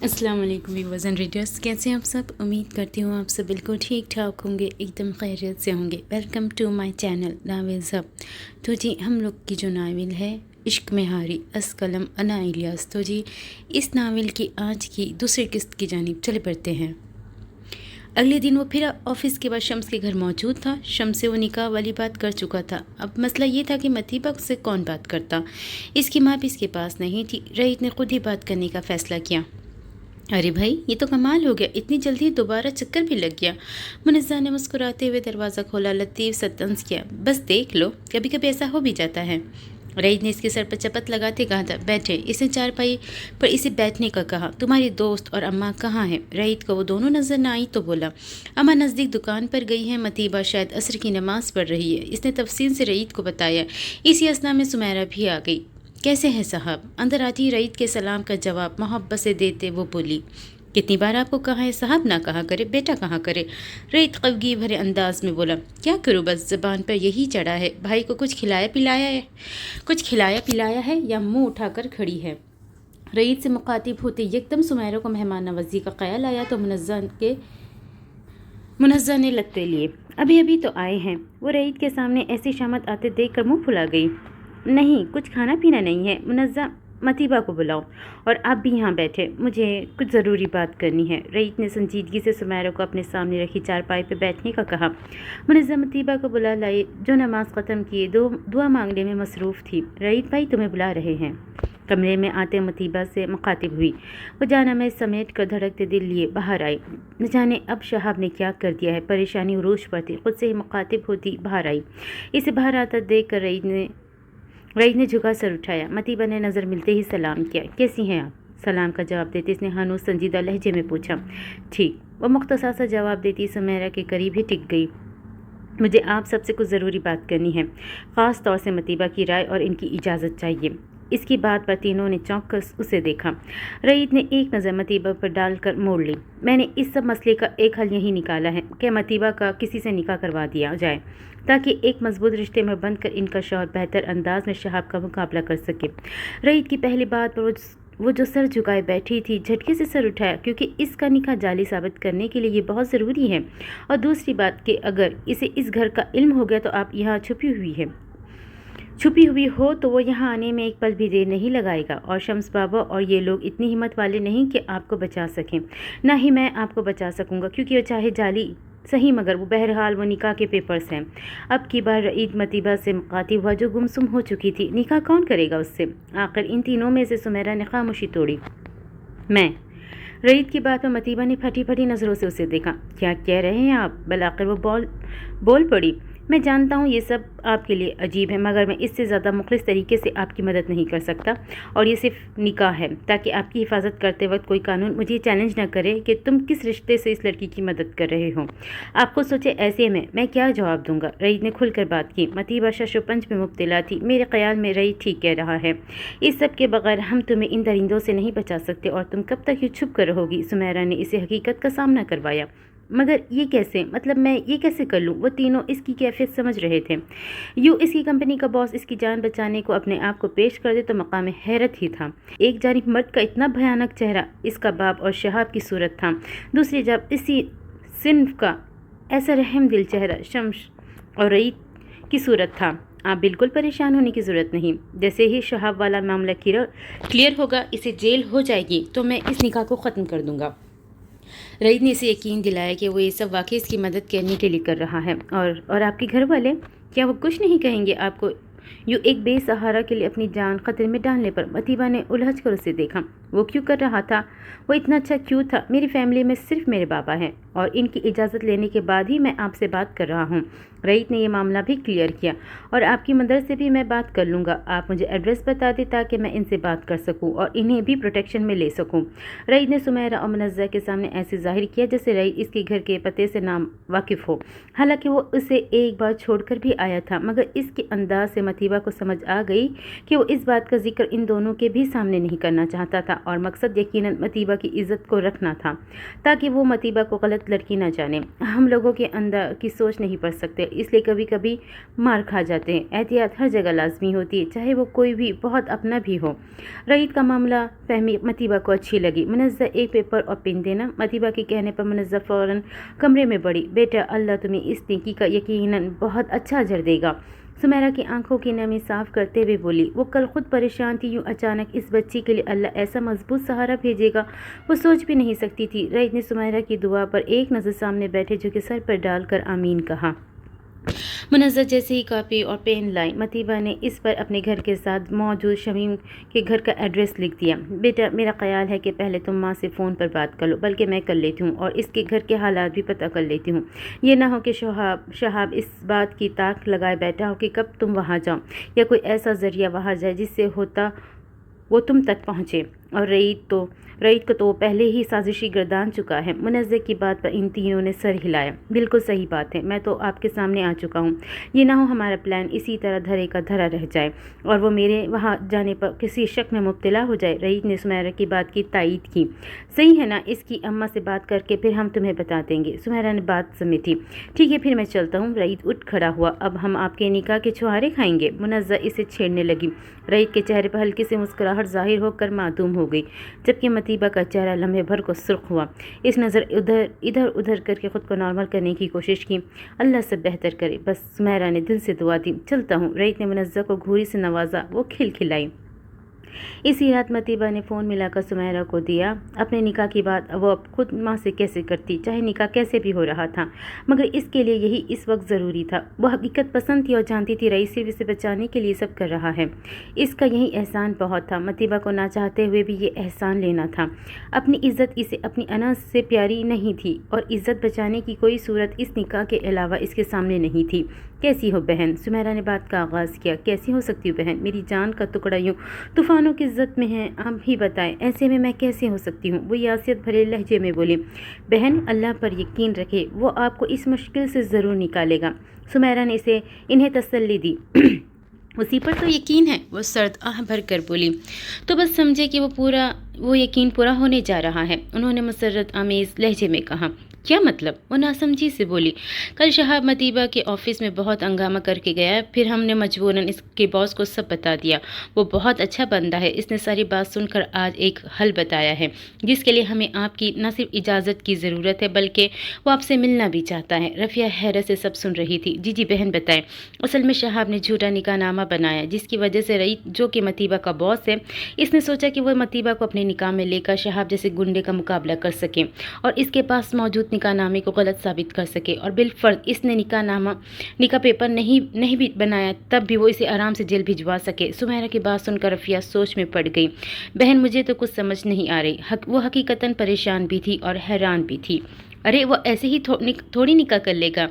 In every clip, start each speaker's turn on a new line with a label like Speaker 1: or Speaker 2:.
Speaker 1: अस्सलाम वालेकुम viewers and readers, कैसे हैं आप सब। उम्मीद करती हूँ आप सब बिल्कुल ठीक ठाक होंगे, एकदम खैरियत से होंगे। Welcome to my channel Novels Hub. तो जी हम लोग की जो नावल है इश्क में हारी अस्कलम अना इलियास, तो जी इस नावल की आज की दूसरी किस्त की जानिब चले पड़ते हैं। अगले दिन वो फिर ऑफिस के बाद शम्स के घर मौजूद था। शम्स से वो निकाह वाली बात कर चुका था। अब मसला ये था कि मतीबा से कौन बात करता। इसकी माँ भी इसके पास नहीं थी। रईत ने खुद ही बात करने का फ़ैसला किया। अरे भाई, ये तो कमाल हो गया, इतनी जल्दी दोबारा चक्कर भी लग गया। मुनज़्ज़ा ने मुस्कुराते हुए दरवाज़ा खोला, लतीफ़ सा तंज़ किया। बस देख लो, कभी कभी ऐसा हो भी जाता है। रईद ने इसके सर पर चपत लगाते कहा था, बैठे। इसने चारपाई पर इसे बैठने का कहा। तुम्हारी दोस्त और अम्मा कहाँ हैं? रईद को वो दोनों नज़र न आई तो बोला, अम्मा नज़दीक दुकान पर गई हैं, मतीबा शायद असर की नमाज़ पढ़ रही है। इसने तफसील से रईद को बताया। इसी असना में सुमैरा भी आ गई। कैसे हैं साहब? अंदर आती रईद के सलाम का जवाब मोहब्बत से देते वो बोली, कितनी बार आपको कहा है साहब ना कहा करे, बेटा कहा करे। रईद कवगी भरे अंदाज में बोला, क्या करूँ, बस ज़बान पर यही चढ़ा है। भाई को कुछ खिलाया पिलाया है या मुंह उठाकर खड़ी है। रईद से मुखातिब होते यकदम सुमैरा को मेहमान नवाजी का ख्याल आया तो मुनज़्ज़ा ने लगते लिए, अभी अभी तो आए हैं। वो रईद के सामने ऐसी शामत आते देख कर मुँह फुला गई। नहीं, कुछ खाना पीना नहीं है। मुनज़्ज़ा, मतीबा को बुलाओ और आप भी यहाँ बैठे, मुझे कुछ ज़रूरी बात करनी है। रईद ने संजीदगी से सुमैरा को अपने सामने रखी चारपाई पर बैठने का कहा। मुनज़्ज़ा मतीबा को बुला लाई, जो नमाज ख़त्म किए दुआ मांगने में मसरूफ़ थी। रईद भाई तुम्हें बुला रहे हैं। कमरे में आते मतीबा से मुखातिब हुई। वो जाना में समेट कर धड़कते दिल लिए बाहर आई। न जाने अब शहाब ने क्या कर दिया है। परेशानी उरूज पर थी, खुद से ही मुखातिब होती बाहर आई। इसे बाहर आता देख कर रईद ने झुका सर उठाया। मतीबा ने नज़र मिलते ही सलाम किया। कैसी हैं आप? सलाम का जवाब देते इसने हनूस संजीदा लहजे में पूछा। ठीक। वो मुख्तसर सा जवाब देती सुमैरा के करीब ही टिक गई। मुझे आप सबसे कुछ ज़रूरी बात करनी है, ख़ास तौर से मतीबा की राय और इनकी इजाज़त चाहिए। इसकी बात पर तीनों ने चौंक कर उसे देखा। रईद ने एक नज़र मतीबा पर डालकर मोड़ ली। मैंने इस सब मसले का एक हल यही निकाला है कि मतीबा का किसी से निकाह करवा दिया जाए, ताकि एक मजबूत रिश्ते में बंध कर इनका शौहर बेहतर अंदाज में शहाब का मुकाबला कर सके। रईद की पहली बात पर वो जो सर झुकाए बैठी थी, झटके से सर उठाया, क्योंकि इसका निकाह जाली साबित करने के लिए ये बहुत ज़रूरी है। और दूसरी बात कि अगर इसे इस घर का इल्म हो गया तो आप यहाँ छुपी हुई हो तो वो यहाँ आने में एक पल भी देर नहीं लगाएगा। और शम्स बाबा और ये लोग इतनी हिम्मत वाले नहीं कि आपको बचा सकें। ना ही मैं आपको बचा सकूँगा, क्योंकि वो चाहे जाली सही मगर वो बहरहाल वो निकाह के पेपर्स हैं। अब की बार रईद मतीबा से मुखातिब हुआ, जो गुमसुम हो चुकी थी। निकाह कौन करेगा उससे? आखिर इन तीनों में से सुमैरा ने खामोशी तोड़ी। मैं। रईद की बात में मतीबा ने फटी फटी नज़रों से उसे देखा। क्या कह रहे हैं आप? बल आखिर वो बोल पड़ी। मैं जानता हूँ ये सब आपके लिए अजीब है, मगर मैं इससे ज़्यादा मुखलिस तरीके से आपकी मदद नहीं कर सकता। और ये सिर्फ निकाह है ताकि आपकी हिफाजत करते वक्त कोई कानून मुझे चैलेंज न करे कि तुम किस रिश्ते से इस लड़की की मदद कर रहे हो। आप खुद सोचे, ऐसे में मैं क्या जवाब दूंगा? रईद ने खुलकर बात की। मतीबा शशोपंज में मुब्तला थी। मेरे ख्याल में रईद ठीक कह रहा है। इस सब के बगैर हम तुम्हें इन दरिंदों से नहीं बचा सकते, और तुम कब तक यूँ छुप कर रहोगी? सुमैरा ने इसे हकीकत का सामना करवाया। मगर ये कैसे? मतलब मैं ये कैसे कर लूँ? वो तीनों इसकी कैफियत समझ रहे थे। यूँ इसकी कंपनी का बॉस इसकी जान बचाने को अपने आप को पेश कर दे तो मकाम हैरत ही था। एक जानिब मर्द का इतना भयानक चेहरा, इसका बाप और शहाब की सूरत था। दूसरी जब इसी सिन्फ का ऐसा रहम दिल चेहरा शम्स और रईद की सूरत था। आप बिल्कुल परेशान होने की ज़रूरत नहीं। जैसे ही शहाब वाला मामला क्लियर होगा, इसे जेल हो जाएगी, तो मैं इस निकाह को ख़त्म कर दूँगा। रईद ने इसे यकीन दिलाया कि वो ये सब वाकई इसकी मदद करने के लिए कर रहा है। और आपके घर वाले, क्या वो कुछ नहीं कहेंगे आपको? यूँ एक बेसहारा के लिए अपनी जान खतरे में डालने पर मतीबा ने उलझ कर उसे देखा। वो क्यों कर रहा था? वो इतना अच्छा क्यों था? मेरी फैमिली में सिर्फ मेरे बाबा हैं, और इनकी इजाज़त लेने के बाद ही मैं आपसे बात कर रहा हूँ। रईद ने यह मामला भी क्लियर किया। और आपकी मदर से भी मैं बात कर लूँगा। आप मुझे एड्रेस बता दें ताकि मैं इनसे बात कर सकूँ और इन्हें भी प्रोटेक्शन में ले सकूँ। रईद ने सुमैरा और मुनज़्ज़ा के सामने ऐसे जाहिर किया जैसे रईद इसके घर के पते से नाम वाकिफ़ हो। हालांकि वो उसे एक बार छोड़कर भी आया था, मगर इसके अंदाज से मतीबा को समझ आ गई कि वो इस बात का जिक्र इन दोनों के भी सामने नहीं करना चाहता था, और मकसद यकीनन मतीबा की इज़्ज़त को रखना था, ताकि वो मतीबा को गलत غلط لڑکی نہ جانے، ہم لوگوں کے اندر کی سوچ نہیں پڑھ سکتے، اس لیے کبھی کبھی مار کھا جاتے ہیں۔ احتیاط ہر جگہ لازمی ہوتی ہے، چاہے وہ کوئی بھی بہت اپنا بھی ہو۔ رعید کا معاملہ فہمی مطیبہ کو اچھی لگی۔ منزہ ایک پیپر اور پین دینا۔ مطیبہ کے کہنے پر منزہ فوراً کمرے میں بڑھی۔ بیٹا اللہ تمہیں اس نیکی کا یقیناً بہت اچھا اجر دے گا۔ سمیرہ کی آنکھوں کی نمی صاف کرتے ہوئے بولی۔ وہ کل خود پریشان تھی، یوں اچانک اس بچی کے لیے اللہ ایسا مضبوط سہارا بھیجے گا وہ سوچ بھی نہیں سکتی تھی۔ رعید نے سمیرہ کی دعا پر ایک نظر سامنے بیٹھے جو کہ سر پر ڈال کر آمین کہا۔ منزہ جیسے ہی کاپی اور پین لائی، مطیبہ نے اس پر اپنے گھر کے ساتھ موجود شمیم کے گھر کا ایڈریس لکھ دیا۔ بیٹا میرا خیال ہے کہ پہلے تم ماں سے فون پر بات کر لو، بلکہ میں کر لیتی ہوں اور اس کے گھر کے حالات بھی پتہ کر لیتی ہوں۔ یہ نہ ہو کہ شہاب اس بات کی تاک لگائے بیٹھا ہو کہ کب تم وہاں جاؤ یا کوئی ایسا ذریعہ وہاں جائے جس سے ہوتا وہ تم تک پہنچے، اور رعید کو تو وہ پہلے ہی سازشی گردان چکا ہے۔ منزہ کی بات پر ان تینوں نے سر ہلایا۔ بالکل صحیح بات ہے، میں تو آپ کے سامنے آ چکا ہوں۔ یہ نہ ہو ہمارا پلان اسی طرح دھرے کا دھرا رہ جائے اور وہ میرے وہاں جانے پر کسی شک میں مبتلا ہو جائے۔ رعید نے سمیرہ کی بات کی تائید کی۔ صحیح ہے نا، اس کی اماں سے بات کر کے پھر ہم تمہیں بتا دیں گے۔ سمیرہ نے بات سمیٹی۔ ٹھیک ہے پھر میں چلتا ہوں۔ رعید اٹھ کھڑا ہوا۔ اب ہم آپ کے نکاح کے چھہارے کھائیں گے؟ منزہ اسے چھیڑنے لگی۔ رعید کے چہرے پر ہلکی سی مسکراہٹ ظاہر ہو کر معدوم ہو گئی، جبکہ مطیبہ کا چہرہ لمحے بھر کو سرخ ہوا۔ اس نظر ادھر ادھر کر کے خود کو نارمل کرنے کی کوشش کی۔ اللہ سب بہتر کرے، بس سمیرہ نے دل سے دعا دی۔ چلتا ہوں۔ رعید نے منزہ کو گھوری سے نوازا۔ وہ کھلکھلائی۔ اسی رات مطیبہ نے فون ملا کر سمیرہ کو دیا۔ اپنے نکاح کی بات وہ اب خود ماں سے کیسے کرتی، چاہے نکاح کیسے بھی ہو رہا تھا، مگر اس کے لیے یہی اس وقت ضروری تھا۔ وہ حقیقت پسند تھی اور جانتی تھی رئیس صرف اسے بچانے کے لیے سب کر رہا ہے۔ اس کا یہی احسان بہت تھا، مطیبہ کو نہ چاہتے ہوئے بھی یہ احسان لینا تھا۔ اپنی عزت اسے اپنی انا سے پیاری نہیں تھی اور عزت بچانے کی کوئی صورت اس نکاح کے علاوہ اس کے سامنے نہیں تھی۔ کیسی ہو بہن؟ سمیرہ نے بات کا آغاز کیا۔ کیسی ہو سکتی ہوں بہن؟ میری جان کا ٹکڑا یوں طوفانوں کی زد میں ہے، آپ ہی بتائیں ایسے میں کیسے ہو سکتی ہوں؟ وہ یاسیت بھرے لہجے میں بولی۔ بہن اللہ پر یقین رکھے، وہ آپ کو اس مشکل سے ضرور نکالے گا۔ سمیرہ نے انہیں تسلی دی۔ اسی پر تو یقین ہے، وہ سرد آہ بھر کر بولی۔ تو بس سمجھے کہ وہ یقین پورا ہونے جا رہا ہے، انہوں نے مسرت آمیز لہجے میں کہا۔ کیا مطلب؟ وہ ناسمجھی سے بولی۔ کل شہاب مطیبہ کے آفس میں بہت ہنگامہ کر کے گیا ہے، پھر ہم نے مجبوراً اس کے باس کو سب بتا دیا۔ وہ بہت اچھا بندہ ہے، اس نے ساری بات سن کر آج ایک حل بتایا ہے جس کے لیے ہمیں آپ کی نہ صرف اجازت کی ضرورت ہے بلکہ وہ آپ سے ملنا بھی چاہتا ہے۔ رفیہ حیرت سے سب سن رہی تھی۔ جی بہن بتائیں۔ اصل میں شہاب نے جھوٹا نکاح نامہ بنایا جس کی وجہ سے رعید جو کہ مطیبہ کا باس ہے، اس نے سوچا کہ وہ مطیبہ کو اپنے نکاح میں لے کر شہاب جیسے گنڈے کا مقابلہ کر سکے اور اس کے پاس موجود نکاح نامے کو غلط ثابت کر سکے، اور بالفرض اس نے نکاح پیپر نہیں بھی بنایا تب بھی وہ اسے آرام سے جیل بھجوا سکے۔ سمیرہ کی بات سن کر رفیہ سوچ میں پڑ گئی۔ بہن مجھے تو کچھ سمجھ نہیں آ رہی۔ وہ حقیقتاً پریشان بھی تھی اور حیران بھی تھی۔ ارے وہ ایسے ہی تھوڑی نکاح کر لے گا،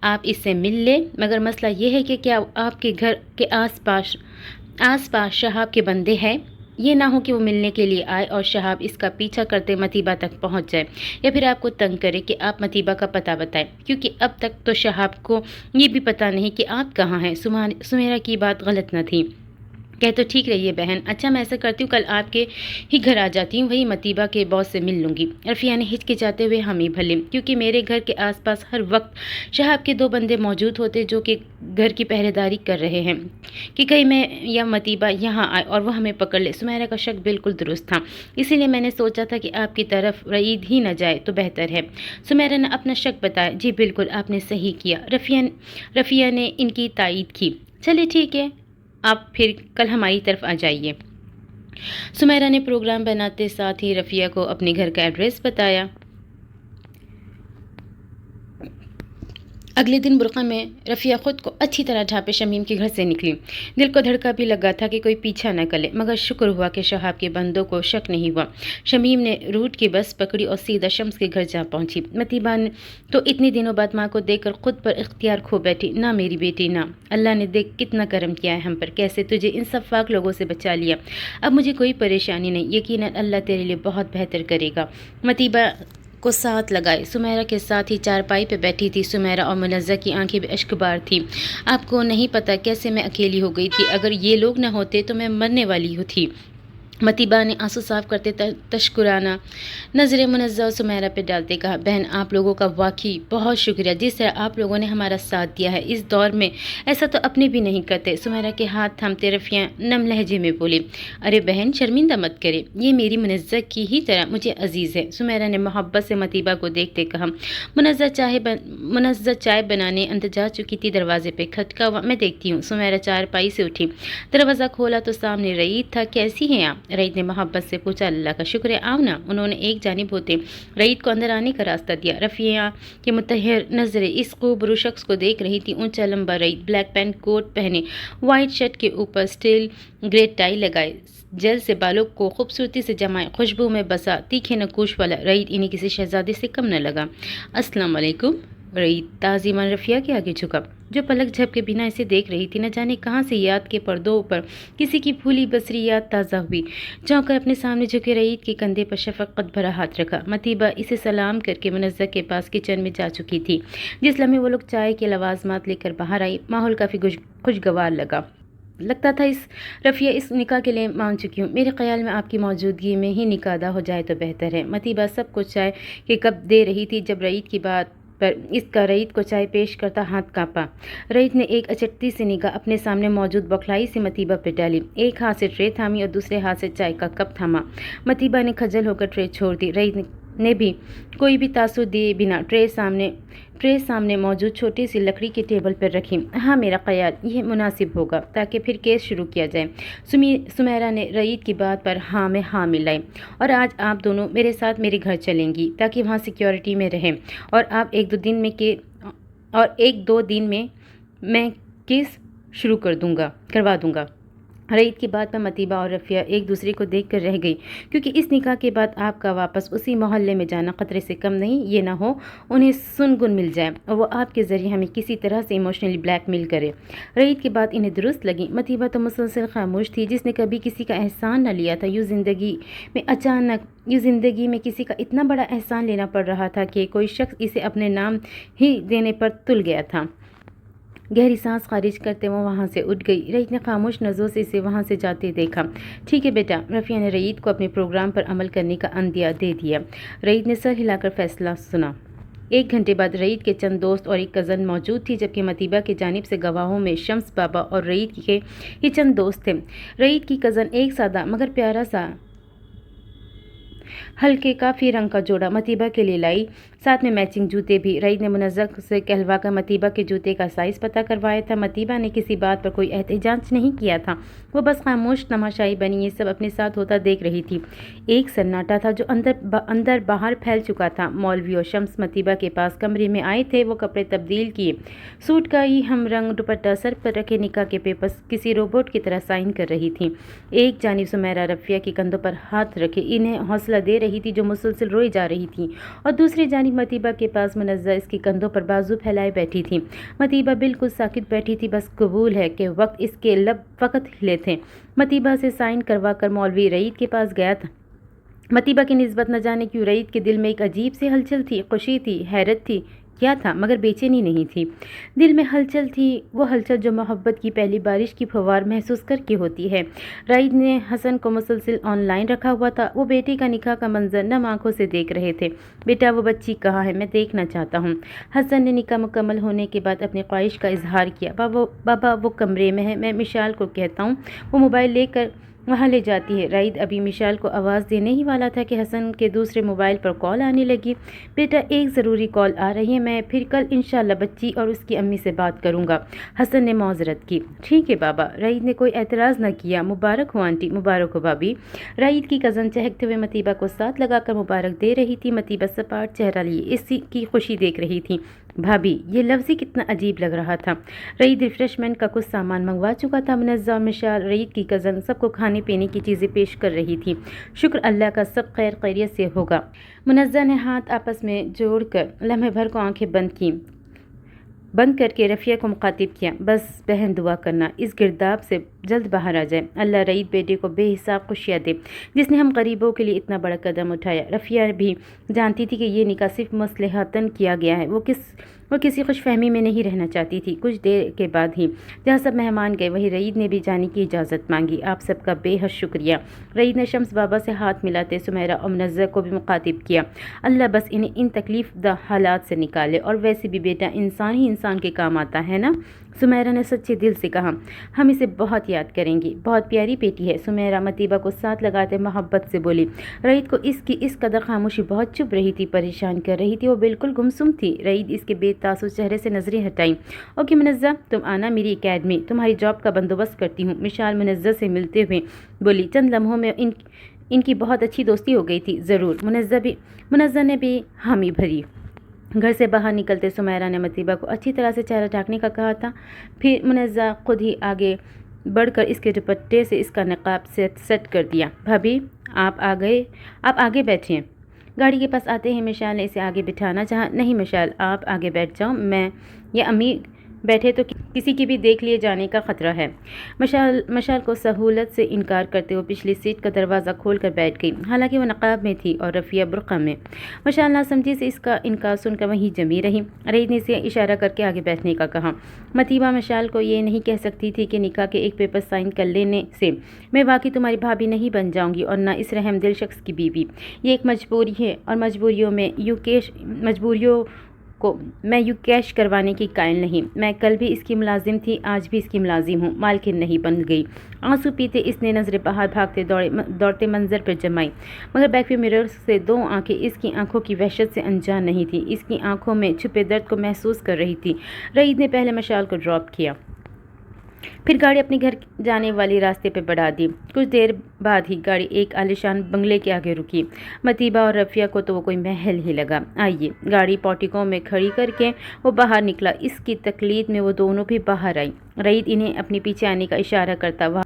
Speaker 1: آپ اس سے مل لیں، مگر مسئلہ یہ ہے کہ کیا آپ کے گھر کے آس پاس شہاب کے بندے ہیں؟ یہ نہ ہو کہ وہ ملنے کے لیے آئے اور شہاب اس کا پیچھا کرتے مطیبہ تک پہنچ جائے، یا پھر آپ کو تنگ کرے کہ آپ مطیبہ کا پتہ بتائیں، کیونکہ اب تک تو شہاب کو یہ بھی پتہ نہیں کہ آپ کہاں ہیں۔ سمیرہ کی بات غلط نہ تھی۔ کہ تو ٹھیک رہیے بہن، اچھا میں ایسا کرتی ہوں کل آپ کے ہی گھر آ جاتی ہوں، وہی مطیبہ کے باس سے مل لوں گی۔ رفیہ نے ہچکچاتے ہوئے ہمیں بھلے، کیونکہ میرے گھر کے آس پاس ہر وقت شہاب کے 2 بندے موجود ہوتے جو کہ گھر کی پہرے داری کر رہے ہیں کہ کہیں میں یا مطیبہ یہاں آئے اور وہ ہمیں پکڑ لے۔ سمیرہ کا شک بالکل درست تھا، اسی لیے میں نے سوچا تھا کہ آپ کی طرف رعید ہی نہ جائے تو بہتر ہے۔ سمیرہ نے اپنا شک بتایا۔ جی بالکل آپ نے صحیح کیا۔ رفیہ نے ان کی تائید کی۔ چلے ٹھیک ہے، آپ پھر کل ہماری طرف آ جائیے۔ سمیرہ نے پروگرام بناتے ساتھ ہی رفیہ کو اپنے گھر کا ایڈریس بتایا۔ اگلے دن برقع میں رفیہ خود کو اچھی طرح ڈھانپے شمیم کے گھر سے نکلی۔ دل کو دھڑکا بھی لگا تھا کہ کوئی پیچھا نہ کرے، مگر شکر ہوا کہ شہاب کے بندوں کو شک نہیں ہوا۔ شمیم نے روٹ کی بس پکڑی اور سیدھا شمس کے گھر جا پہنچی۔ مطیبہ تو اتنے دنوں بعد ماں کو دیکھ کر خود پر اختیار کھو بیٹھی۔ نہ میری بیٹی نہ، اللہ نے دیکھ کتنا کرم کیا ہے ہم پر، کیسے تجھے ان سب فاک لوگوں سے بچا لیا۔ اب مجھے کوئی پریشانی نہیں، یقیناً اللہ تیرے لیے بہت بہتر کرے گا۔ مطیبہ کو ساتھ لگائے سمیرہ کے ساتھ ہی چارپائی پہ بیٹھی تھی۔ سمیرہ اور منزہ کی آنکھیں بھی اشک بار تھیں۔ آپ کو نہیں پتہ کیسے میں اکیلی ہو گئی تھی، اگر یہ لوگ نہ ہوتے تو میں مرنے والی تھی۔ मतीबा ने आंसू साफ करते तशकुराना नज़र मुनज़्ज़ा और सुमेरा पे डालते कहा, बहन आप लोगों का वाकई बहुत शुक्रिया, जिस तरह आप लोगों ने हमारा साथ दिया है इस दौर में, ऐसा तो अपने भी नहीं करते। सुमेरा के हाथ थामते रफ़िया नम लहजे में बोली, अरे बहन शर्मिंदा मत करे, ये मेरी मुनज़्ज़ा की ही तरह मुझे अजीज़ है। सुमेरा ने मोहब्बत से मतीबा को देखते कहा, मुनज़्ज़ा चाय बनाने अंदर जा चुकी थी, दरवाजे पर खटका हुआ, मैं देखती हूँ। सुमेरा चारपाई से उठी, दरवाज़ा खोला तो सामने रईद था। कैसी हैं आप? रईद ने मोहब्बत से पूछा। अल्लाह का शुक्र है, आओ ना। उन्होंने एक जानिब होते रईद को अंदर आने का रास्ता दिया। रफ़िया की मुतहर नज़रें इस खूबरू शख्स को देख रही थी। ऊंचा लंबा रईद, ब्लैक पैंट कोट पहने, वाइट शर्ट के ऊपर स्टील ग्रे टाई लगाए, जेल से बालों को खूबसूरती से जमाए, खुशबू में बसा तीखे नकूश वाला रईद इन्हीं किसी शहजादे से कम न लगा। अस्सलाम वालेकुम। रईद ताज़ीमन रफ़िया के आगे झुका, जो पलक झपके बिना इसे देख रही थी। न जाने कहाँ से याद के पर्दों पर किसी की भूली बसरी याद ताज़ा हुई। चौंक कर अपने सामने झुके रईद के कंधे पर शफ़क़त भरा हाथ रखा। मतीबा इसे सलाम करके मुनज़्ज़ा के पास किचन में जा चुकी थी। जिस लम्हे वो लोग चाय के लवाज़मात लेकर बाहर आई, माहौल काफ़ी खुशगवार लगता था। रफ़िया इस निकाह के लिए मान चुकी हूँ। मेरे ख्याल में आपकी मौजूदगी में ही निकाह अदा हो जाए तो बेहतर है। मतीबा सबको चाय के कप दे रही थी जब रईद की बात पर इसका रईद को चाय पेश करता हाथ कांपा। रईद ने एक अचटती सी निगाह अपने सामने मौजूद बौखलाई सी मतीबा पे डाली। एक हाथ से ट्रे थामी और दूसरे हाथ से चाय का कप थामा। मतीबा ने खजल होकर ट्रे छोड़ दी। रईद ने भी कोई भी तासुर दिए बिना ट्रे सामने मौजूद छोटी सी लकड़ी की टेबल पर रखी। हाँ, मेरा ख्याल यह मुनासिब होगा ताकि फिर केस शुरू किया जाए। सुमेरा ने रईद की बात पर हाँ में हाँ मिलाई। और आज आप दोनों मेरे साथ मेरे घर चलेंगी ताकि वहाँ सिक्योरिटी में रहें, और आप एक दो दिन में मैं केस शुरू करवा दूंगा। रईद की बात पर मतीबा और रफ़िया एक दूसरे को देखकर रह गई, क्योंकि इस निकाह के बाद आपका वापस उसी मोहल्ले में जाना खतरे से कम नहीं। ये ना हो उन्हें सुनगुन मिल जाए और वो आपके ज़रिए हमें किसी तरह से इमोशनली ब्लैकमेल करे। रईद की बात इन्हें दुरुस्त लगी। मतीबा तो मुसलसल खामोश थी, जिसने कभी किसी का एहसान न लिया था। यूँ ज़िंदगी में किसी का इतना बड़ा एहसान लेना पड़ रहा था कि कोई शख्स इसे अपने नाम ही देने पर तुल गया था। गहरी सांस खारिज करते वो वहाँ से उठ गई। रईद ने खामोश नज़रों से इसे वहाँ से जाते देखा। ठीक है बेटा, रफ़िया ने रईद को अपने प्रोग्राम पर अमल करने का अंदिया दे दिया। रईद ने सर हिलाकर फैसला सुना। 1 घंटे बाद रईद के चंद दोस्त और एक कज़न मौजूद थी, जबकि मतीबा की जानिब से गवाहों में शम्स बाबा और रईद के ही चंद दोस्त थे। रईद की कज़न एक सादा मगर प्यारा सा हल्के काफ़ी रंग का जोड़ा मतीबा के लिए लाई, साथ में मैचिंग जूते भी। रईद ने मुनज़्ज़ा से कहलवा कर मतीबा के जूते का साइज़ पता करवाया था। मतीबा ने किसी बात पर कोई एहतजाज नहीं किया था, वो बस खामोश तमाशाई बनी ये सब अपने साथ होता देख रही थी। एक सन्नाटा था जो अंदर बाहर फैल चुका था। मौलवी और शम्स मतीबा के पास कमरे में आए थे। वो कपड़े तब्दील किए, सूट का ही हम रंग दुपट्टा सर पर रखे निकाह के पेपर्स किसी रोबोट की तरह साइन कर रही थी। एक जानिब सुमेरा रफ़िया के कंधों पर हाथ रखे इन्हें हौसला दे रही थी, जो मुसलसल रोई जा रही थी, और दूसरी जानिब मतीबा के पास मुनज़्ज़ा इसके कंधों पर बाजू फैलाए बैठी थी। मतीबा बिल्कुल साकित बैठी थी, बस कबूल है कि वक्त इसके लब फ़कत हिले थे। मतीबा से साइन करवा कर मौलवी रईद के पास गया था। मतीबा की निस्बत न जाने क्यों रईद के दिल में एक अजीब सी हलचल थी, खुशी थी, हैरत थी, क्या था, मगर बेचैनी नहीं थी। दिल में हलचल थी, वो हलचल जो मोहब्बत की पहली बारिश की फव्वार महसूस करके होती है। रईद ने हसन को मुसलसल ऑनलाइन रखा हुआ था। वो बेटी का निकाह का मंजर नम आंखों से देख रहे थे। बेटा वो बच्ची कहाँ है, मैं देखना चाहता हूँ। हसन ने निकाह मुकम्मल होने के बाद अपनी ख्वाहिश का इजहार किया। बाबा वो कमरे में है, मैं मिशाल को कहता हूँ, वो मोबाइल लेकर वहाँ ले जाती है। रईद अभी मिशाल को आवाज़ देने ही वाला था कि हसन के दूसरे मोबाइल पर कॉल आने लगी। बेटा एक ज़रूरी कॉल आ रही है, मैं फिर कल इंशाल्लाह बच्ची और उसकी अम्मी से बात करूँगा। हसन ने मौजरत की। ठीक है बाबा। रईद ने कोई एतराज़ न किया। मुबारक हो आंटी, मुबारक हो भाभी। रईद की कज़न चहकते हुए मतीबा को साथ लगाकर मुबारक दे रही थी। मतीबा सपाट चेहरा लिए इसी की खुशी देख रही थी। भाभी, ये लफ्ज़ ही कितना अजीब लग रहा था। रईद रिफ्रेशमेंट का कुछ सामान मंगवा चुका था। मुनज़्ज़ा और मिशाल, रईद की कज़न, सबको खाने पीने की चीज़ें पेश कर रही थी। शुक्र अल्लाह का सब खैर खैरियत से होगा। मुनज़्ज़ा ने हाथ आपस में जोड़कर लम्हे भर को आंखें बंद करके रफ़िया को मुखातिब किया। बस बहन दुआ करना इस गिरदाब से जल्द बाहर आ जाए। अल्लाह रईद बेटे को बेहिसाब खुशियाँ दे, जिसने हम गरीबों के लिए इतना बड़ा कदम उठाया। रफ़िया भी जानती थी कि ये निकाह सिर्फ मसलहतन किया गया है। वो किस وہ کسی خوش فہمی میں نہیں رہنا چاہتی تھی۔ کچھ دیر کے بعد ہی جہاں سب مہمان گئے وہیں رعید نے بھی جانے کی اجازت مانگی۔ آپ سب کا بے حد شکریہ۔ رعید نے شمس بابا سے ہاتھ ملاتے سمیرہ اور منزہ کو بھی مخاطب کیا۔ اللہ بس انہیں ان تکلیف دہ حالات سے نکالے، اور ویسے بھی بیٹا انسان ہی انسان کے کام آتا ہے نا؟ سمیرہ نے سچے دل سے کہا۔ ہم اسے بہت یاد کریں گے، بہت پیاری بیٹی ہے۔ سمیرہ مطیبہ کو ساتھ لگاتے محبت سے بولی۔ رعید کو اس کی اس قدر خاموشی بہت چبھ رہی تھی، پریشان کر رہی تھی۔ وہ بالکل گمسم تھی۔ رعید اس کے بے تاثر چہرے سے نظریں ہٹائیں۔ اوکے منزہ، تم آنا میری اکیڈمی، تمہاری جاب کا بندوبست کرتی ہوں، مشال منزہ سے ملتے ہوئے بولی۔ چند لمحوں میں ان کی بہت اچھی دوستی ہو گئی تھی۔ ضرور، منزہ نے بھی حامی بھری۔ گھر سے باہر نکلتے سمیرہ نے مطیبہ کو اچھی طرح سے چہرہ ڈھانکنے کا کہا تھا۔ پھر منزہ خود ہی آگے بڑھ کر اس کے دوپٹے سے اس کا نقاب سیٹ کر دیا۔ بھابھی، آپ آگے بیٹھیں، گاڑی کے پاس آتے ہیں مشال نے اسے آگے بٹھانا چاہا۔ نہیں مشال، آپ آگے بیٹھ جاؤ، میں یا امی بیٹھے تو کسی کی بھی دیکھ لیے جانے کا خطرہ ہے۔ مشال کو سہولت سے انکار کرتے ہوئے پچھلی سیٹ کا دروازہ کھول کر بیٹھ گئی، حالانکہ وہ نقاب میں تھی اور رفیہ برقع میں۔ مشال ناسمجھی سے اس کا انکار سن کر وہیں جمی رہی۔ رعید نے اسے اشارہ کر کے آگے بیٹھنے کا کہا۔ مطیبہ مشال کو یہ نہیں کہہ سکتی تھی کہ نکاح کے ایک پیپر سائن کر لینے سے میں واقعی تمہاری بھابھی نہیں بن جاؤں گی، اور نہ اس رحم دل شخص کی بیوی۔ یہ ایک مجبوری ہے، اور مجبوریوں کو میں یوں کیش کروانے کی قائل نہیں۔ میں کل بھی اس کی ملازم تھی، آج بھی اس کی ملازم ہوں، مالکن نہیں بن گئی۔ آنسو پیتے اس نے نظریں باہر بھاگتے دوڑتے منظر پر جمائی، مگر بیک ویو مرر سے دو آنکھیں اس کی آنکھوں کی وحشت سے انجان نہیں تھی، اس کی آنکھوں میں چھپے درد کو محسوس کر رہی تھی۔ رعید نے پہلے مشال کو ڈراپ کیا، پھر گاڑی اپنے گھر جانے والے راستے پہ بڑھا دی۔ کچھ دیر بعد ہی گاڑی ایک عالیشان بنگلے کے آگے رکی۔ مطیبہ اور رفیہ کو تو وہ کوئی محل ہی لگا۔ آئیے، گاڑی پورٹیکو میں کھڑی کر کے وہ باہر نکلا۔ اس کی تقلید میں وہ دونوں بھی باہر آئیں۔ رعید انہیں اپنے پیچھے آنے کا اشارہ کرتا وہاں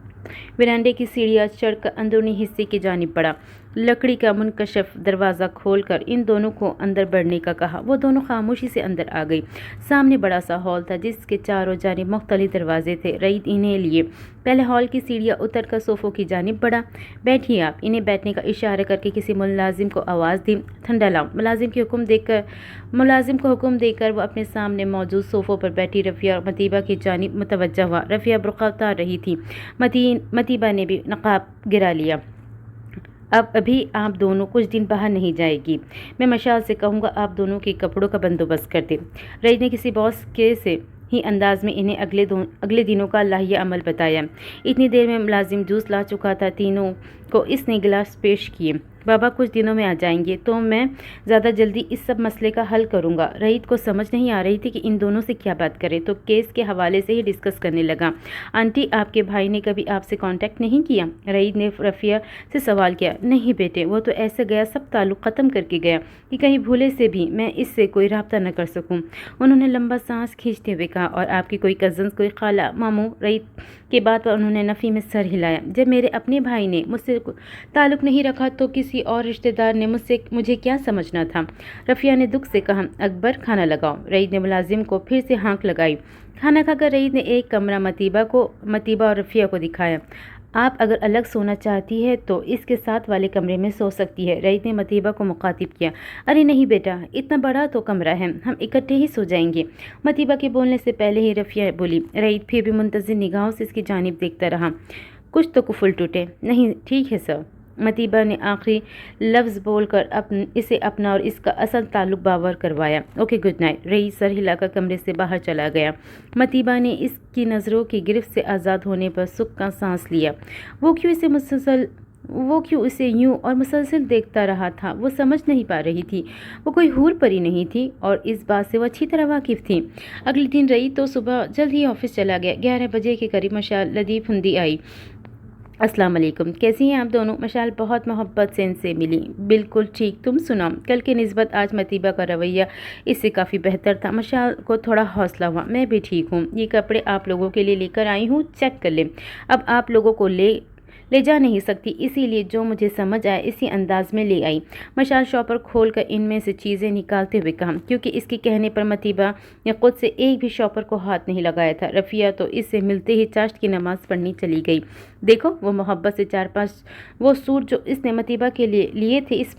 Speaker 1: ویرانڈے کی سیڑھیاں چڑھ کر اندرونی حصے کی جانب بڑھا۔ لکڑی کا منکشف دروازہ کھول کر ان دونوں کو اندر بڑھنے کا کہا۔ وہ دونوں خاموشی سے اندر آ گئی۔ سامنے بڑا سا ہال تھا جس کے چاروں جانب مختلف دروازے تھے۔ رعید انہیں لیے پہلے ہال کی سیڑھیاں اتر کر صوفوں کی جانب بڑھا۔ بیٹھیے آپ، انہیں بیٹھنے کا اشارہ کر کے کسی ملازم کو آواز دی۔ ٹھنڈا لاؤ۔ ملازم کو حکم دے کر وہ اپنے سامنے موجود صوفوں پر بیٹھی رفیہ اور مطیبہ کی جانب متوجہ ہوا۔ رفیہ برقع اتار رہی تھی، مطیبہ نے بھی نقاب گرا لیا۔ ابھی آپ دونوں کچھ دن باہر نہیں جائے گی، میں مشال سے کہوں گا آپ دونوں کے کپڑوں کا بندوبست کر دے۔ رعید نے کسی باس کے سے ہی انداز میں انہیں اگلے دنوں کا لائحہ عمل بتایا۔ اتنی دیر میں ملازم جوس لا چکا تھا۔ تینوں کو اس نے گلاس پیش کیے۔ بابا کچھ دنوں میں آ جائیں گے تو میں زیادہ جلدی اس سب مسئلے کا حل کروں گا۔ رعید کو سمجھ نہیں آ رہی تھی کہ ان دونوں سے کیا بات کرے، تو کیس کے حوالے سے ہی ڈسکس کرنے لگا۔ آنٹی، آپ کے بھائی نے کبھی آپ سے کانٹیکٹ نہیں کیا؟ رعید نے رفیہ سے سوال کیا۔ نہیں بیٹے، وہ تو ایسے گیا، سب تعلق ختم کر کے گیا کہ کہیں بھولے سے بھی میں اس سے کوئی رابطہ نہ کر سکوں۔ انہوں نے لمبا سانس کھینچتے ہوئے کہا۔ اور آپ کی کوئی کزنز، کوئی خالہ، ماموں؟ رعید کے بات پر انہوں نے نفی میں سر ہلایا۔ جب میرے اپنے بھائی نے مجھ سے تعلق نہیں رکھا تو کسی اور رشتہ دار نے مجھے کیا سمجھنا تھا؟ رفیہ نے دکھ سے کہا۔ اکبر، کھانا لگاؤ۔ رعید نے ملازم کو پھر سے ہانک لگائی۔ کھانا کھا کر رعید نے ایک کمرہ مطیبہ اور رفیہ کو دکھایا۔ آپ اگر الگ سونا چاہتی ہے تو اس کے ساتھ والے کمرے میں سو سکتی ہے۔ رعید نے مطیبہ کو مخاطب کیا۔ ارے نہیں بیٹا، اتنا بڑا تو کمرہ ہے، ہم اکٹھے ہی سو جائیں گے۔ مطیبہ کے بولنے سے پہلے ہی رفیہ بولی۔ رعید پھر بھی منتظر نگاہوں سے اس کی جانب دیکھتا رہا۔ کچھ تو کفل ٹوٹے۔ نہیں، ٹھیک ہے سر۔ مطیبہ نے آخری لفظ بول کر اسے اپنا اور اس کا اصل تعلق باور کروایا۔ Okay, good night. رعید سر ہلا کر کمرے سے باہر چلا گیا۔ مطیبہ نے اس کی نظروں کی گرفت سے آزاد ہونے پر سکھ کا سانس لیا۔ وہ کیوں اسے یوں اور مسلسل دیکھتا رہا تھا؟ وہ سمجھ نہیں پا رہی تھی۔ وہ کوئی حور پری نہیں تھی، اور اس بات سے وہ اچھی طرح واقف تھی۔ اگلے دن رعید تو صبح جلد ہی آفس چلا گیا۔ 11 بجے کے قریب مشال لطیف ہندی آئی۔ السلام علیکم، کیسی ہیں آپ دونوں؟ مشال بہت محبت سے ان سے ملی۔ بالکل ٹھیک، تم سناؤ؟ کل کی نسبت آج مطیبہ کا رویہ اس سے کافی بہتر تھا۔ مشال کو تھوڑا حوصلہ ہوا۔ میں بھی ٹھیک ہوں، یہ کپڑے آپ لوگوں کے لیے لے کر آئی ہوں، چیک کر لیں۔ اب آپ لوگوں کو لے جا نہیں سکتی، اسی لیے جو مجھے سمجھ آیا اسی انداز میں لے آئی۔ مشال شاپر کھول کر ان میں سے چیزیں نکالتے ہوئے کہا، کیونکہ اس کے کہنے پر مطیبہ نے خود سے ایک بھی شاپر کو ہاتھ نہیں لگایا تھا۔ رفیہ تو اس سے ملتے ہی چاشت کی نماز پڑھنے چلی گئی۔ دیکھو، وہ محبت سے 4-5 وہ سوٹ جو اس نے مطیبہ کے لیے تھے، اس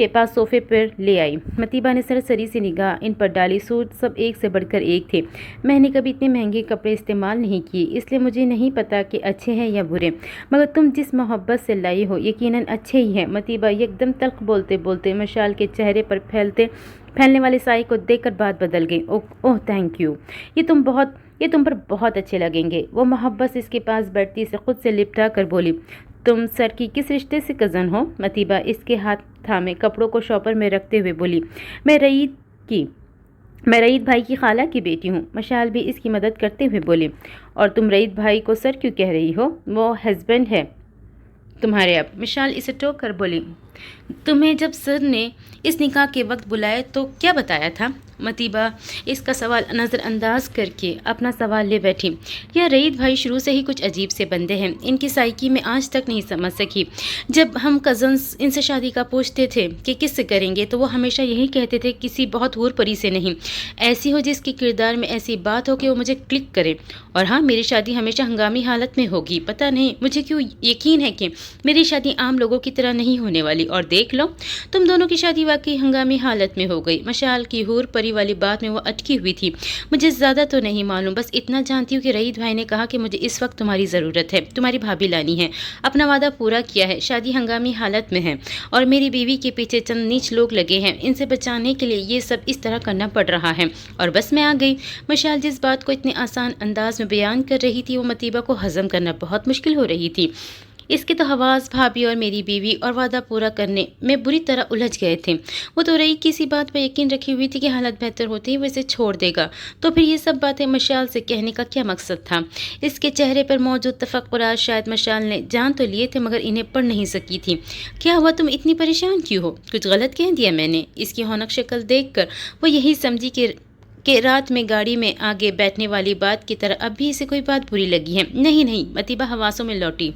Speaker 1: के पास सोफे पर ले आई। मतीबा ने सरसरी सी निगाह इन पर डाली। सूट सब एक से बढ़कर एक थे। मैंने कभी इतने महंगे कपड़े इस्तेमाल नहीं किए, इसलिए मुझे नहीं पता कि अच्छे हैं या बुरे, मगर तुम जिस मोहब्बत से लाई हो यकीनन अच्छे ही हैं। मतीबा एकदम तल्ख बोलते बोलते मशाल के चेहरे पर फैलने वाले साई को देखकर बात बदल गई। ओह थैंक यू, ये तुम पर बहुत अच्छे लगेंगे। वो मोहब्बत से इसके पास बैठती से खुद से लिपटा कर बोली, तुम सर की किस रिश्ते से कज़न हो? मतीबा इसके हाथ थामे कपड़ों को शॉपर में रखते हुए बोली, मैं रईद भाई की खाला की बेटी हूँ। मशाल भी इसकी मदद करते हुए बोली, और तुम रईद भाई को सर क्यों कह रही हो? वो हस्बैंड है तुम्हारे अब। मशाल इसे टोक कर बोली, तुम्हें जब सर ने इस निकाह के वक्त बुलाया तो क्या बताया था? मतीबा इसका सवाल नज़रअंदाज करके अपना सवाल ले बैठी। यह रईद भाई शुरू से ही कुछ अजीब से बंदे हैं, इनकी साइकी में आज तक नहीं समझ सकी। जब हम कज़न्स इनसे शादी का पूछते थे कि किससे करेंगे तो वो हमेशा यही कहते थे किसी बहुत हूर परी से नहीं, ऐसी हो जिसके किरदार में ऐसी बात हो कि वो मुझे क्लिक करे। और हाँ, मेरी शादी हमेशा हंगामी हालत में होगी। पता नहीं मुझे क्यों यकीन है कि मेरी शादी आम लोगों की तरह नहीं होने वाली। और देख लो, तुम दोनों की शादी वाकई हंगामी हालत में हो गई। मशाल की हूर परी वाली बात में वो अटकी हुई थी। मुझे ज़्यादा तो नहीं मालूम, बस इतना जानती हूँ कि रईद भाई ने कहा कि मुझे इस वक्त तुम्हारी ज़रूरत है, तुम्हारी भाभी लानी है। अपना वादा पूरा किया है, शादी हंगामी हालत में है और मेरी बीवी के पीछे चंद नीच लोग लगे हैं। इनसे बचाने के लिए ये सब इस तरह करना पड़ रहा है और बस मैं आ गई। मशाल जिस बात को इतने आसान अंदाज में बयान कर रही थी वो मतीबा को हजम करना बहुत मुश्किल हो रही थी। इसके तो हवास भाभी और मेरी बीवी और वादा पूरा करने में बुरी तरह उलझ गए थे। वो तो रही किसी बात पर यकीन रखी हुई थी कि हालत बेहतर होते ही वो इसे छोड़ देगा। तो फिर ये सब बातें मशाल से कहने का क्या मकसद था? इसके चेहरे पर मौजूद तफक्कुरात शायद मशाल ने जान तो लिए थे मगर इन्हें पढ़ नहीं सकी थी। क्या हुआ, तुम इतनी परेशान क्यों हो? कुछ गलत कह दिया मैंने? इसकी हौनक शक्ल देख कर वो यही समझी कि रात में गाड़ी में आगे बैठने वाली बात की तरह अब भी इसे कोई बात बुरी लगी है। नहीं, मतीबा हवासों में लौटी।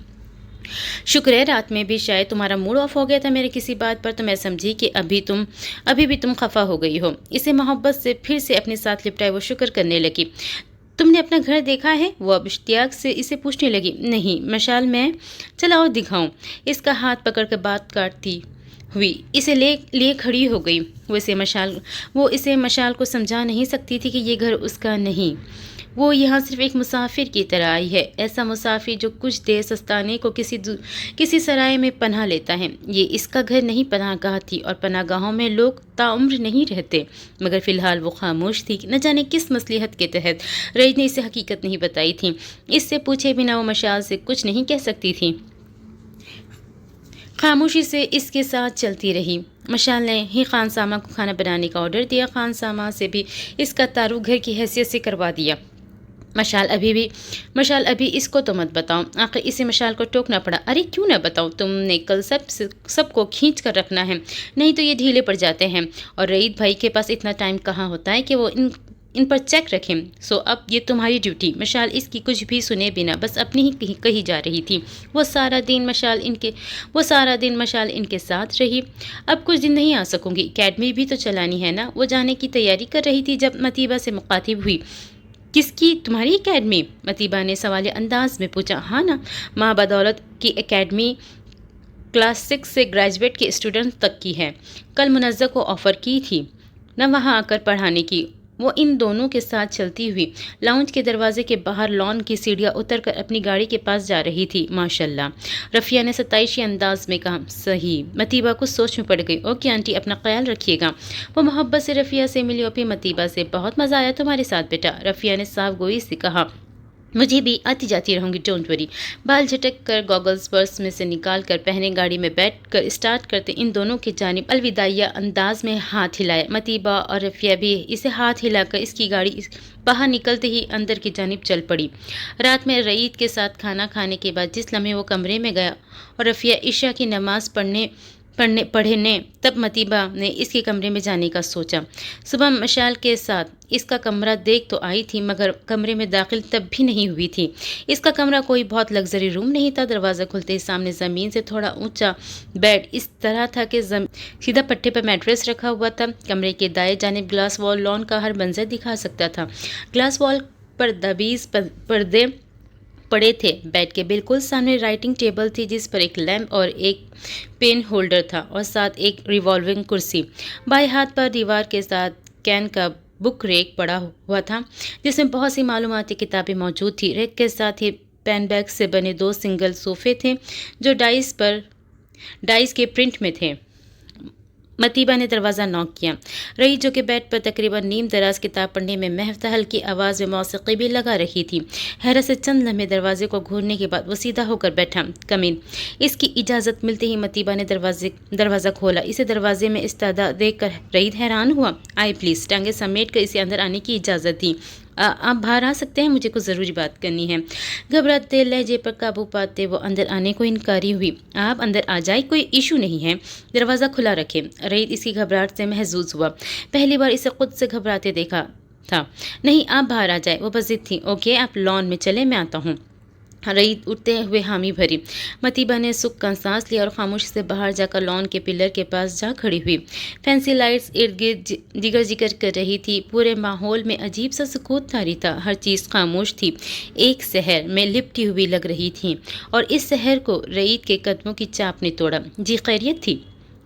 Speaker 1: शुक्र है रात में भी शायद तुम्हारा मूड ऑफ हो गया था मेरे किसी बात पर, तो मैं समझी कि अभी भी तुम खफा हो गई हो। इसे मोहब्बत से फिर से अपने साथ लिपटाए वो शुक्र करने लगी। तुमने अपना घर देखा है? वो अब इश्तियाक से इसे पूछने लगी। नहीं मशाल, मैं चलाओ दिखाऊं। इसका हाथ पकड़ कर बात काटती हुई इसे लिए खड़ी हो गई। वो इसे मशाल को समझा नहीं सकती थी कि ये घर उसका नहीं, वो यहाँ सिर्फ एक मुसाफिर की तरह आई है। ऐसा मुसाफिर जो कुछ देर सस्ताने को किसी सराय में पनाह लेता है। ये इसका घर नहीं, पनाहगाह थी और पनाहगाहों में लोग ताउम्र नहीं रहते। मगर फ़िलहाल वो खामोश थी। न जाने किस मसलिहत के तहत रईद ने इसे हकीकत नहीं बताई थी। इससे पूछे बिना वो मशाल से कुछ नहीं कह सकती थी। खामोशी से इसके साथ चलती रही। मशाल ने ही खानसामा को खाना बनाने का ऑर्डर दिया। खानसामा से भी इसका तारुफ घर की हैसियत से करवा दिया। मशाल अभी इसको तो मत बताओ। आखिर इसे मशाल को टोकना पड़ा। अरे क्यों ना बताऊँ, तुमने कल सबको खींच कर रखना है, नहीं तो ये ढीले पड़ जाते हैं और रईद भाई के पास इतना टाइम कहाँ होता है कि वो इन पर चेक रखें। सो अब ये तुम्हारी ड्यूटी। मशाल इसकी कुछ भी सुने बिना बस अपनी ही कही जा रही थी। वो सारा दिन मशाल इनके साथ रही। अब कुछ दिन नहीं आ सकूंगी, अकेडमी भी तो चलानी है ना। वो जाने की तैयारी कर रही थी जब मतीबा से मुखातिब हुई। किसकी? तुम्हारी एकेडमी? मतीबा ने सवाल अंदाज में पूछा। हाँ ना, माँ बदौलत की एकेडमी क्लास 6 से ग्रेजुएट के स्टूडेंट तक की है। कल मुनज़्ज़ा को ऑफ़र की थी न वहाँ आकर पढ़ाने की। वो इन दोनों के साथ चलती हुई लाउंज के दरवाजे के बाहर लॉन की सीढ़ियाँ उतरकर अपनी गाड़ी के पास जा रही थी। माशाल्लाह, रफ़िया ने सताइशी अंदाज में कहा। सही। मतीबा कुछ सोच में पड़ गई। ओके आंटी, अपना ख्याल रखिएगा। वो मोहब्बत से रफ़िया से मिली और फिर मतीबा से, बहुत मज़ा आया तुम्हारे साथ बेटा। रफ़िया ने साफ गोई से कहा। मुझे भी आती जाती रहूँगी, डोंट वरी। बाल झटक कर गॉगल्स पर्स में से निकाल कर पहने गाड़ी में बैठ कर स्टार्ट करते इन दोनों की जानिब अलविदाइया अंदाज में हाथ हिलाए। मतीबा और रफ़िया भी इसे हाथ हिलाकर इसकी गाड़ी बाहर निकलते ही अंदर की जानिब चल पड़ी। रात में रईद के साथ खाना खाने के बाद जिस लम्हे वो कमरे में गया और रफ़िया इशा की नमाज़ पढ़ने तब मतीबा ने इसके कमरे में जाने का सोचा। सुबह मशाल के साथ इसका कमरा देख तो आई थी मगर कमरे में दाखिल तब भी नहीं हुई थी। इसका कमरा कोई बहुत लग्जरी रूम नहीं था। दरवाज़ा खुलते ही सामने ज़मीन से थोड़ा ऊंचा बेड इस तरह था कि सीधा पट्टे पर मैट्रेस रखा हुआ था। कमरे के दाएं जानिब ग्लास वॉल लॉन का हर मंजर दिखा सकता था। ग्लास वॉल पर दबीज पर्दे पड़े थे। बेड के बिल्कुल सामने राइटिंग टेबल थी जिस पर एक लैम्प और एक पेन होल्डर था और साथ एक रिवॉल्विंग कुर्सी। बाएं हाथ पर दीवार के साथ कैन का बुक रेक पड़ा हुआ था जिसमें बहुत सी मालूमाती किताबें मौजूद थी। रेक के साथ ही पेन बैग से बने 2 सिंगल सोफे थे जो डाइस के प्रिंट में थे। मतीबा ने दरवाज़ा नॉक किया। रईस जो कि बेड पर तकरीबन नीम दराज किताब पढ़ने में महव था, हल्की आवाज़ में मौसीकी भी लगा रही थी। हैरत से चंद लम्हे दरवाजे को घूरने के बाद वो सीधा होकर बैठा। कमीन। इसकी इजाज़त मिलते ही मतीबा ने दरवाज़ा खोला। इसे दरवाजे में इस्तादा देख कर रईस हैरान हुआ। आई प्लीज़, टांगे समेट कर इसे अंदर आने की इजाज़त दी। आप बाहर आ सकते हैं, मुझे कुछ ज़रूरी बात करनी है। घबराते लहजे पर काबू पाते वो अंदर आने को इनकारी हुई। आप अंदर आ जाए, कोई इशू नहीं है, दरवाज़ा खुला रखें। रईस इसकी घबराहट से महसूस हुआ। पहली बार इसे खुद से घबराते देखा था। नहीं, आप बाहर आ जाए, वो बस जिद थी। ओके, आप लॉन में चले, मैं आता हूँ। रईस उठते हुए हामी भरी। मतीबा ने सुख का सांस लिया और खामोशी से बाहर जाकर लॉन के पिलर के पास जा खड़ी हुई। फैंसी लाइट्स इर्द गिर्द जिगर जिगर कर रही थी। पूरे माहौल में अजीब सा सुकून तारी था। हर चीज़ खामोश थी, एक शहर में लिपटी हुई लग रही थी और इस शहर को रईस के कदमों की चाप ने तोड़ा। जी खैरियत थी?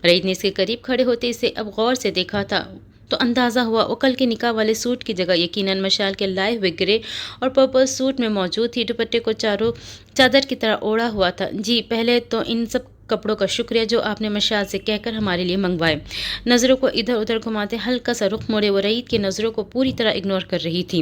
Speaker 1: रईस ने इसके करीब खड़े होते इसे अब गौर से देखा था तो अंदाज़ा हुआ वो कल के निकाह वाले सूट की जगह यकीनन मशाल के लाए हुए ग्रे और पर्पल सूट में मौजूद थी। दुपट्टे को चारों चादर की तरह ओढ़ा हुआ था। जी, पहले तो इन सब कपड़ों का शुक्रिया जो आपने मशाल से कहकर हमारे लिए मंगवाए। नज़रों को इधर उधर घुमाते हल्का सा रुख मोड़े वो रईस की नज़रों को पूरी तरह इग्नोर कर रही थी।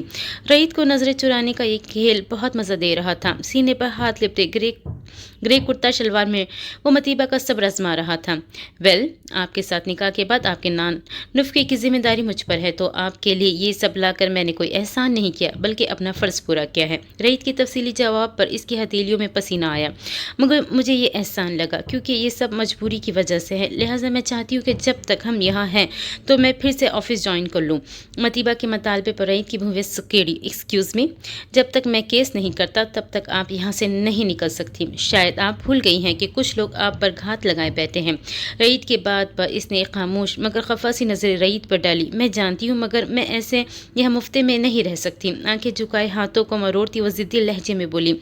Speaker 1: रईस को नज़रें चुराने का ये खेल बहुत मज़ा दे रहा था। सीने पर हाथ लिपटे ग्रे कुर्ता शलवार में वो मतीबा का सब रज़मा रहा था। वेल, आपके साथ निकाह के बाद आपके नुफ़्के की जिम्मेदारी मुझ पर है, तो आपके लिए ये सब लाकर मैंने कोई एहसान नहीं किया बल्कि अपना फ़र्ज़ पूरा किया है। रईस की तफसीली जवाब पर इसकी हथेलियों में पसीना आया। मगर मुझे ये एहसान लगा क्योंकि ये सब मजबूरी की वजह से है, लिहाजा मैं चाहती हूँ कि जब तक हम यहाँ हैं तो मैं फिर से ऑफिस ज्वाइन कर लूँ। मतीबा के मतालबे पर रईस की भुवें सुकेड़ी। एक्सक्यूज़ मी, जब तक मैं केस नहीं करता तब तक आप यहाँ से नहीं निकल सकती। शायद आप भूल गई हैं कि कुछ लोग आप पर घात लगाए बैठे हैं। रईस की बात पर इसने खामोश मगर खफा सी नज़रें रईस पर डाली। मैं जानती हूँ, मगर मैं ऐसे यह मुफ्ते में नहीं रह सकती। आंखें झुकाए हाथों को मरोड़ती वो ज़िद्दी लहजे में बोली,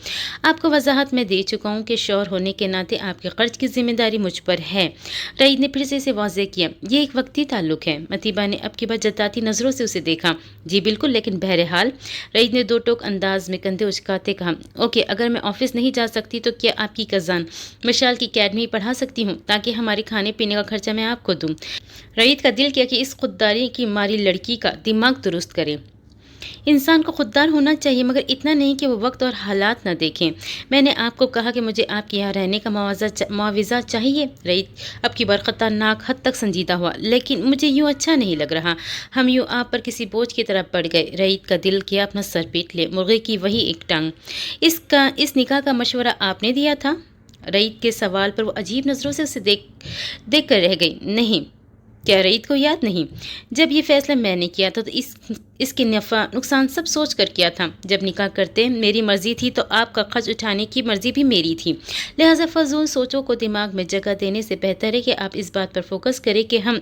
Speaker 1: आपको वजाहत मैं दे चुका हूँ कि शौहर होने के नाते आपके खर्च की जिम्मेदारी मुझ पर है। रईस ने फिर से इसे वाज़ेह किया। ये एक वक्ती ताल्लुक है। मतीबा ने अब की बात जताती नज़रों से उसे देखा। जी बिल्कुल, लेकिन बहरहाल, रईस ने दो टोक अंदाज में कंधे उचकाते कहा। ओके, अगर मैं ऑफिस नहीं जा सकती तो क्या आपकी कज़ान मशाल की अकेडमी पढ़ा सकती हूँ ताकि हमारे खाने पीने का खर्चा मैं आपको दूँ। रईस का दिल किया कि इस खुददारी की मारी लड़की का दिमाग दुरुस्त करे। इंसान को खुददार होना चाहिए, मगर इतना नहीं कि वो वक्त और हालात न देखें। मैंने आपको कहा कि मुझे आपके यहाँ रहने का मुआवजा चाहिए। रईस अब की बार ख़तरनाक हद तक संजीदा हुआ। लेकिन मुझे यूँ अच्छा नहीं लग रहा। हम यूँ आप पर किसी बोझ की तरह पड़ गए। रईस का दिल किया अपना सर पीट ले। मुर्गे की वही एक टांग। इस निकाह का मशवरा आपने दिया था? रईस के सवाल पर वो अजीब नज़रों से उसे देख कर रह गई। नहीं। क्या रईस को याद नहीं? जब ये फैसला मैंने किया था तो इसके नफ़ा नुकसान सब सोच कर किया था। जब निकाह करते मेरी मर्ज़ी थी तो आपका खर्च उठाने की मर्ज़ी भी मेरी थी। लिहाजा फजूल सोचों को दिमाग में जगह देने से बेहतर है कि आप इस बात पर फोकस करें कि हम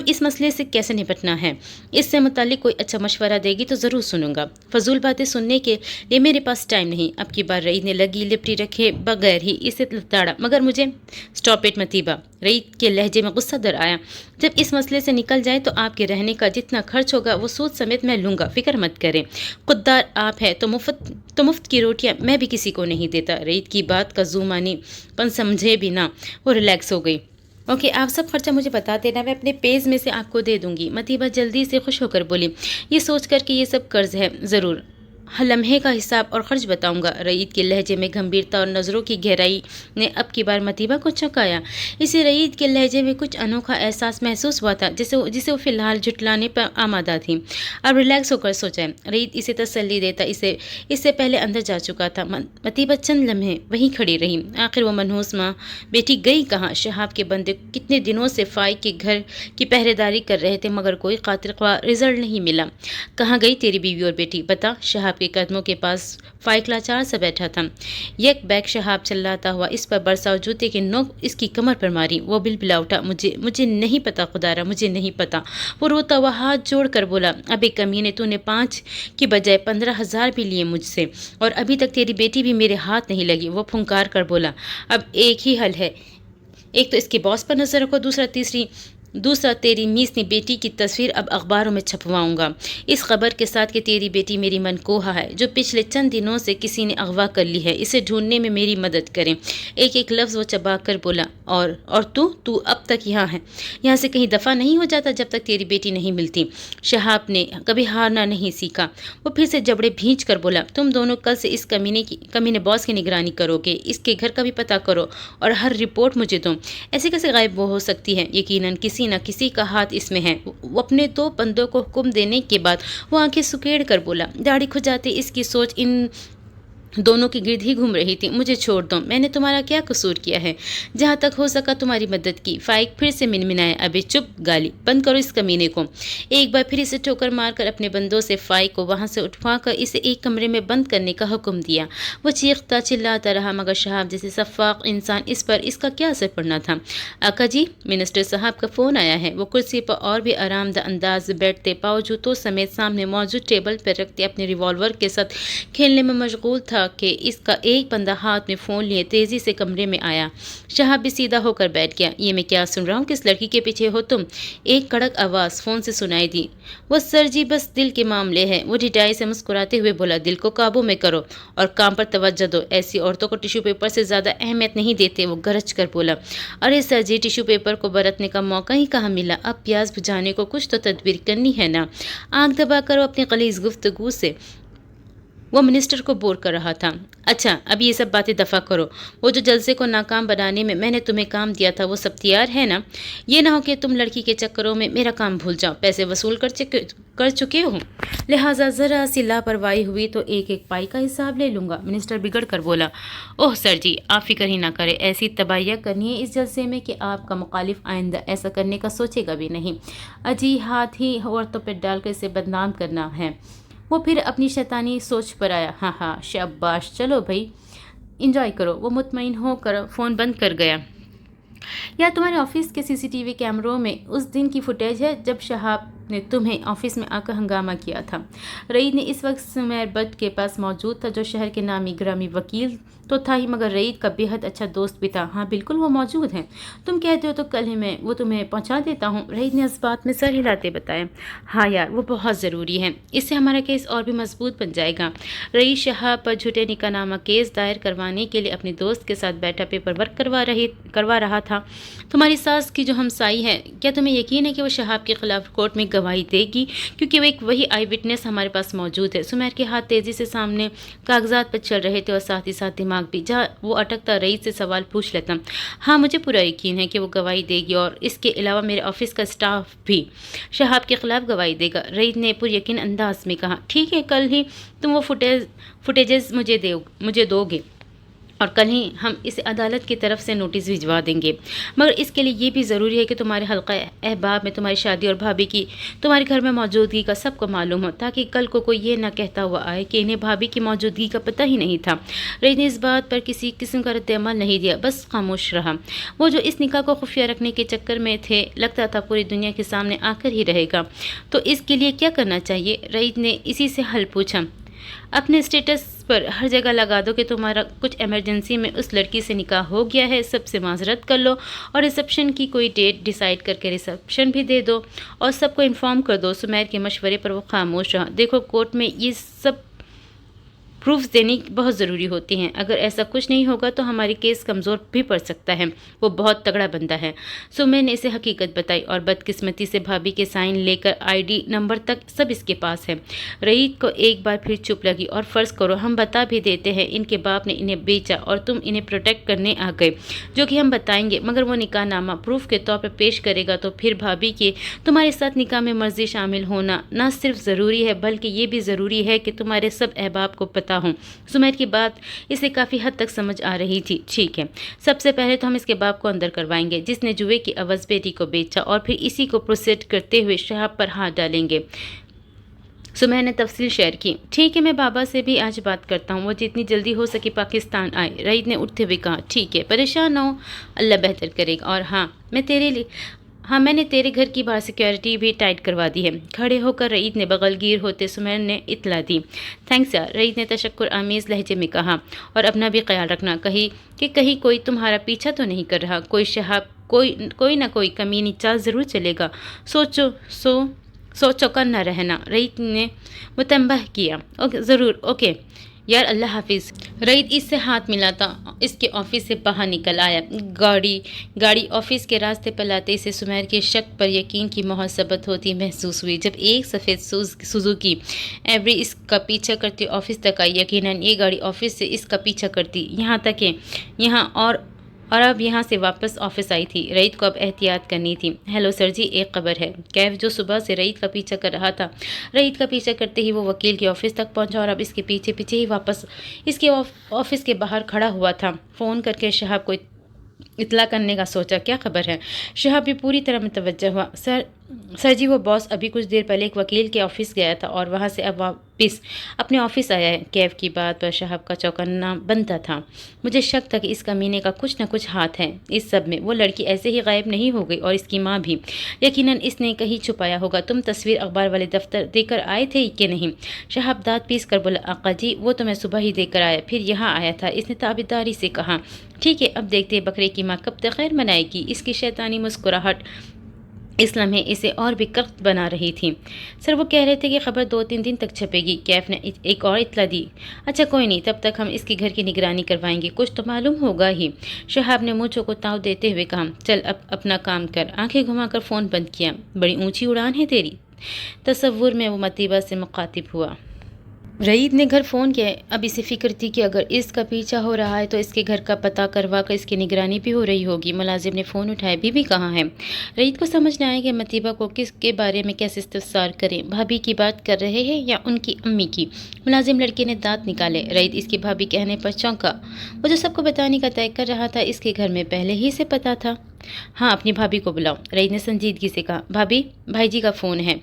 Speaker 1: इस मसले से कैसे निपटना है। इससे मुतालिक कोई अच्छा मशवरा देगी तो ज़रूर सुनूंगा। फजूल बातें सुनने के लिए मेरे पास टाइम नहीं। अब की बार रईस ने लगी लिपटी रखे बगैर ही इसे लताड़ा। मगर मुझे स्टॉप इट मतीबा। रईस के लहजे में गुस्सा दर आया। जब इस मसले से निकल जाए तो आपके रहने का जितना खर्च होगा वो सूद समेत मैं लूँगा, फिक्र मत करें। खुददार आप है तो मुफ्त की रोटियां मैं भी किसी को नहीं देता। रईस की बात का ज़ूमानीपन समझे बिना वो रिलैक्स हो गई। ओके, आप सब खर्चा मुझे बता देना, मैं अपने पेज में से आपको दे दूँगी। मतीबा जल्दी से खुश होकर बोली। ये सोच कर कि ये सब कर्ज है, ज़रूर लम्हे का हिसाब और खर्च बताऊंगा। रईस के लहजे में गंभीरता और नज़रों की गहराई ने अब की बार मतीबा को चौंकाया। इसे रईस के लहजे में कुछ अनोखा एहसास महसूस हुआ था जिसे वो फिलहाल झुटलाने पर आमादा थी। अब रिलैक्स होकर सोचा। रईस इसे तसल्ली देता इससे पहले अंदर जा चुका था। मतीबा चंद लम्हे वहीं खड़ी रही। आखिर वो मनहूस माँ बेटी गई कहाँ? शहाब के बंदे कितने दिनों से फाइक के घर की पहरेदारी कर रहे थे मगर कोई कातिल ख्वाह रिजल्ट नहीं मिला। कहाँ गई तेरी बीवी और बेटी? बता। शहाब के कदमों के पास फाइक लाचार सा बैठा था। एक बैग शहाब चिल्लाता हुआ इस पर बरसा और जूते की नोक इसकी कमर पर मारी। वो बिलबिला उठा, मुझे मुझे नहीं पता खुदारा, मुझे नहीं पता। वो रोता हुआ हाथ जोड़ कर बोला, अबे कमीने, तूने 5 की बजाय 15,000 भी लिए मुझसे और अभी तक तेरी बेटी भी मेरे हाथ नहीं लगी। वो फुंकार कर बोला, अब एक ही हल है, एक तो इसके बॉस पर नजर रखो, दूसरा तेरी मीसनी बेटी की तस्वीर अब अखबारों में छपवाऊंगा, इस खबर के साथ कि तेरी बेटी मेरी मनकोहा है जो पिछले चंद दिनों से किसी ने अगवा कर ली है, इसे ढूंढने में मेरी मदद करें। एक एक लफ्ज़ वो चबा कर बोला, और तू अब तक यहाँ से कहीं दफ़ा नहीं हो जाता जब तक तेरी बेटी नहीं मिलती। शहाब ने कभी हारना नहीं सीखा। वो फिर से जबड़े भींच कर बोला, तुम दोनों कल से इस कमीने बॉस की निगरानी करोगे, इसके घर का भी पता करो और हर रिपोर्ट मुझे दो। ऐसे कैसे गायब वो हो सकती है? यकीनन किसी न किसी का हाथ इसमें है। वो अपने 2 बंदों को हुक्म देने के बाद वो आंखें सुकेड़ कर बोला, दाढ़ी खुजाते इसकी सोच इन दोनों की गिर्द ही घूम रही थी। मुझे छोड़ दो, मैंने तुम्हारा क्या कसूर किया है? जहाँ तक हो सका तुम्हारी मदद की। फाइक फिर से मिनमिनाया, अबे चुप गाली, बंद करो इस कमीने को। एक बार फिर इसे ठोकर मारकर अपने बंदों से फाइक को वहाँ से उठवाकर इसे एक कमरे में बंद करने का हुक्म दिया। वो चीखता चिल्लाता रहा मगर शहाब जैसे सफाक इंसान इस पर इसका क्या असर पड़ना था। आका जी, मिनिस्टर साहब का फ़ोन आया है। वो कुर्सी पर और भी आरामदा अंदाज बैठते, पाँव जूतों समेत सामने मौजूद टेबल पर रखते अपने रिवॉल्वर के साथ खेलने में मशगूल था कि इसका एक बंदा हाथ में फ़ोन लिए तेज़ी से कमरे में आया। शहाब भी सीधा होकर बैठ गया। ये मैं क्या सुन रहा हूँ? किस लड़की के पीछे हो तुम? एक कड़क आवाज़ फ़ोन से सुनाई दी। वो सर जी बस दिल के मामले है। वो ढिठाई से मुस्कुराते हुए बोला, दिल को काबू में करो और काम पर तवज्जो दो। ऐसी औरतों को टिश्यू पेपर से ज़्यादा अहमियत नहीं देते। वो गरज कर बोला, अरे सर जी, टिश्यू पेपर को बरतने का मौका ही कहाँ मिला? अब प्याज बुझाने को कुछ तो तदबीर करनी है ना। आँख दबा करो अपनी गलीज़ गुफ्तगू से। वो मिनिस्टर को बोर कर रहा था। अच्छा, अब ये सब बातें दफ़ा करो। वो जो जलसे को नाकाम बनाने में मैंने तुम्हें काम दिया था वो सब तैयार है ना? ये ना हो कि तुम लड़की के चक्करों में मेरा काम भूल जाओ। पैसे वसूल कर चुके हो, लिहाजा ज़रा सी लापरवाही हुई तो एक एक पाई का हिसाब ले लूँगा। मिनिस्टर बिगड़ कर बोला, ओह सर जी, आप फिक्र ही ना करें। ऐसी तबाहियाँ करनी है इस जलसे में कि आपका मुखालिफ आइंदा ऐसा करने का सोचेगा भी नहीं। अजी हाथ ही औरतों पर डालकर इसे बदनाम करना है। वो फिर अपनी शैतानी सोच पर आया। हाँ, शाबाश, चलो भाई इंजॉय करो। वो मुतमईन होकर फ़ोन बंद कर गया। यार, तुम्हारे ऑफिस के सीसीटीवी कैमरों में उस दिन की फुटेज है जब शहाब ने तुम्हें ऑफिस में आकर हंगामा किया था। रईद ने इस वक्त सुमेर बट के पास मौजूद था जो शहर के नामी ग्रामी वकील तो था ही मगर रईद का बेहद अच्छा दोस्त भी था। हाँ बिल्कुल, वो मौजूद हैं। तुम कहते हो तो कल ही मैं वो तुम्हें पहुंचा देता हूँ। रईद ने इस बात में सर हिलाते बताया, हाँ यार, वो बहुत ज़रूरी है, इससे हमारा केस और भी मजबूत बन जाएगा। रईद शहाब पर झूठे निकाहनामा केस दायर करवाने के लिए अपने दोस्त के साथ बैठा पेपर वर्क करवा रहा था। तुम्हारी सास की जो हमसाई है, क्या तुम्हें यकीन है कि वो शहाब के खिलाफ कोर्ट में गवाही देगी? क्योंकि वो एक वही आई विटनेस हमारे पास मौजूद है। सुमेर के हाथ तेज़ी से सामने कागजात पर चल रहे थे और साथ ही साथ दिमाग भी। जहाँ वो अटकता रईस से सवाल पूछ लेता, हाँ मुझे पूरा यकीन है कि वो गवाही देगी और इसके अलावा मेरे ऑफिस का स्टाफ भी शहाब के खिलाफ गवाही देगा। रईस ने पूरे यकीन अंदाज में कहा, ठीक है, कल ही तुम वो फुटेजेस मुझे दोगे और कल ही हम इसे अदालत की तरफ से नोटिस भिजवा देंगे। मगर इसके लिए ये भी ज़रूरी है कि तुम्हारे हल्का अहबाब में तुम्हारी शादी और भाभी की तुम्हारे घर में मौजूदगी का सबको मालूम हो, ताकि कल को कोई ये ना कहता हुआ आए कि इन्हें भाभी की मौजूदगी का पता ही नहीं था। रईस ने इस बात पर किसी किस्म का रद्द-ए-अमल नहीं दिया, बस खामोश रहा। वो जो इस निकाह को खुफिया रखने के चक्कर में थे, लगता था पूरी दुनिया के सामने आकर ही रहेगा। तो इसके लिए क्या करना चाहिए? रईस ने इसी से हल पूछा। अपने स्टेटस पर हर जगह लगा दो कि तुम्हारा कुछ इमरजेंसी में उस लड़की से निकाह हो गया है, सबसे माजरत कर लो और रिसेप्शन की कोई डेट डिसाइड करके रिसेप्शन भी दे दो और सबको इन्फॉर्म कर दो। सुमेर के मशवरे पर वो खामोश रहा। देखो, कोर्ट में ये सब प्रूफ्स देनी बहुत ज़रूरी होती हैं। अगर ऐसा कुछ नहीं होगा तो हमारी केस कमज़ोर भी पड़ सकता है। वो बहुत तगड़ा बंदा है। सुमेर ने इसे हकीकत बताई और बदकिस्मती से भाभी के साइन लेकर आईडी नंबर तक सब इसके पास है। रईद को एक बार फिर चुप लगी। और फ़र्ज़ करो हम बता भी देते हैं इनके बाप ने इन्हें बेचा और तुम इन्हें प्रोटेक्ट करने आ गए, जो कि हम बताएंगे, मगर वो निकाहनामा प्रूफ के तौर पर पेश करेगा तो फिर भाभी के तुम्हारे साथ निकाह में मर्जी शामिल होना न सिर्फ ज़रूरी है बल्कि ये भी ज़रूरी है कि तुम्हारे सब अहबाब को पता हूँ। सुमेर की बात इसे काफ़ी हद तक समझ आ रही थी। ठीक है, सबसे पहले तो हम इसके बाप को अंदर करवाएंगे जिसने जुए की अवज़ बेटी को बेचा और फिर इसी को प्रोसेड करते हुए शहाब पर हाथ डालेंगे। سمیہ نے تفصیل شیئر کی۔ ٹھیک ہے، میں بابا سے بھی آج بات کرتا ہوں، وہ جتنی جلدی ہو سکے پاکستان آئے۔ رعید نے اٹھتے ہوئے کہا، ٹھیک ہے، پریشان نہ ہو، اللہ بہتر کرے گا۔ اور میں نے تیرے گھر کی باہر سیکیورٹی بھی ٹائٹ کروا دی ہے۔ کھڑے ہو کر رعید نے بغل گیر ہوتے سمیہ نے اطلاع دی۔ تھینکس یار، رعید نے تشکر آمیز لہجے میں کہا، اور اپنا بھی خیال رکھنا، کہیں کوئی تمہارا پیچھا تو نہیں کر رہا، کوئی نہ کوئی کمینی چال ضرور چلے گا، سوچو کر نہ رہنا۔ رعید نے متنبہ کیا، ضرور، اوکے یار، اللہ حافظ۔ رعید اس سے ہاتھ ملاتا اس کے آفس سے باہر نکل آیا۔ گاڑی آفس کے راستے پر لاتے اسے سمیر کے شک پر یقین کی مہر ثبت ہوتی محسوس ہوئی۔ جب ایک سفید سوزوکی ایوری اس کا پیچھا کرتی آفس تک آئی، یقیناً یہ گاڑی آفس سے اس کا پیچھا کرتی یہاں تک کہ اور اب یہاں سے واپس آفس آئی تھی۔ رعید کو اب احتیاط کرنی تھی۔ ہیلو سر جی، ایک خبر ہے۔ کیف جو صبح سے رعید کا پیچھا کر رہا تھا، رعید کا پیچھا کرتے ہی وہ وکیل کے آفس تک پہنچا اور اب اس کے پیچھے ہی واپس اس کے آفس کے باہر کھڑا ہوا تھا۔ فون کر کے شہاب کو اطلاع کرنے کا سوچا، کیا خبر ہے؟ شہاب بھی پوری طرح متوجہ ہوا۔ سر جی، وہ باس ابھی کچھ دیر پہلے ایک وکیل کے آفس گیا تھا اور وہاں سے اب واپس اپنے آفس آیا ہے۔ کیف کی بات پر شہاب کا چوکنا بنتا تھا۔ مجھے شک تھا کہ اس کمینے کا کچھ نہ کچھ ہاتھ ہے اس سب میں۔ وہ لڑکی ایسے ہی غائب نہیں ہو گئی، اور اس کی ماں بھی۔ یقیناً اس نے کہیں چھپایا ہوگا۔ تم تصویر اخبار والے دفتر دے کر آئے تھے کہ نہیں؟ شہاب دانت پیس کر بولا، آقا جی، وہ تو میں صبح ہی دے کر آیا، پھر یہاں آیا تھا۔ اس نے تابعداری سے کہا، ٹھیک ہے، اب دیکھتے بکرے کی ماں کب تک خیر منائے گی۔ اس کی شیطانی مسکراہٹ اس لمحے اسے اور بھی کرخت بنا رہی تھی۔ سر، وہ کہہ رہے تھے کہ خبر 2-3 دن تک چھپے گی۔ کیف نے ایک اور اطلاع دی۔ اچھا کوئی نہیں، تب تک ہم اس کے گھر کی نگرانی کروائیں گے، کچھ تو معلوم ہوگا ہی۔ شہاب نے مونچھوں کو تاؤ دیتے ہوئے کہا، چل اب اپنا کام کر۔ آنکھیں گھما کر فون بند کیا۔ بڑی اونچی اڑان ہے تیری۔ تصور میں وہ مطیبہ سے مخاطب ہوا۔ رعید نے گھر فون کیا۔ اب اسے فکر تھی کہ اگر اس کا پیچھا ہو رہا ہے تو اس کے گھر کا پتہ کروا کر اس کی نگرانی بھی ہو رہی ہوگی۔ ملازم نے فون اٹھایا، بھی کہاں ہے؟ رعید کو سمجھ نہ آیا کہ مطیبہ کو کس کے بارے میں کیسے استفسار کریں۔ بھابھی کی بات کر رہے ہیں یا ان کی امی کی؟ ملازم لڑکے نے دانت نکالے۔ رعید اس کی بھابھی کہنے پر چونکا۔ وہ جو سب کو بتانے کا طے کر رہا تھا، اس کے گھر میں پہلے ہی سے پتہ تھا۔ ہاں، اپنی بھابھی کو بلاؤ، رعید نے سنجیدگی سے کہا۔ بھابھی، بھائی جی کا فون ہے۔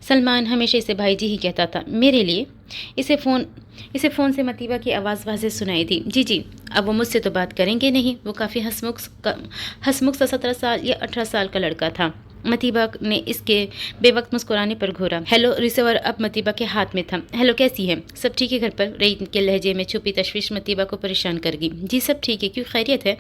Speaker 1: سلمان ہمیشہ اسے بھائی جی ہی کہتا تھا، میرے لیے۔ اسے فون سے مطیبہ کی آواز واضح سنائی دی۔ جی، اب وہ مجھ سے تو بات کریں گے نہیں۔ وہ کافی ہسمکھ سا 17 سال یا 18 سال کا لڑکا تھا۔ مطیبہ نے اس کے بے وقت مسکرانے پر گھورا۔ ہیلو، ریسیور اب مطیبہ کے ہاتھ میں تھا۔ ہیلو، کیسی ہے؟ سب ٹھیک ہے گھر پر؟ رعید کے لہجے میں چھپی تشویش مطیبہ کو پریشان کر گئی۔ جی سب ٹھیک ہے، کیوں خیریت ہے؟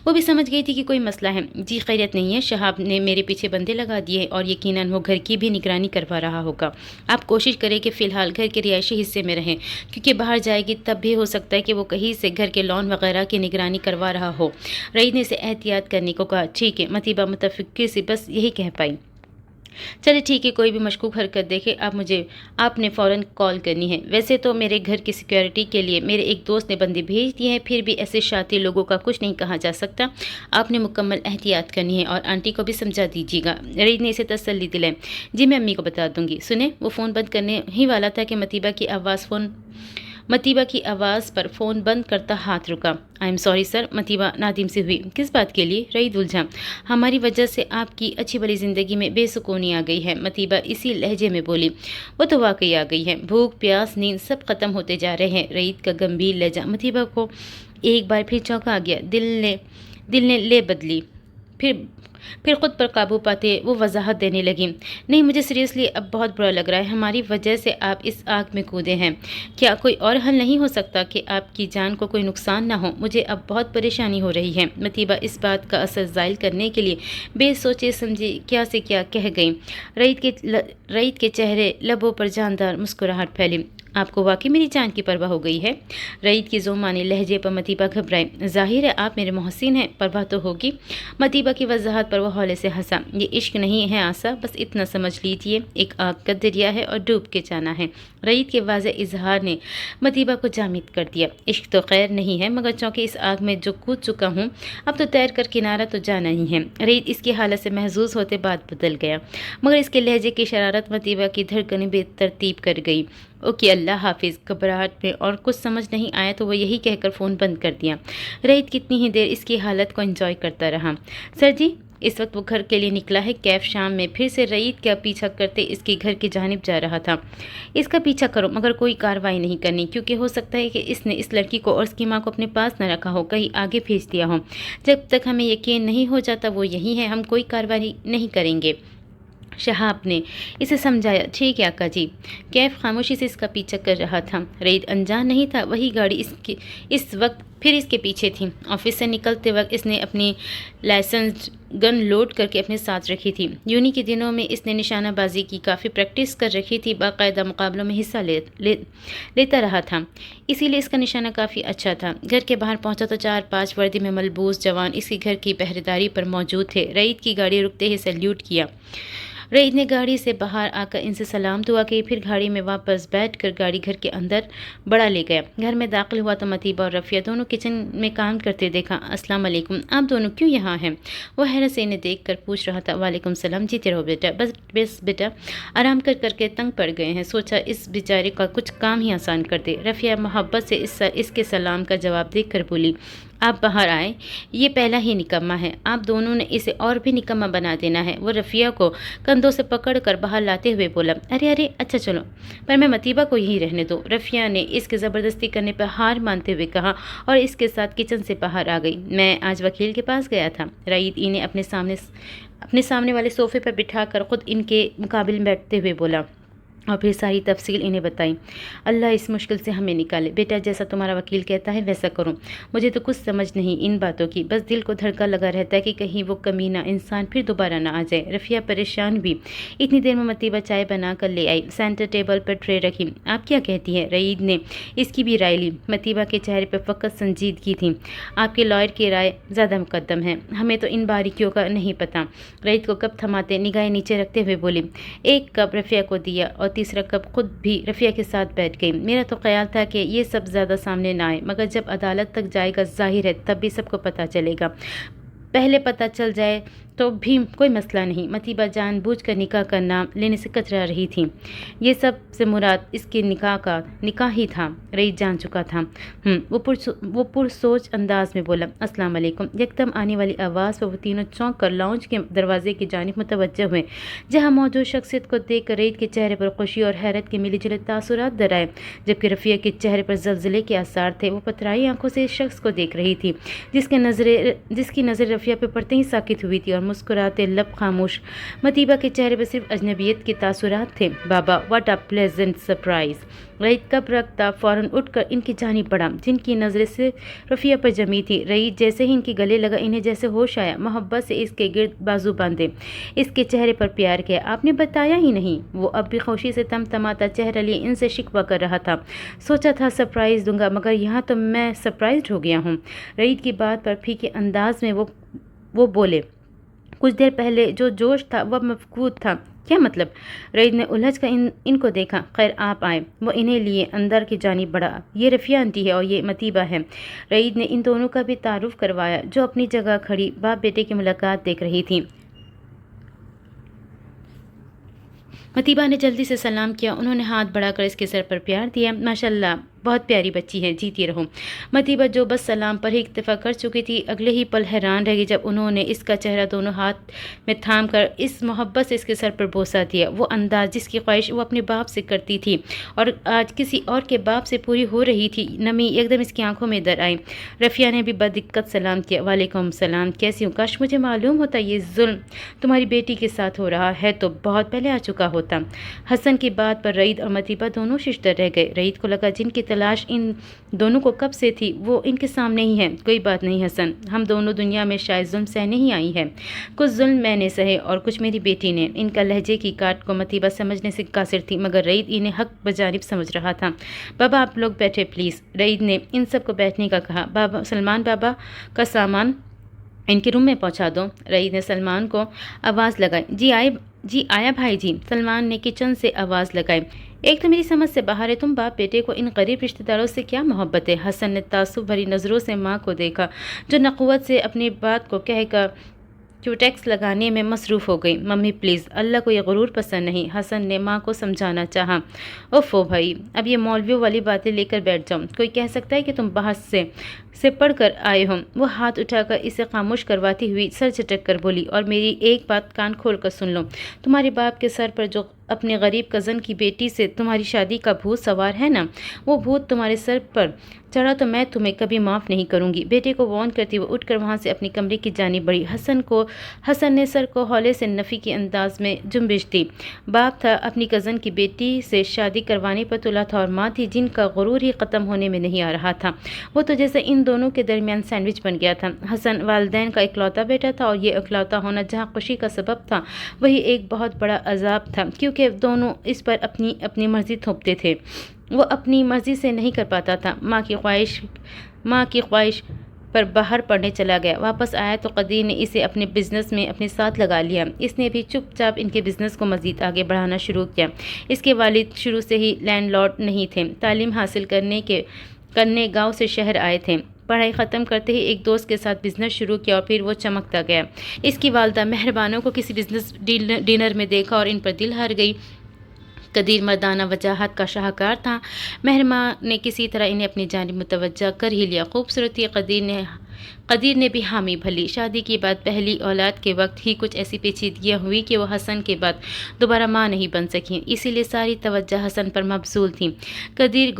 Speaker 1: وہ بھی سمجھ گئی تھی کہ کوئی مسئلہ ہے۔ جی خیریت نہیں ہے، شہاب نے میرے پیچھے بندے لگا دیے اور یقیناً وہ گھر کی بھی نگرانی کروا رہا ہوگا۔ آپ کوشش کریں کہ فی الحال گھر کے رہائشی حصے میں رہیں، کیونکہ باہر جائے گی تب بھی ہو سکتا ہے کہ وہ کہیں سے گھر کے لان وغیرہ کی نگرانی کروا رہا ہو۔ رعید نے اسے احتیاط کرنے کو کہا۔ ٹھیک ہے، مطیبہ متفکر سی بس یہی کہہ پائی۔ چلے ٹھیک ہے، کوئی بھی مشکوک حرکت دیکھے آپ نے فوراً کال کرنی ہے۔ ویسے تو میرے گھر کی سیکیورٹی کے لیے میرے ایک دوست نے بندے بھیج دیے ہیں، پھر بھی ایسے شاطر لوگوں کا کچھ نہیں کہا جا سکتا۔ آپ نے مکمل احتیاط کرنی ہے اور آنٹی کو بھی سمجھا دیجیے گا۔ رعید نے اسے تسلی دلائی۔ جی میں امی کو بتا دوں گی۔ سنیں، وہ فون بند کرنے ہی والا تھا کہ مطیبہ کی آواز پر فون بند کرتا ہاتھ رکا۔ آئی ایم سوری سر، مطیبہ نادم سے ہوئی۔ کس بات کے لیے؟ رعید الجھا۔ ہماری وجہ سے آپ کی اچھی بھلی زندگی میں بے سکونی آ گئی ہے، مطیبہ اسی لہجے میں بولی۔ وہ تو واقعی آ گئی ہے، بھوک پیاس نیند سب ختم ہوتے جا رہے ہیں۔ رعید کا گمبھیر لہجہ مطیبہ کو ایک بار پھر چونکا گیا۔ دل نے لے بدلی۔ پھر خود پر قابو پاتے وہ وضاحت دینے لگی۔ نہیں، مجھے سیریسلی اب بہت برا لگ رہا ہے، ہماری وجہ سے آپ اس آگ میں کودے ہیں۔ کیا کوئی اور حل نہیں ہو سکتا کہ آپ کی جان کو کوئی نقصان نہ ہو؟ مجھے اب بہت پریشانی ہو رہی ہے۔ مطیبہ اس بات کا اثر زائل کرنے کے لیے بے سوچے سمجھے کیا سے کیا کہہ گئی۔ رعید کے چہرے لبوں پر جاندار مسکراہٹ پھیلی۔ آپ کو واقعی میری جان کی پرواہ ہو گئی ہے؟ رعید کی ظلمانے لہجے پر مطیبہ گھبرائی۔ ظاہر ہے آپ میرے محسن ہیں، پرواہ تو ہوگی۔ مطیبہ کی وضاحت پر وہ ہولے سے ہنسا۔ یہ عشق نہیں ہے آسا، بس اتنا سمجھ لیجیے، ایک آگ کا دریا ہے اور ڈوب کے جانا ہے۔ رعید کے واضح اظہار نے مطیبہ کو جامد کر دیا۔ عشق تو خیر نہیں ہے، مگر چونکہ اس آگ میں جو کود چکا ہوں، اب تو تیر کر کنارہ تو جانا ہی ہے۔ رعید اس کی حالت سے محظوظ ہوتے بات بدل گیا، مگر اس کے لہجے کی شرارت مطیبہ کی دھڑکنیں بے ترتیب کر گئی۔ اوکے، اللہ حافظ۔ گھبراہٹ میں اور کچھ سمجھ نہیں آیا تو وہ یہی کہہ کر فون بند کر دیا۔ رعید کتنی ہی دیر اس کی حالت کو انجوائے کرتا رہا۔ سر جی، इस वक्त वो घर के लिए निकला है। कैफ शाम में फिर से रईद का पीछा करते इसके घर की जानिब जा रहा था। इसका पीछा करो मगर कोई कार्रवाई नहीं करनी, क्योंकि हो सकता है कि इसने इस लड़की को और उसकी माँ को अपने पास न रखा हो, कहीं आगे भेज दिया हो। जब तक हमें यकीन नहीं हो जाता वो यही है, हम कोई कार्रवाई नहीं करेंगे। शहाब ने इसे समझाया। ठीक है आका जी। कैफ खामोशी से इसका पीछा कर रहा था। रईद अनजान नहीं था, वही गाड़ी इस वक्त फिर इसके पीछे थी। ऑफिस से निकलते वक्त इसने अपनी लाइसेंस्ड गन लोड करके अपने साथ रखी थी। यूनी के दिनों में इसने निशानाबाजी की काफ़ी प्रैक्टिस कर रखी थी, बाकायदा मुकाबलों में हिस्सा लेता रहा था, इसीलिए इसका निशाना काफ़ी अच्छा था। घर के बाहर पहुंचा तो 4-5 वर्दी में मलबूस जवान इसके घर की पहरेदारी पर मौजूद थे। रईद की गाड़ी रुकते ही सैल्यूट किया। रईद ने गाड़ी से बाहर आकर इनसे सलाम दुआ की, फिर गाड़ी में वापस बैठकर गाड़ी घर के अंदर बढ़ा ले गया। घर में दाखिल हुआ तो मतीबा और रफ़िया दोनों किचन में काम करते देखा। अस्सलाम वालेकुम, आप दोनों क्यों यहाँ हैं? वो हैरत से इन्हें देख कर पूछ रहा था। वालेकुम सलाम, जीते रहो बेटा। बस बेटा आराम करके तंग पड़ गए हैं, सोचा इस बेचारे का कुछ काम ही आसान कर दे। रफ़िया मोहब्बत से इसके सलाम का जवाब देख कर बोली, आप बाहर आए, ये पहला ही निकम्मा है, आप दोनों ने इसे और भी निकम्मा बना देना है। वो रफ़िया को कंधों से पकड़कर बाहर लाते हुए बोला, अरे अच्छा चलो, पर मैं मतीबा को यहीं रहने दो। रफ़िया ने इसके ज़बरदस्ती करने पर हार मानते हुए कहा और इसके साथ किचन से बाहर आ गई। मैं आज वकील के पास गया था। रईद इन्हें अपने सामने वाले सोफ़े पर बिठाकर खुद इनके मुकाबले में बैठते हुए बोला और फिर सारी तफसील इन्हें बताई। अल्लाह इस मुश्किल से हमें निकाले। बेटा जैसा तुम्हारा वकील कहता है वैसा करूं। मुझे तो कुछ समझ नहीं इन बातों की, बस दिल को धड़का लगा रहता है कि कहीं वो कमीना इंसान फिर दोबारा ना आ जाए। रफ़िया परेशान हुई। इतनी देर में मतीबा चाय बना कर ले आई, सेंटर टेबल पर ट्रे रखी। आप क्या कहती हैं? रईद ने इसकी भी राय ली। मतीबा के चेहरे पर फ़कत संजीदगी थी। आपके लॉयर की राय ज़्यादा मुकद्दम है, हमें तो इन बारीकियों का नहीं पता। रईद को कप थमाते निगाहें नीचे रखते हुए बोली। एक कप रफ़िया को दिया और तीसरा कप खुद भी रफ़िया के साथ बैठ गई। मेरा तो ख्याल था कि ये सब ज़्यादा सामने ना आए, मगर जब अदालत तक जाएगा ज़ाहिर है तब भी सबको पता चलेगा। पहले पता चल जाए तो भी कोई मसला नहीं। मतीबा जानबूझकर निकाह का नाम लेने से कतरा रही थी। ये सब से मुराद इसके निकाह ही था। रईद जान चुका था। वो पुरसोच अंदाज में बोला, अस्सलाम वालेकुम। यकदम आने वाली आवाज़ पर वो तीनों चौंक कर लाउंज के दरवाजे की जानिब मुतवज्जह हुए, जहाँ मौजूद शख्सियत को देख कर रईद के चेहरे पर खुशी और हैरत के मिले जुले तासुरात दराए, जबकि रफ़िया के चेहरे पर ज़लज़ले के आसार थे। वो पथराई आंखों से इस शख्स को देख रही थी, जिसकी नज़र रफ़िया पर पड़ते ही साकित हुई थी और मुस्कुराते लब खामोश। मतीबा के चेहरे पर सिर्फ अजनबियत के तासुरात थे। बाबा, what a pleasant surprise. Raeed कब रखता फ़ौरन उठकर इनकी जानिब बढ़ा, जिनकी नज़रें से रफ़िया पर जमी थी। रईद जैसे ही इनके गले लगा, इन्हें जैसे होश आया, मोहब्बत से इसके गिर्द बाजू बांधे, इसके चेहरे पर प्यार किया। आपने बताया ही नहीं। वो अब भी खुशी से तमतमाता चेहरा लिए इनसे शिकवा कर रहा था। सोचा था सरप्राइज़ दूंगा, मगर यहाँ तो मैं सरप्राइज्ड हो गया हूँ। रईद की बात पर फीके अंदाज में वो बोले, कुछ देर पहले जो जोश था वह मफकूद था। क्या मतलब? रईद ने उलझ कर इनको देखा। खैर आप आए। वो इन्हें लिए अंदर की जानिब बढ़ा। ये रफ़िया आंटी है और ये मतीबा है। रईद ने इन दोनों का भी तारुफ करवाया, जो अपनी जगह खड़ी बाप बेटे की मुलाकात देख रही थी। मतीबा ने जल्दी से सलाम किया। उन्होंने हाथ बढ़ाकर इसके सर पर प्यार दिया। माशाल्लाह, बहुत प्यारी बच्ची है, जीती रहो। मतीबा जो बस सलाम पर ही इक्तफा कर चुकी थी, अगले ही पल हैरान रह गई जब उन्होंने इसका चेहरा दोनों हाथ में थाम कर इस मोहब्बत से इसके सर पर बोसा दिया। वो अंदाज जिसकी ख्वाहिश वो अपने बाप से करती थी और आज किसी और के बाप से पूरी हो रही थी, नमी एकदम इसकी आंखों में दर आई। रफ़िया ने भी बदिक्कत सलाम किया। वालेकुम सलाम, कैसी हूँ? काश मुझे मालूम होता ये जुल्म तुम्हारी बेटी के साथ हो रहा है तो बहुत पहले आ चुका होता। हसन की बात पर रईद और मतीबा दोनों शिश्तर रह गए। रईद को लगा जिनकी तलाश इन दोनों को कब से थी वो इनके सामने ही है। कोई बात नहीं हसन, हम दोनों दुनिया में शायद जुल्म सहने ही आई है। कुछ जुल्म मैंने सहे और कुछ मेरी बेटी ने। इनका लहजे की काट को मतीबा समझने से कासिर थी, मगर रईद इन्हें हक बजानिब समझ रहा था। बाबा आप लोग बैठे प्लीज़। रईद ने इन सब को बैठने का कहा। बाबा, सलमान बाबा का सामान इनके रूम में पहुंचा दो। रईद ने सलमान को आवाज़ लगाई। जी आया भाई जी। सलमान ने किचन से आवाज़ लगाई। एक तो मेरी समझ से बाहर है, तुम बाप बेटे को इन गरीब रिश्तेदारों से क्या मोहब्बत है? हसन ने तासुब भरी नज़रों से माँ को देखा, जो नक़ुवत से अपनी बात को कहकर क्यूटेक्स लगाने में मसरूफ़ हो गई। मम्मी प्लीज़, अल्लाह को ये गुरूर पसंद नहीं। हसन ने माँ को समझाना चाहा। ओफो भाई, अब ये मौलवियों वाली बातें लेकर बैठ जाओ। कोई कह सकता है कि तुम बाहर से से पढ़ कर आए हो। वो हाथ उठाकर इसे खामोश करवाती हुई सर झटक कर बोली, और मेरी एक बात कान खोल कर सुन लो। तुम्हारे बाप के सर पर जो अपने गरीब कज़न की बेटी से तुम्हारी शादी का भूत सवार है ना, वो भूत तुम्हारे सर पर चढ़ा तो मैं तुम्हें कभी माफ़ नहीं करूंगी। बेटे को वार्न करती हुए उठकर वहाँ से अपनी कमरे की जानिब बढ़ी। हसन ने सर को हौले से नफ़ी के अंदाज में जुम्बिश दी। बाप था अपनी कज़न की बेटी से शादी करवाने पर तुला था, और माँ थी जिनका गुरूर ही ख़त्म होने में नहीं आ रहा था। वो तो जैसे इन दोनों के दरमियान सैंडविच बन गया था। हसन वालिदैन का इकलौता बेटा था, और ये इकलौता होना जहाँ खुशी का सबब था, वही एक बहुत बड़ा अजाब था, क्योंकि दोनों इस पर अपनी अपनी मर्ज़ी थोपते थे। वो अपनी मर्ज़ी से नहीं कर पाता था। माँ की ख्वाहिश पर बाहर पढ़ने चला गया। वापस आया तो कदीर ने इसे अपने बिज़नेस में अपने साथ लगा लिया। इसने भी चुपचाप इनके बिज़नेस को मज़ीद आगे बढ़ाना शुरू किया। इसके वालिद शुरू से ही लैंडलॉर्ड नहीं थे। तालीम हासिल करने गाँव से शहर आए थे। पढ़ाई ख़त्म करते ही एक दोस्त के साथ बिज़नेस शुरू किया, और फिर वो चमकता गया। इसकी वालदा मेहरबानों को किसी बिज़नेस डिनर में देखा और इन पर दिल हार गई। कदीर मर्दाना वजाहत का शाहकार था। मेहरमा ने किसी तरह इन्हें अपनी जानिब मुतवज्जा कर ही लिया। खूबसूरत थी। कदीर ने भी हामी भली। शादी के बाद पहली औलाद के वक्त ही कुछ ऐसी पेचीदगियाँ हुई कि वो हसन के बाद दोबारा माँ नहीं बन सकी। इसीलिए सारी तवज्जो हसन पर मबसूल थी। कदीर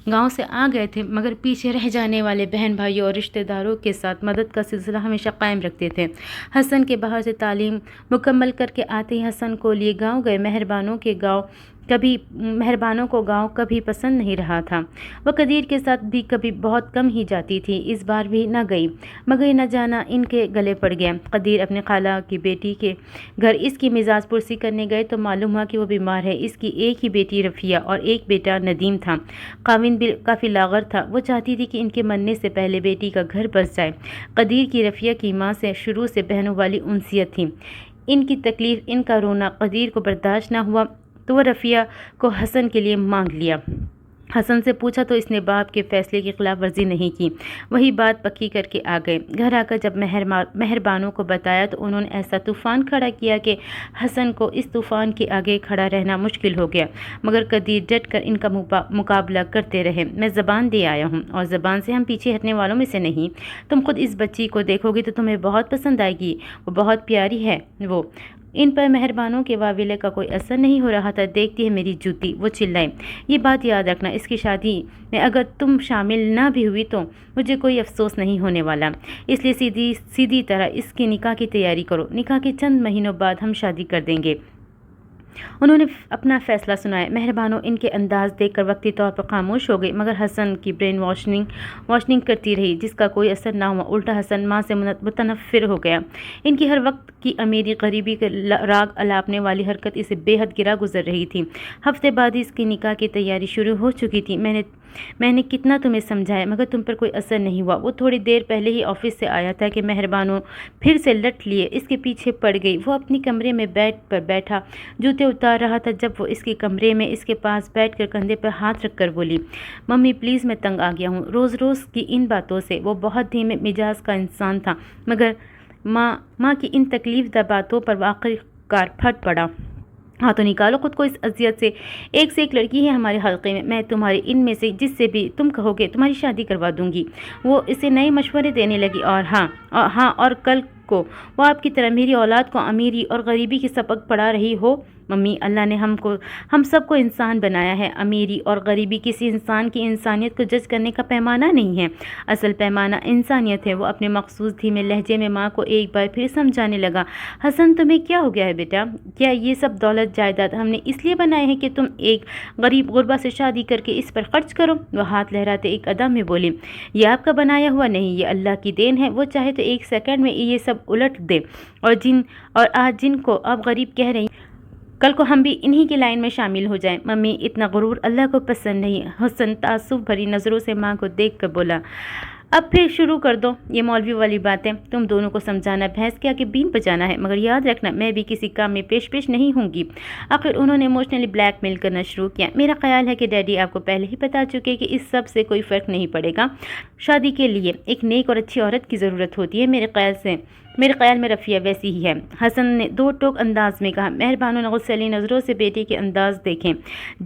Speaker 1: गांव से आ गए थे, मगर पीछे रह जाने वाले बहन भाइयों और रिश्तेदारों के साथ मदद का सिलसिला हमेशा कायम रखते थे। हसन के बाहर से तालीम मुकम्मल करके आते ही हसन को लिए गांव गए। मेहरबानों को गांव कभी पसंद नहीं रहा था। वह कदीर के साथ भी कभी बहुत कम ही जाती थी। इस बार भी न गई, मगर न जाना इनके गले पड़ गया। कदीर अपने खाला की बेटी के घर इसकी मिजाज पुरसी करने गए तो मालूम हुआ कि वो बीमार है। इसकी एक ही बेटी रफ़िया और एक बेटा नदीम था। काविन भी काफ़ी लागर था। वो चाहती थी कि इनके मरने से पहले बेटी का घर बस जाए। कदीर की रफ़िया की माँ से शुरू से बहनों वाली उनसियत थी। इनकी तकलीफ़, इनका रोना कदीर को बर्दाश्त न हुआ तो वह रफ़िया को हसन के लिए मांग लिया। हसन से पूछा तो इसने बाप के फैसले की खिलाफ वर्जी नहीं की। वही बात पक्की करके आ गए। घर आकर जब मेहरबानों को बताया तो उन्होंने ऐसा तूफ़ान खड़ा किया कि हसन को इस तूफ़ान के आगे खड़ा रहना मुश्किल हो गया। मगर कदीर डट कर इनका मुकाबला करते रहे। मैं ज़बान दे आया हूँ, और ज़बान से हम पीछे हटने वालों में से नहीं। तुम खुद इस बच्ची को देखोगी तो तुम्हें बहुत पसंद आएगी। वो बहुत प्यारी है। वो इन पर मेहरबानों के वाविले का कोई असर नहीं हो रहा था। देखती है मेरी जूती, वो चिल्लाई। ये बात याद रखना, इसकी शादी में अगर तुम शामिल ना भी हुई तो मुझे कोई अफसोस नहीं होने वाला। इसलिए सीधी तरह इसकी निकाह की तैयारी करो। निकाह के चंद महीनों बाद हम शादी कर देंगे। उन्होंने अपना फैसला सुनाया। मेहरबानों इनके अंदाज देखकर वक्ती तौर पर खामोश हो गई, मगर हसन की ब्रेन वॉशनिंग करती रही, जिसका कोई असर ना हुआ। उल्टा हसन माँ से मुतनफ़िर हो गया। इनकी हर वक्त की अमीरी गरीबी के राग अलापने वाली हरकत इसे बेहद गिरा गुजर रही थी। हफ्ते बाद इसकी निकाह की तैयारी शुरू हो चुकी थी। मैंने कितना तुम्हें समझाया, मगर तुम पर कोई असर नहीं हुआ। वो थोड़ी देर पहले ही ऑफिस से आया था कि मेहरबानों फिर से लट लिए इसके पीछे पड़ गई। वो अपनी कमरे में बेड पर बैठा जूते उतार रहा था जब वो इसके कमरे में इसके पास बैठकर कंधे पर हाथ रखकर बोली, मम्मी प्लीज़ मैं तंग आ गया हूँ रोज़ रोज़ की इन बातों से। वो बहुत धीमे मिजाज का इंसान था, मगर माँ की इन तकलीफ बातों पर आखिरकार फट पड़ा। हाँ तो निकालो खुद को इस अजियत से। एक से एक लड़की है हमारे हल्के में। मैं तुम्हारी इनमें से जिससे भी तुम कहोगे तुम्हारी शादी करवा दूंगी। वो इसे नए मशवरे देने लगी। और कल को वो आपकी तरह मेरी औलाद को अमीरी और गरीबी की सबक पढ़ा रही हो। मम्मी, अल्लाह ने हम सबको इंसान बनाया है। अमीरी और गरीबी किसी इंसान की इंसानियत को जज करने का पैमाना नहीं है। असल पैमाना इंसानियत है। वो अपने मखसूस धीमे लहजे में माँ को एक बार फिर समझाने लगा। हसन, तुम्हें क्या हो गया है बेटा? क्या ये सब दौलत जायदाद हमने इसलिए बनाए हैं कि तुम एक गरीब गुरबा से शादी करके इस पर खर्च करो? वह हाथ लहराते एक अदम में बोली, ये आपका बनाया हुआ नहीं, ये अल्लाह की देन है। वो चाहे तो एक सेकंड में ये सब उलट दे। और आज जिनको आप गरीब कह रही, कल को हम भी इन्हीं की लाइन में शामिल हो जाएं। मम्मी, इतना गुरूर अल्लाह को पसंद नहीं। हसन तासुब भरी नज़रों से माँ को देख कर बोला, अब फिर शुरू कर दो ये मौलवी वाली बातें। तुम दोनों को समझाना भैंस के आगे बीन बजाना है, मगर याद रखना मैं भी किसी काम में पेश नहीं होंगी। आखिर उन्होंने इमोशनली ब्लैकमेल करना शुरू किया। मेरा ख्याल है कि डैडी आपको पहले ही बता चुके कि इस सब से कोई फ़र्क नहीं पड़ेगा। शादी के लिए एक नेक और अच्छी औरत की ज़रूरत होती है। मेरे ख्याल से میرے خیال میں رفیہ ویسی ہی ہے، حسن نے دو ٹوک انداز میں کہا۔ مہربانوں نے غصے والی نظروں سے بیٹے کے انداز دیکھیں۔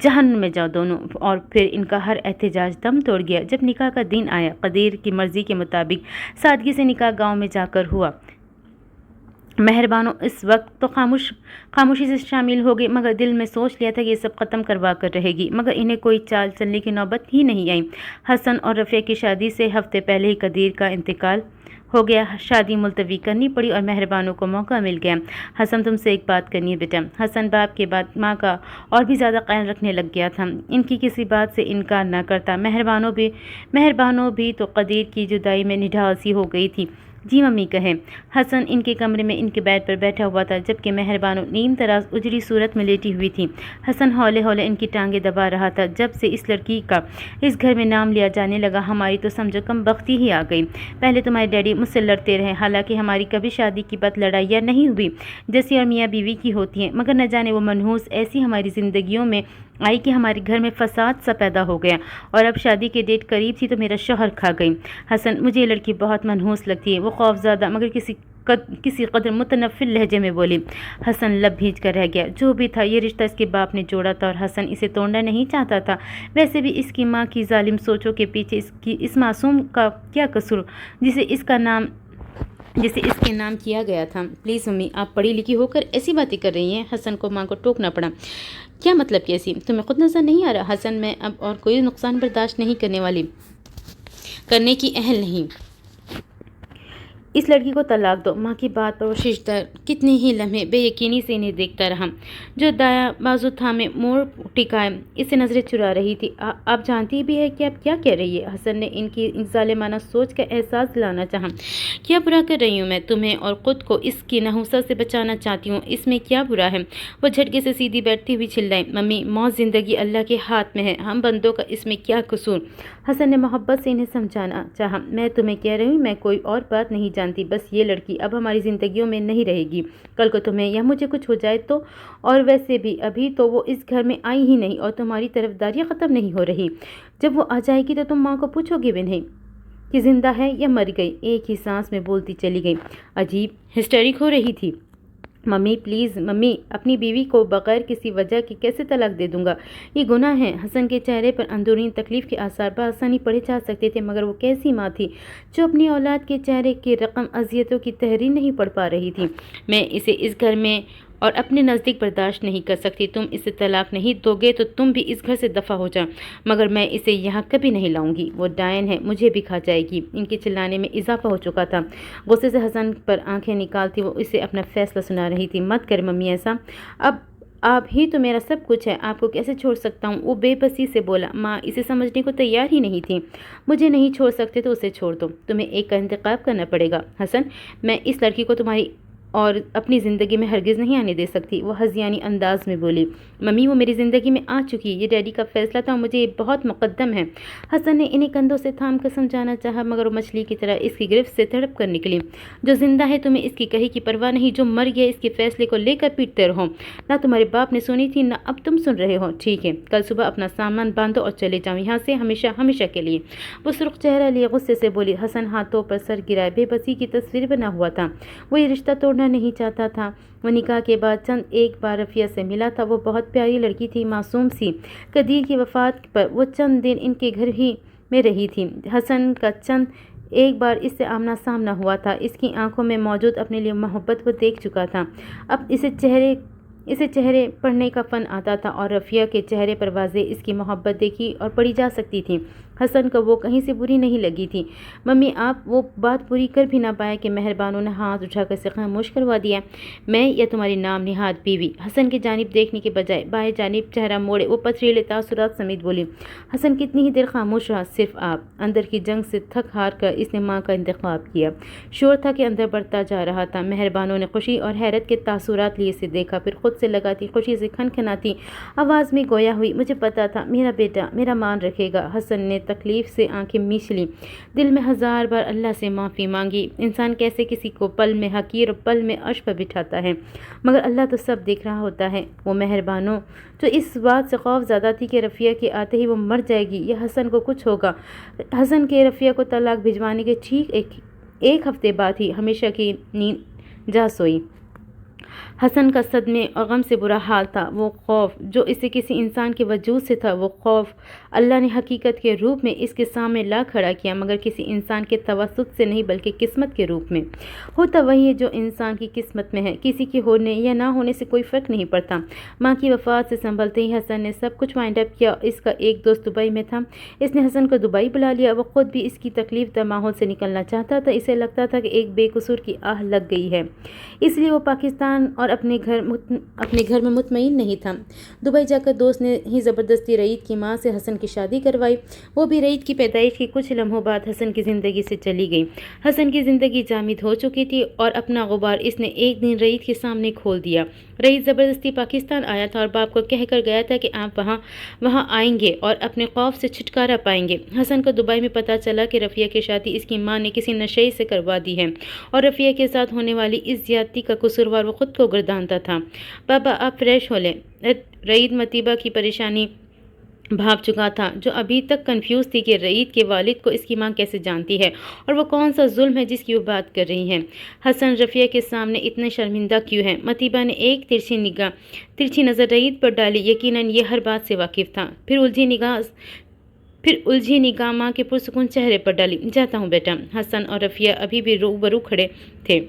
Speaker 1: جہنم میں جاؤ دونوں۔ اور پھر ان کا ہر احتجاج دم توڑ گیا جب نکاح کا دن آیا۔ قدیر کی مرضی کے مطابق سادگی سے نکاح گاؤں میں جا کر ہوا۔ مہربانوں اس وقت تو خاموشی سے شامل ہو گئی، مگر دل میں سوچ لیا تھا کہ یہ سب ختم کروا کر رہے گی، مگر انہیں کوئی چال چلنے کی نوبت ہی نہیں آئی۔ حسن اور رفیہ کی شادی سے ہفتے پہلے ہی قدیر کا انتقال ہو گیا۔ شادی ملتوی کرنی پڑی اور مہربانوں کو موقع مل گیا۔ حسن تم سے ایک بات کرنی ہے بیٹا۔ حسن باپ کے بعد ماں کا اور بھی زیادہ خیال رکھنے لگ گیا تھا، ان کی کسی بات سے انکار نہ کرتا۔ مہربانوں بھی تو قدیر کی جدائی میں نڈھال سی ہو گئی تھی۔ جی ممی کہیں۔ حسن ان کے کمرے میں ان کے بیڈ پر بیٹھا ہوا تھا، جبکہ مہربانوں نیم تراز اجڑی صورت میں لیٹی ہوئی تھی۔ حسن ہولے ہولے ان کی ٹانگیں دبا رہا تھا۔ جب سے اس لڑکی کا اس گھر میں نام لیا جانے لگا، ہماری تو سمجھو کم بختی ہی آ گئی۔ پہلے تمہارے ڈیڈی مجھ سے لڑتے رہے، حالانکہ ہماری کبھی شادی کی بات لڑائیاں نہیں ہوئی جیسی اور میاں بیوی کی ہوتی ہیں، مگر نہ جانے وہ منحوس ایسی ہماری زندگیوں میں آئی کہ ہمارے گھر میں فساد سا پیدا ہو گیا، اور اب شادی کی ڈیٹ قریب تھی تو میرا شوہر کھا گئی۔ حسن مجھے یہ لڑکی بہت منحوس لگتی ہے، وہ خوفزدہ مگر کسی قدر متنفر لہجے میں بولی۔ حسن لب بھیج کر رہ گیا۔ جو بھی تھا، یہ رشتہ اس کے باپ نے جوڑا تھا اور حسن اسے توڑنا نہیں چاہتا تھا۔ ویسے بھی اس کی ماں کی ظالم سوچوں کے پیچھے اس معصوم کا کیا قصور جسے اس کے نام کیا گیا تھا۔ پلیز ممی، آپ پڑھی لکھی ہو کر ایسی باتیں کر رہی ہیں۔ حسن کو ماں کو ٹوکنا پڑا۔ کیا مطلب کیسی؟ تمہیں خود نظر نہیں آ رہا؟ حسن میں اب اور کوئی نقصان برداشت نہیں کرنے کی اہل نہیں۔ اس لڑکی کو طلاق دو۔ ماں کی بات پر وہ ششدر کتنے ہی لمحے بے یقینی سے انہیں دیکھتا رہا۔ جو دایاں بازو تھامے موڑ ٹکائے اس سے نظریں چرا رہی تھی۔ آپ جانتی بھی ہے کہ آپ کیا کہہ رہی ہے؟ حسن نے ان کی ظالمانہ سوچ کا احساس دلانا چاہا۔ کیا برا کر رہی ہوں میں؟ تمہیں اور خود کو اس کی نحوست سے بچانا چاہتی ہوں، اس میں کیا برا ہے؟ وہ جھٹکے سے سیدھی بیٹھتی ہوئی چلائی۔ ممی، موت زندگی اللہ کے ہاتھ میں ہے، ہم بندوں کا اس میں کیا قصور؟ حسن نے محبت سے انہیں سمجھانا چاہا۔ میں تمہیں کہہ رہی ہوں، میں کوئی اور بات نہیں جانتی، بس یہ لڑکی اب ہماری زندگیوں میں نہیں رہے گی۔ کل کو تمہیں یا مجھے کچھ ہو جائے تو؟ اور ویسے بھی ابھی تو وہ اس گھر میں آئی ہی نہیں اور تمہاری طرفداریاں ختم نہیں ہو رہی۔ جب وہ آ جائے گی تو تم ماں کو پوچھو گے بھی نہیں کہ زندہ ہے یا مر گئی۔ ایک ہی سانس میں بولتی چلی گئی۔ عجیب ہسٹیرک ہو رہی تھی۔ ممی پلیز ممی، اپنی بیوی کو بغیر کسی وجہ کے کیسے طلاق دے دوں گا؟ یہ گناہ ہے۔ حسن کے چہرے پر اندرونی تکلیف کے آثار بآسانی پڑھے جا سکتے تھے، مگر وہ کیسی ماں تھی جو اپنی اولاد کے چہرے کی رقم اذیتوں کی تحریر نہیں پڑھ پا رہی تھی۔ میں اسے اس گھر میں اور اپنے نزدیک برداشت نہیں کر سکتی۔ تم اسے طلاق نہیں دو گے تو تم بھی اس گھر سے دفع ہو جاؤ، مگر میں اسے یہاں کبھی نہیں لاؤں گی۔ وہ ڈائن ہے، مجھے بھی کھا جائے گی۔ ان کے چلانے میں اضافہ ہو چکا تھا۔ غصے سے حسن پر آنکھیں نکالتی وہ اسے اپنا فیصلہ سنا رہی تھی۔ مت کر ممی ایسا، اب آپ ہی تو میرا سب کچھ ہے، آپ کو کیسے چھوڑ سکتا ہوں؟ وہ بے بسی سے بولا۔ ماں اسے سمجھنے کو تیار ہی نہیں تھی۔ مجھے نہیں چھوڑ سکتے تو اسے چھوڑ دو، تمہیں ایک کا انتخاب کرنا پڑے گا۔ حسن، میں اس لڑکی کو تمہاری اور اپنی زندگی میں ہرگز نہیں آنے دے سکتی، وہ ہذیانی انداز میں بولی۔ ممی، وہ میری زندگی میں آ چکی، یہ ڈیڈی کا فیصلہ تھا اور مجھے یہ بہت مقدم ہے۔ حسن نے انہیں کندھوں سے تھام کر سمجھانا چاہا، مگر وہ مچھلی کی طرح اس کی گرفت سے تڑپ کر نکلی۔ جو زندہ ہے تمہیں اس کی کہی کی پرواہ نہیں، جو مر گیا اس کے فیصلے کو لے کر پیٹتے رہو۔ نہ تمہارے باپ نے سنی تھی، نہ اب تم سن رہے ہو۔ ٹھیک ہے، کل صبح اپنا سامان باندھو اور چلے جاؤ یہاں سے، ہمیشہ ہمیشہ کے لیے۔ وہ سرخ چہرہ لیے غصے سے بولی۔ حسن ہاتھوں پر سر گرائے بے بسی کی تصویر بنا ہوا تھا۔ وہ یہ رشتہ توڑنا نہیں چاہتا تھا۔ وہ نکاح کے بعد چند ایک بار رفیہ سے ملا تھا۔ وہ بہت پیاری لڑکی تھی، معصوم سی۔ قدیر کی وفات پر وہ چند دن ان کے گھر ہی میں رہی تھی۔ حسن کا چند ایک بار اس سے آمنا سامنا ہوا تھا۔ اس کی آنکھوں میں موجود اپنے لیے محبت وہ دیکھ چکا تھا۔ اب اسے چہرے پڑھنے کا فن آتا تھا اور رفیہ کے چہرے پر واضح اس کی محبت دیکھی اور پڑھی جا سکتی تھی۔ حسن کو وہ کہیں سے بری نہیں لگی تھی۔ ممی، آپ وہ بات پوری کر بھی نہ پائے کہ مہربانوں نے ہاتھ اٹھا کر اسے خاموش کروا دیا۔ میں یا تمہاری نام نہاد بیوی؟ حسن کی جانب دیکھنے کے بجائے بائیں جانب چہرہ موڑے وہ پتھریلے تاثرات سمیت بولی۔ حسن کتنی ہی دیر خاموش رہا، صرف آپ۔ اندر کی جنگ سے تھک ہار کر اس نے ماں کا انتخاب کیا۔ شور تھا کہ اندر بڑھتا جا رہا تھا۔ مہربانوں نے خوشی اور حیرت کے تاثرات لیے اسے دیکھا، پھر خود سے لگاتی خوشی سے کھنکھناتی آواز میں گویا ہوئی، مجھے پتا تھا میرا بیٹا میرا مان رکھے گا۔ حسن نے تکلیف سے آنکھیں میچ لیں، دل میں ہزار بار اللہ سے معافی مانگی۔ انسان کیسے کسی کو پل میں حقیر اور پل میں عرش پر بٹھاتا ہے، مگر اللہ تو سب دیکھ رہا ہوتا ہے۔ وہ مہربانوں جو اس بات سے خوف زدہ تھی کہ رفیہ کے آتے ہی وہ مر جائے گی یا حسن کو کچھ ہوگا، حسن کے رفیہ کو طلاق بھجوانے کے ٹھیک 1 हफ्ते बाद ही हमेशा की नींद जा सोई। हसन का सदमे और गम से बुरा हाल था। वो खौफ जो इसे किसी इंसान के वजूद से था, वो खौफ अल्लाह ने हकीकत के रूप में इसके सामने ला खड़ा किया, मगर किसी इंसान के तवस्सुत से नहीं बल्कि किस्मत के रूप में। होता वही है जो इंसान की किस्मत में है। किसी के होने या ना होने से कोई फ़र्क नहीं पड़ता। माँ की वफ़ात से संभलते ही हसन ने सब कुछ वाइंड अप किया। इसका एक दोस्त दुबई में था, इसने हसन को दुबई बुला लिया। वो खुद भी इसकी तकलीफ दा माहौल से निकलना चाहता था। इसे लगता था कि एक बेकसूर की आह लग गई है, इसलिए वो पाकिस्तान और अपने घर में मुतमईन नहीं था। दुबई जाकर दोस्त ने ही ज़बरदस्ती रईद की माँ से हसन की शादी करवाई। वो भी रईद की पैदाइश के कुछ लम्हों बाद हसन की ज़िंदगी से चली गई। हसन की ज़िंदगी जामिद हो चुकी थी और अपना गुबार इसने एक दिन रईद के सामने खोल दिया। रईद ज़बरदस्ती पाकिस्तान आया था और बाप को कह कर गया था कि आप वहाँ आएंगे और अपने खौफ से छुटकारा पाएंगे। हसन को दुबई में पता चला कि रफ़िया की शादी इसकी माँ ने किसी नशे से करवा दी है और रफ़िया के साथ होने वाली इस ज़्यादती का कसूरवार वो खुद को गर्दानता था। बाबा आप फ्रेश हो लें। रईद मतीबा की परेशानी भाग चुका था, जो अभी तक कंफ्यूज थी कि रईद के वालिद को इसकी मां कैसे जानती है और वो कौन सा जुल्म है जिसकी वो बात कर रही हैं। हसन रफ़िया के सामने इतने शर्मिंदा क्यों है? मतीबा ने एक तिरछी नज़र रईद पर डाली। यकीनन ये हर बात से वाकिफ़ था। फिर उलझी निगाह माँ के पुरसुकून चेहरे पर डाली। जाता हूँ बेटा। हसन और रफ़िया अभी भी रूबरू खड़े थे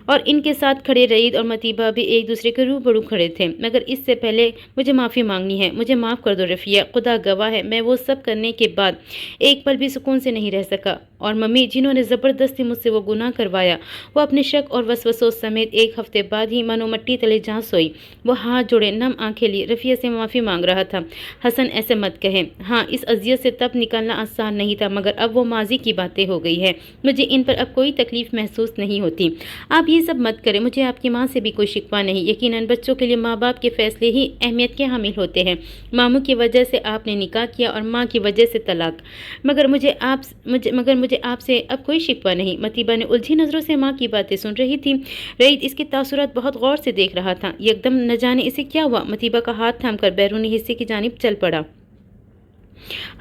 Speaker 1: और इनके साथ खड़े रईद और मतीबा भी एक दूसरे के रूबरू खड़े थे। मगर इससे पहले मुझे माफ़ी मांगनी है। मुझे माफ़ कर दो रफ़िया, खुदा गवाह है मैं वो सब करने के बाद एक पल भी सुकून से नहीं रह सका। और मम्मी जिन्होंने ज़बरदस्ती मुझसे वो गुनाह करवाया, वो अपने शक और वसवसों समेत 1 हफ्ते बाद ही मनो मट्टी तले जहाँ सोई। वो हाथ जोड़े नम आंखें लिए रफ़िया से माफ़ी मांग रहा था। हसन ऐसे मत कहें। हाँ, इस अजियत से तब निकलना आसान नहीं था, मगर अब वो माजी की बातें हो गई है। मुझे इन पर अब कोई तकलीफ़ महसूस नहीं होती। आप ये सब मत करें। मुझे आपकी माँ से भी कोई शिकवा नहीं। यकीनन बच्चों के लिए माँ बाप के फैसले ही अहमियत के हामिल होते हैं। मामू की वजह से आपने निकाह किया और माँ की वजह से तलाक, मगर मुझे आपसे अब कोई शिकवा नहीं। मतीबा ने उलझी नज़रों से माँ की बातें सुन रही थी। रईद इसके तासुरात बहुत गौर से देख रहा था। एकदम न जाने इसे क्या हुआ, मतीबा का हाथ थामकर बैरूनी हिस्से की जानिब चल पड़ा।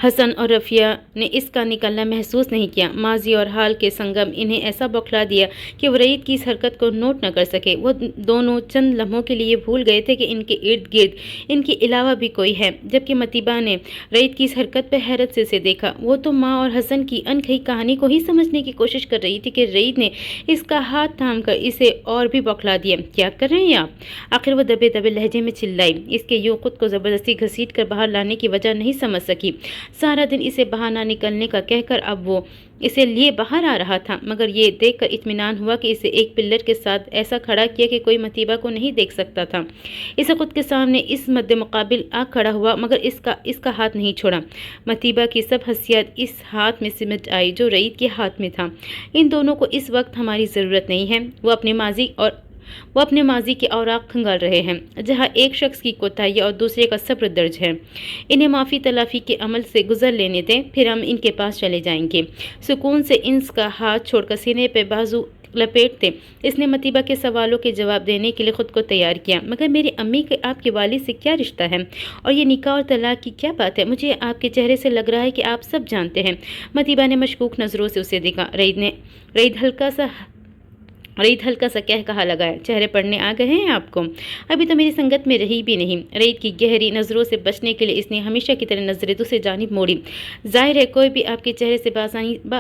Speaker 1: हसन और रफ़िया ने इसका निकलना महसूस नहीं किया। माजी और हाल के संगम इन्हें ऐसा बौखला दिया कि वो रईद की इस हरकत को नोट न कर सके। वो दोनों चंद लम्हों के लिए भूल गए थे कि इनके इर्द गिर्द इनके अलावा भी कोई है। जबकि मतीबा ने रईद की इस हरकत पर हैरत से देखा। वो तो माँ और हसन की अनकही कहानी को ही समझने की कोशिश कर रही थी कि रईद ने इसका हाथ थाम कर इसे और भी बौखला दिया। क्या कर रहे हैं आप? आखिर वो दबे दबे लहजे में चिल्लाई। इसके यूँ खुद को ज़बरदस्ती घसीट कर बाहर लाने की वजह नहीं समझ सकी। सारा दिन इसे बहाना निकलने का कहकर अब वो इसे लिए बाहर आ रहा था, मगर ये देखकर इत्मीनान हुआ कि इसे एक पिल्लर के साथ ऐसा खड़ा किया कि कोई मतीबा को नहीं देख सकता था। इसे खुद के सामने इस मद्दे मुकाबिल आ खड़ा हुआ, मगर इसका हाथ नहीं छोड़ा। मतीबा की सब हसीयत इस हाथ में सिमट आई जो रईद के हाथ में था। इन दोनों को इस वक्त हमारी ज़रूरत नहीं है। वो अपने माजी के औराक खंगाल रहे हैं, जहाँ एक शख्स की कोताही और दूसरे का सब्र दर्ज है। इन्हें माफ़ी तलाफ़ी के अमल से गुजर लेने दें, फिर हम इनके पास चले जाएंगे। सुकून से इसका हाथ छोड़कर सीने पे बाजू लपेटते इसने मतीबा के सवालों के जवाब देने के लिए खुद को तैयार किया। मगर मेरी अम्मी के आपके वालिद से क्या रिश्ता है और ये निकाह और तलाक की क्या बात है? मुझे आपके चेहरे से लग रहा है कि आप सब जानते हैं। मतीबा ने मशकूक नज़रों से उसे देखा। रईद हल्का सा कह कहा लगाया। चेहरे पढ़ने आ गए हैं आपको? अभी तो मेरी संगत में रही भी नहीं। रईद की गहरी नज़रों से बचने के लिए इसने हमेशा की तरह नज़रें दूसरी जानिब मोड़ी। जाहिर है कोई भी आपके चेहरे से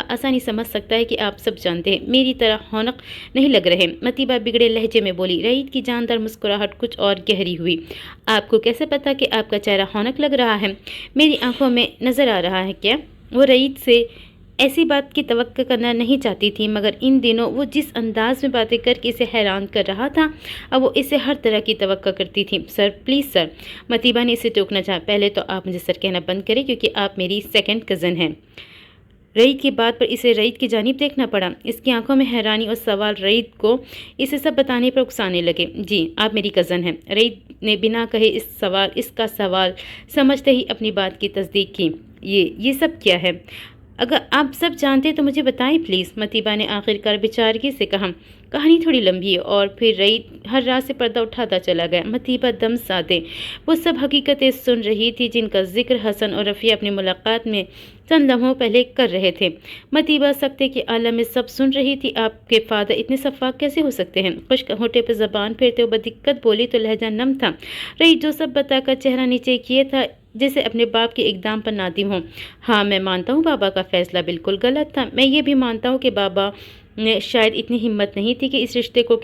Speaker 1: आसानी समझ सकता है कि आप सब जानते हैं। मेरी तरह हौनक नहीं लग रहे। मतीबा बिगड़े लहजे में बोली। रईद की जानदार मुस्कुराहट कुछ और गहरी हुई। आपको कैसे पता कि आपका चेहरा हौनक लग रहा है? मेरी आंखों में नज़र आ रहा है क्या? वो रईद से ऐसी बात की तवक्को करना नहीं चाहती थी, मगर इन दिनों वो जिस अंदाज में बातें करके इसे हैरान कर रहा था, अब वो इसे हर तरह की तवक्को करती थी। Sir please sir. मतीबा ने इसे टोकना चाहा। पहले तो आप मुझे सर कहना बंद करें, क्योंकि आप मेरी सेकंड कज़न हैं। रईद की बात पर इसे रईद की जानिब देखना पड़ा। इसकी आंखों में हैरानी और सवाल रईद को इसे सब बताने पर उकसाने लगे। जी आप मेरी कज़न हैं। रईद ने बिना कहे इसका सवाल समझते ही अपनी बात की तस्दीक की। ये सब क्या है? अगर आप सब जानते हैं तो मुझे बताएं प्लीज़। मतीबा ने आखिरकार बेचारगी से कहा। کہانی تھوڑی لمبی ہے اور پھر رعیت ہر رات سے پردہ اٹھاتا چلا گیا۔ مطیبہ دم سادے وہ سب حقیقتیں سن رہی تھی جن کا ذکر حسن اور رفیہ اپنی ملاقات میں چند لمحوں پہلے کر رہے تھے۔ مطیبہ سکتے کے عالم میں سب سن رہی تھی۔ آپ کے فادر اتنے شفاف کیسے ہو سکتے ہیں؟ خشک ہونٹے پہ زبان پھیرتے ہوئے بدقت بولی تو لہجہ نم تھا۔ رعیت جو سب بتا کر چہرہ نیچے کیے تھا جیسے اپنے باپ کے اقدام پر نادم ہوں۔ ہاں میں مانتا ہوں بابا کا فیصلہ بالکل غلط تھا۔ میں یہ بھی مانتا ہوں کہ بابا نے شاید اتنی ہمت نہیں تھی کہ اس رشتے کو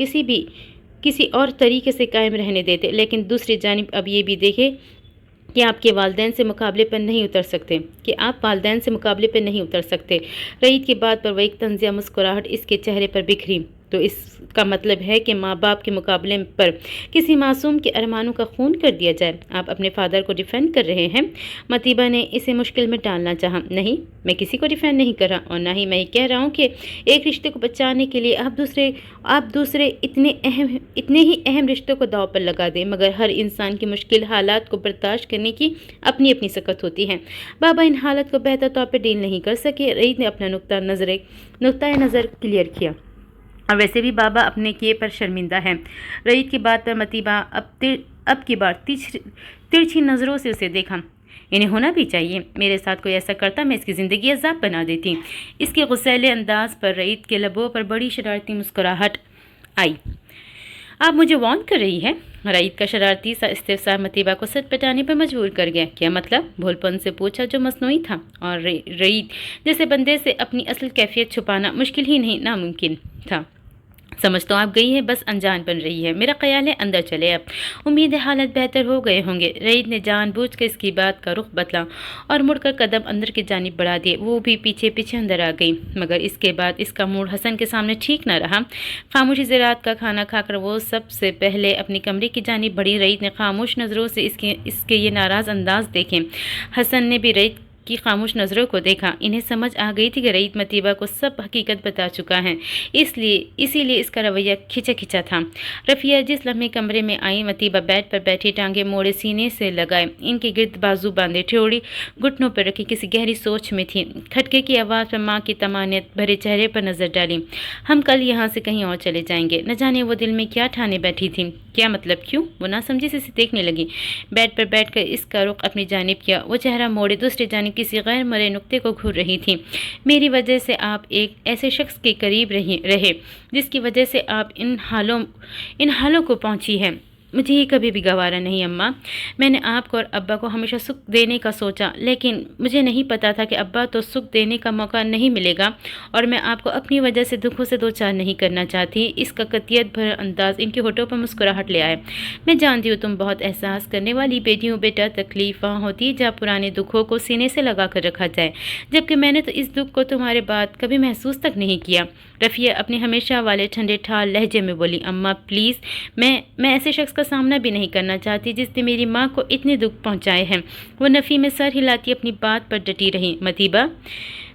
Speaker 1: کسی اور طریقے سے قائم رہنے دیتے، لیکن دوسری جانب اب یہ بھی دیکھے کہ آپ کے والدین سے مقابلے پر نہیں اتر سکتے۔ رعیت کی بات پر وہ ایک طنزیہ مسکراہٹ اس کے چہرے پر بکھری۔ تو اس کا مطلب ہے کہ ماں باپ کے مقابلے پر کسی معصوم کے ارمانوں کا خون کر دیا جائے۔ آپ اپنے فادر کو ڈیفینڈ کر رہے ہیں؟ مطیبہ نے اسے مشکل میں ڈالنا چاہا۔ نہیں، میں کسی کو ڈیفینڈ نہیں کر رہا، اور نہ ہی میں یہ کہہ رہا ہوں کہ ایک رشتے کو بچانے کے لیے آپ دوسرے اتنے ہی اہم رشتوں کو داؤ پر لگا دیں، مگر ہر انسان کی مشکل حالات کو برداشت کرنے کی اپنی سکت ہوتی ہے۔ بابا ان حالات کو بہتر طور پر ڈیل نہیں کر سکے۔ رعیت نے اپنا نقطۂ نظر کلیئر کیا۔ اور ویسے بھی بابا اپنے کیے پر شرمندہ ہے۔ رعیت کی بات پر مطیبہ اب کی بار ترچھی نظروں سے اسے دیکھا۔ انہیں ہونا بھی چاہیے، میرے ساتھ کوئی ایسا کرتا میں اس کی زندگی عذاب بنا دیتی۔ اس کے غصیلے انداز پر رعیت کے لبوں پر بڑی شرارتی مسکراہٹ آئی۔ آپ مجھے وارن کر رہی ہے؟ رعیت کا شرارتی سا استفسار مطیبہ کو سر پٹانے پر مجبور کر گیا۔ کیا مطلب؟ بھول پن سے پوچھا جو مصنوعی تھا، اور رعیت جیسے بندے سے اپنی اصل کیفیت چھپانا مشکل ہی نہیں ناممکن تھا۔ سمجھ تو آپ گئی ہے، بس انجان بن رہی ہے۔ میرا خیال ہے اندر چلے اب، امید ہے حالت بہتر ہو گئے ہوں گے۔ رعیت نے جان بوجھ کر اس کی بات کا رخ بدلا اور مڑ کر قدم اندر کی جانب بڑھا دیے۔ وہ بھی پیچھے اندر آ گئی، مگر اس کے بعد اس کا موڈ حسن کے سامنے ٹھیک نہ رہا۔ خاموشی سے رات کا کھانا کھا کر وہ سب سے پہلے اپنی کمرے کی جانب بڑھی۔ رعیت نے خاموش نظروں سے اس کے یہ ناراض انداز دیکھے۔ حسن نے بھی رعیت کی خاموش نظروں کو دیکھا۔ انہیں سمجھ آ گئی تھی کہ رعیت مطیبہ کو سب حقیقت بتا چکا ہے، اسی لیے اس کا رویہ کھچا تھا۔ رفیہ جس لمحے کمرے میں آئی، مطیبہ بیڈ پر بیٹھی ٹانگیں موڑے سینے سے لگائے، ان کے گرد بازو باندھے، ٹھوڑی گھٹنوں پر رکھی کسی گہری سوچ میں تھی۔ کھٹکے کی آواز پر ماں کی طمانینت بھرے چہرے پر نظر ڈالی۔ ہم کل یہاں سے کہیں اور چلے جائیں گے۔ نہ جانے وہ دل میں کیا ٹھانے بیٹھی تھی۔ کیا مطلب؟ کیوں؟ وہ نہ سمجھی سے دیکھنے لگی۔ بیڈ پر بیٹھ کر اس کا رخ اپنی جانب کیا، وہ چہرہ موڑے دوسری جانب کسی غیر مرئے نقطے کو گھور رہی تھی۔ میری وجہ سے آپ ایک ایسے شخص کے قریب رہے جس کی وجہ سے آپ ان حالوں کو پہنچی ہے۔ مجھے یہ کبھی بھی گوارا نہیں اماں۔ میں نے آپ کو اور ابا کو ہمیشہ سکھ دینے کا سوچا، لیکن مجھے نہیں پتا تھا کہ ابا تو سکھ دینے کا موقع نہیں ملے گا، اور میں آپ کو اپنی وجہ سے دکھوں سے دوچار نہیں کرنا چاہتی۔ اس کا قطعیت بھرا انداز ان کے ہونٹوں پر مسکراہٹ لے آئے۔ میں جانتی ہوں تم بہت احساس کرنے والی بیٹی ہوں بیٹا، تکلیف وہاں ہوتی ہے جہاں پرانے دکھوں کو سینے سے لگا کر رکھا جائے، جبکہ میں نے تو اس دکھ کو تمہارے بعد کبھی محسوس تک نہیں کیا۔ رفیہ اپنے ہمیشہ والے ٹھنڈے ٹھار لہجے میں بولی۔ اماں پلیز، میں ایسے شخص کا سامنا بھی نہیں کرنا چاہتی جس نے میری ماں کو اتنے دکھ پہنچائے ہیں۔ وہ نفی میں سر ہلاتی اپنی بات پر ڈٹی رہی۔ مطیبہ،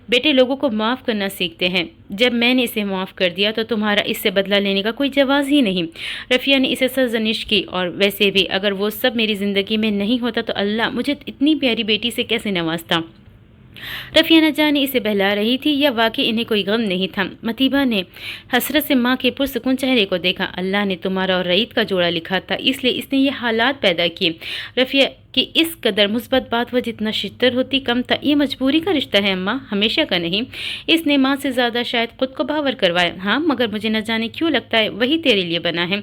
Speaker 1: بیٹے لوگوں کو معاف کرنا سیکھتے ہیں، جب میں نے اسے معاف کر دیا تو تمہارا اس سے بدلہ لینے کا کوئی جواز ہی نہیں۔ رفیہ نے اسے سرزنش کی، اور ویسے بھی اگر وہ سب میری زندگی میں نہیں ہوتا تو اللہ مجھے اتنی پیاری بیٹی سے کیسے نوازتا۔ رفیہ نہ جانے اسے بہلا رہی تھی یا واقعی انہیں کوئی غم نہیں تھا۔ مطیبہ نے حسرت سے ماں کے پرسکون چہرے کو دیکھا۔ اللہ نے تمہارا اور رعیت کا جوڑا لکھا تھا، اس لیے اس نے یہ حالات پیدا کیے۔ رفیہ کی اس قدر مثبت بات وہ جتنا شدت ہوتی کم تھا۔ یہ مجبوری کا رشتہ ہے اماں، ہمیشہ کا نہیں۔ اس نے ماں سے زیادہ شاید خود کو باور کروایا۔ ہاں، مگر مجھے نہ جانے کیوں لگتا ہے وہی تیرے لیے بنا ہے۔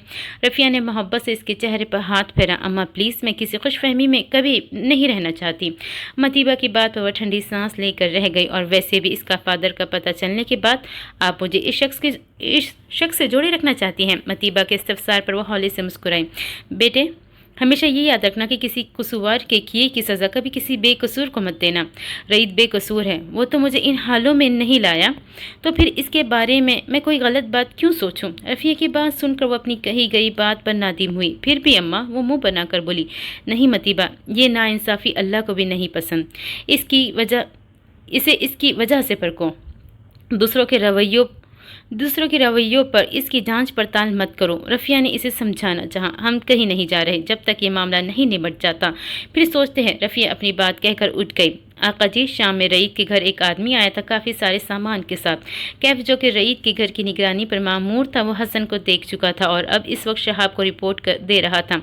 Speaker 1: رفیہ نے محبت سے اس کے چہرے پر ہاتھ پھیرا۔ اماں پلیز، میں کسی خوش فہمی میں کبھی نہیں رہنا چاہتی۔ مطیبہ کی بات پر وہ ٹھنڈی سانس لے کر رہ گئی، اور ویسے بھی اس کا فادر کا پتہ چلنے کے بعد آپ مجھے اس شخص سے جوڑے رکھنا چاہتی ہیں۔ مطیبہ کے استفسار پر وہ ہولے سے مسکرائی۔ بیٹے، ہمیشہ یہ یاد رکھنا کہ کسی قصور کے کیے کی سزا کبھی کسی بے قصور کو مت دینا۔ رعیت بے قصور ہے، وہ تو مجھے ان حالوں میں نہیں لایا، تو پھر اس کے بارے میں کوئی غلط بات کیوں سوچوں؟ رفیہ کی بات سن کر وہ اپنی کہی گئی بات پر نادم ہوئی۔ پھر بھی اماں، وہ منہ بنا کر بولی۔ نہیں مطیبہ، یہ ناانصافی اللہ کو بھی نہیں پسند۔ اس کی وجہ سے پرکھو، دوسروں کے رویوں پر اس کی جانچ پڑتال مت کرو۔ رفیہ نے اسے سمجھانا چاہا۔ ہم کہیں نہیں جا رہے جب تک یہ معاملہ نہیں نمٹ جاتا، پھر سوچتے ہیں۔ رفیہ اپنی بات کہہ کر اٹھ گئی۔ آقا جی، شام میں رئیت کے گھر ایک آدمی آیا تھا کافی سارے سامان کے ساتھ۔ کیف جو کہ رئیت کے گھر کی نگرانی پر مامور تھا، وہ حسن کو دیکھ چکا تھا اور اب اس وقت شہاب کو رپورٹ دے رہا تھا۔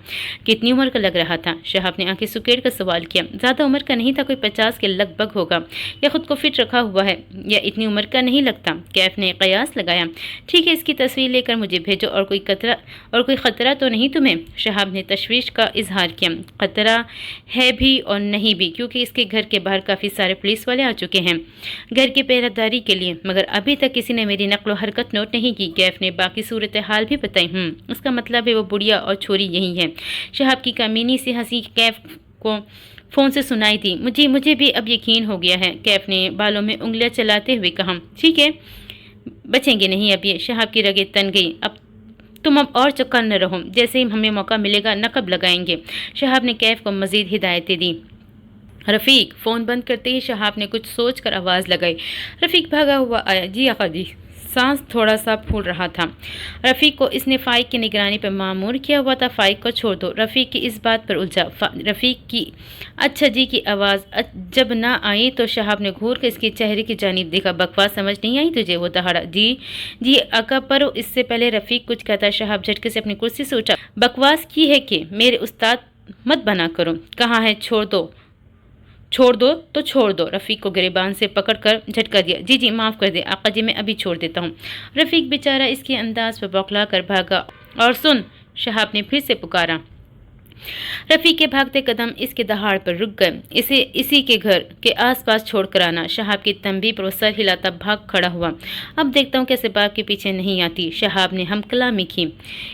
Speaker 1: کتنی عمر کا لگ رہا تھا؟ شہاب نے آنکھیں سکیڑ کر سوال کیا۔ زیادہ عمر کا نہیں تھا، کوئی 50 کے لگ بھگ ہوگا، یا خود کو فٹ رکھا ہوا ہے، یا اتنی عمر کا نہیں لگتا۔ کیف نے قیاس لگایا۔ ٹھیک ہے، اس کی تصویر لے کر مجھے بھیجو، اور کوئی خطرہ تو نہیں تمہیں؟ شہاب نے تشویش کا اظہار کیا۔ خطرہ ہے بھی اور نہیں بھی، کیونکہ اس کے گھر کے باہر کافی سارے پولیس والے آ چکے ہیں گھر کی پہرہ داری کے لیے، مگر ابھی تک کسی نے میری نقل و حرکت نوٹ نہیں کی۔ کیف نے باقی صورتحال بھی بتائی۔ اس کا مطلب ہے وہ بڑھیا اور چھوری یہی ہے۔ شہاب کی کمینی سی ہنسی کیف کو فون سے سنائی تھی۔ مجھے بھی اب یقین ہو گیا ہے، کیف نے بالوں میں انگلیاں چلاتے ہوئے کہا۔ ٹھیک ہے، بچیں گے نہیں اب یہ۔ شہاب کی رگیں تن گئی۔ تم اب اور چکن نہ رہو، جیسے ہی ہمیں موقع ملے گا نقب لگائیں گے۔ شہاب نے کیف کو مزید ہدایتیں دی۔ رفیق، فون بند کرتے ہی شہاب نے کچھ سوچ کر آواز لگائی۔ رفیق بھاگا ہوا آیا۔ جی آقا جی۔ سانس تھوڑا سا پھول رہا تھا۔ رفیق کو اس نے فائق کی نگرانی پر معمور کیا ہوا تھا۔ فائق کو چھوڑ دو۔ رفیق کی اس بات پر الجھا۔ رفیق کی اچھا جی کی آواز جب نہ آئی تو شہاب نے گھور کر اس کے چہرے کی جانب دیکھا۔ بکواس سمجھ نہیں آئی تجھے؟ وہ دہاڑا۔ جی آقا، پر اس سے پہلے رفیق کچھ کہتا شہاب جھٹکے سے اپنی کرسی سے اٹھا۔ بکواس کی ہے کہ میرے استاد مت بنا کرو۔ کہاں ہے چھوڑ دو تو چھوڑ دو۔ رفیق کو گریبان سے پکڑ کر جھٹکا دیا۔ جی معاف کر دے آقا جی، میں ابھی چھوڑ دیتا ہوں۔ رفیق بیچارہ اس کے انداز پر بوکھلا کر بھاگا۔ اور سن، شہاب نے پھر سے پکارا۔ رفیق کے بھاگتے قدم اس کے دہاڑ پر رک گئے۔ اسی کے گھر کے آس پاس چھوڑ کر آنا۔ شہاب کی تنبیہ پر وہ سر ہلاتا بھاگ کھڑا ہوا۔ اب دیکھتا ہوں کیسے باپ کے پیچھے نہیں آتی۔ شہاب نے ہم کلامی کی۔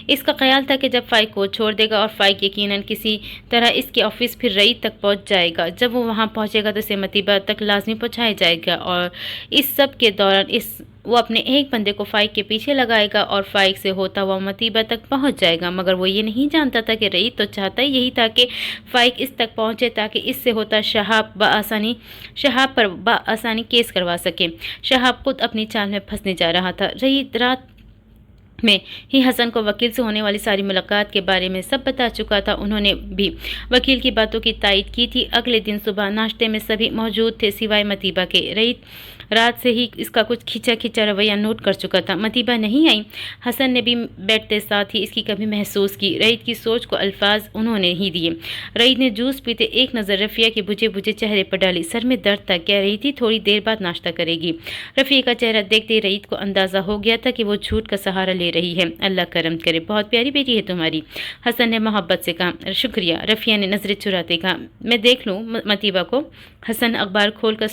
Speaker 1: اس کا خیال تھا کہ جب فائق کو چھوڑ دے گا اور فائق یقیناً کسی طرح اس کے آفس پھر رئیت تک پہنچ جائے گا، جب وہ وہاں پہنچے گا تو اسے متیبہ تک لازمی پہنچایا جائے گا، اور اس سب کے دوران وہ اپنے ایک بندے کو فائق کے پیچھے لگائے گا اور فائق سے ہوتا ہوا متیبہ تک پہنچ جائے گا۔ مگر وہ یہ نہیں جانتا تھا کہ رئیت تو چاہتا یہی تھا کہ فائق اس تک پہنچے تاکہ اس سے ہوتا شہاب پر بآسانی کیس کروا سکے۔ شہاب خود اپنی چال میں پھنسنے جا رہا تھا۔ رئیت رات میں ہی حسن کو وکیل سے ہونے والی ساری ملاقات کے بارے میں سب بتا چکا تھا۔ انہوں نے بھی وکیل کی باتوں کی تائید کی تھی۔ اگلے دن صبح ناشتے میں سبھی موجود تھے سوائے متیبہ کے۔ رئیت رات سے ہی اس کا کچھ کھینچا رویہ نوٹ کر چکا تھا۔ متیبہ نہیں آئی۔ حسن نے بھی بیٹھتے ساتھ ہی اس کی کمی محسوس کی۔ رئیت کی سوچ کو الفاظ انہوں نے ہی دیے۔ رئیت نے جوس پیتے ایک نظر رفیہ کے بجھے چہرے پر ڈالی۔ سر میں درد تھا، کہہ رہی تھی تھوڑی دیر بعد ناشتہ کرے گی۔ رفیہ کا چہرہ دیکھتے ہی رئیت کو اندازہ ہو گیا تھا کہ وہ جھوٹ کا سہارا لے رہی ہے۔ اللہ کرم کرے، بہت پیاری بیٹی ہے تمہاری، حسن نے محبت سے کہا۔ شکریہ، رفیہ نے نظریں چراتے کہا۔ میں دیکھ لوں متیبہ کو؟ حسن اخبار کھول کر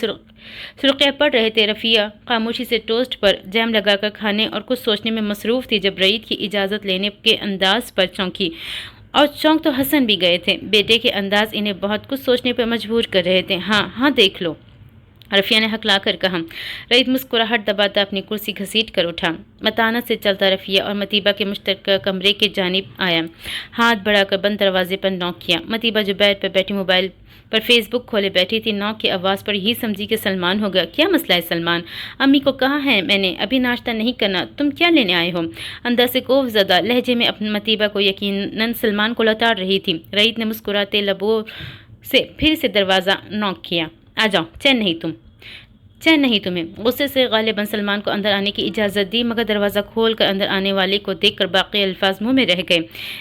Speaker 1: سرخیاں پڑھ رہے تھے۔ رفیہ خاموشی سے ٹوسٹ پر جیم لگا کر کھانے اور کچھ سوچنے میں مصروف تھی جب رئیت کی اجازت لینے کے انداز پر چونکی، اور چونک تو حسن بھی گئے تھے۔ بیٹے کے انداز انہیں بہت کچھ سوچنے پر مجبور کر رہے تھے۔ ہاں دیکھ لو، رفیہ نے ہکلا کر کہا۔ رئیت مسکراہٹ دباتا اپنی کرسی گھسیٹ کر اٹھا۔ متانت سے چلتا رفیہ اور متیبہ کے مشترکہ کمرے کے جانب آیا۔ ہاتھ بڑھا کر بند دروازے پر نوک کیا۔ متیبہ جو بیڈ پر بیٹھی موبائل پر فیس بک کھولے بیٹھی تھی، نوک کی آواز پر ہی سمجھی کہ سلمان ہو گیا۔ کیا مسئلہ ہے سلمان؟ امی کو کہا ہے میں نے ابھی ناشتہ نہیں کرنا، تم کیا لینے آئے ہو؟ اندر سے خوف زدہ لہجے میں اپنی متیبہ کو یقیناً سلمان کو لتاڑ رہی تھی۔ رئیت نے مسکراتے لبوں سے پھر سے دروازہ نوک کیا۔ آ جاؤ، چین نہیں تمہیں؟ غصے سے غالباً سلمان کو اندر آنے کی اجازت دی، مگر دروازہ کھول کر اندر آنے والے کو دیکھ کر باقی الفاظ منہ میں رہ گئے۔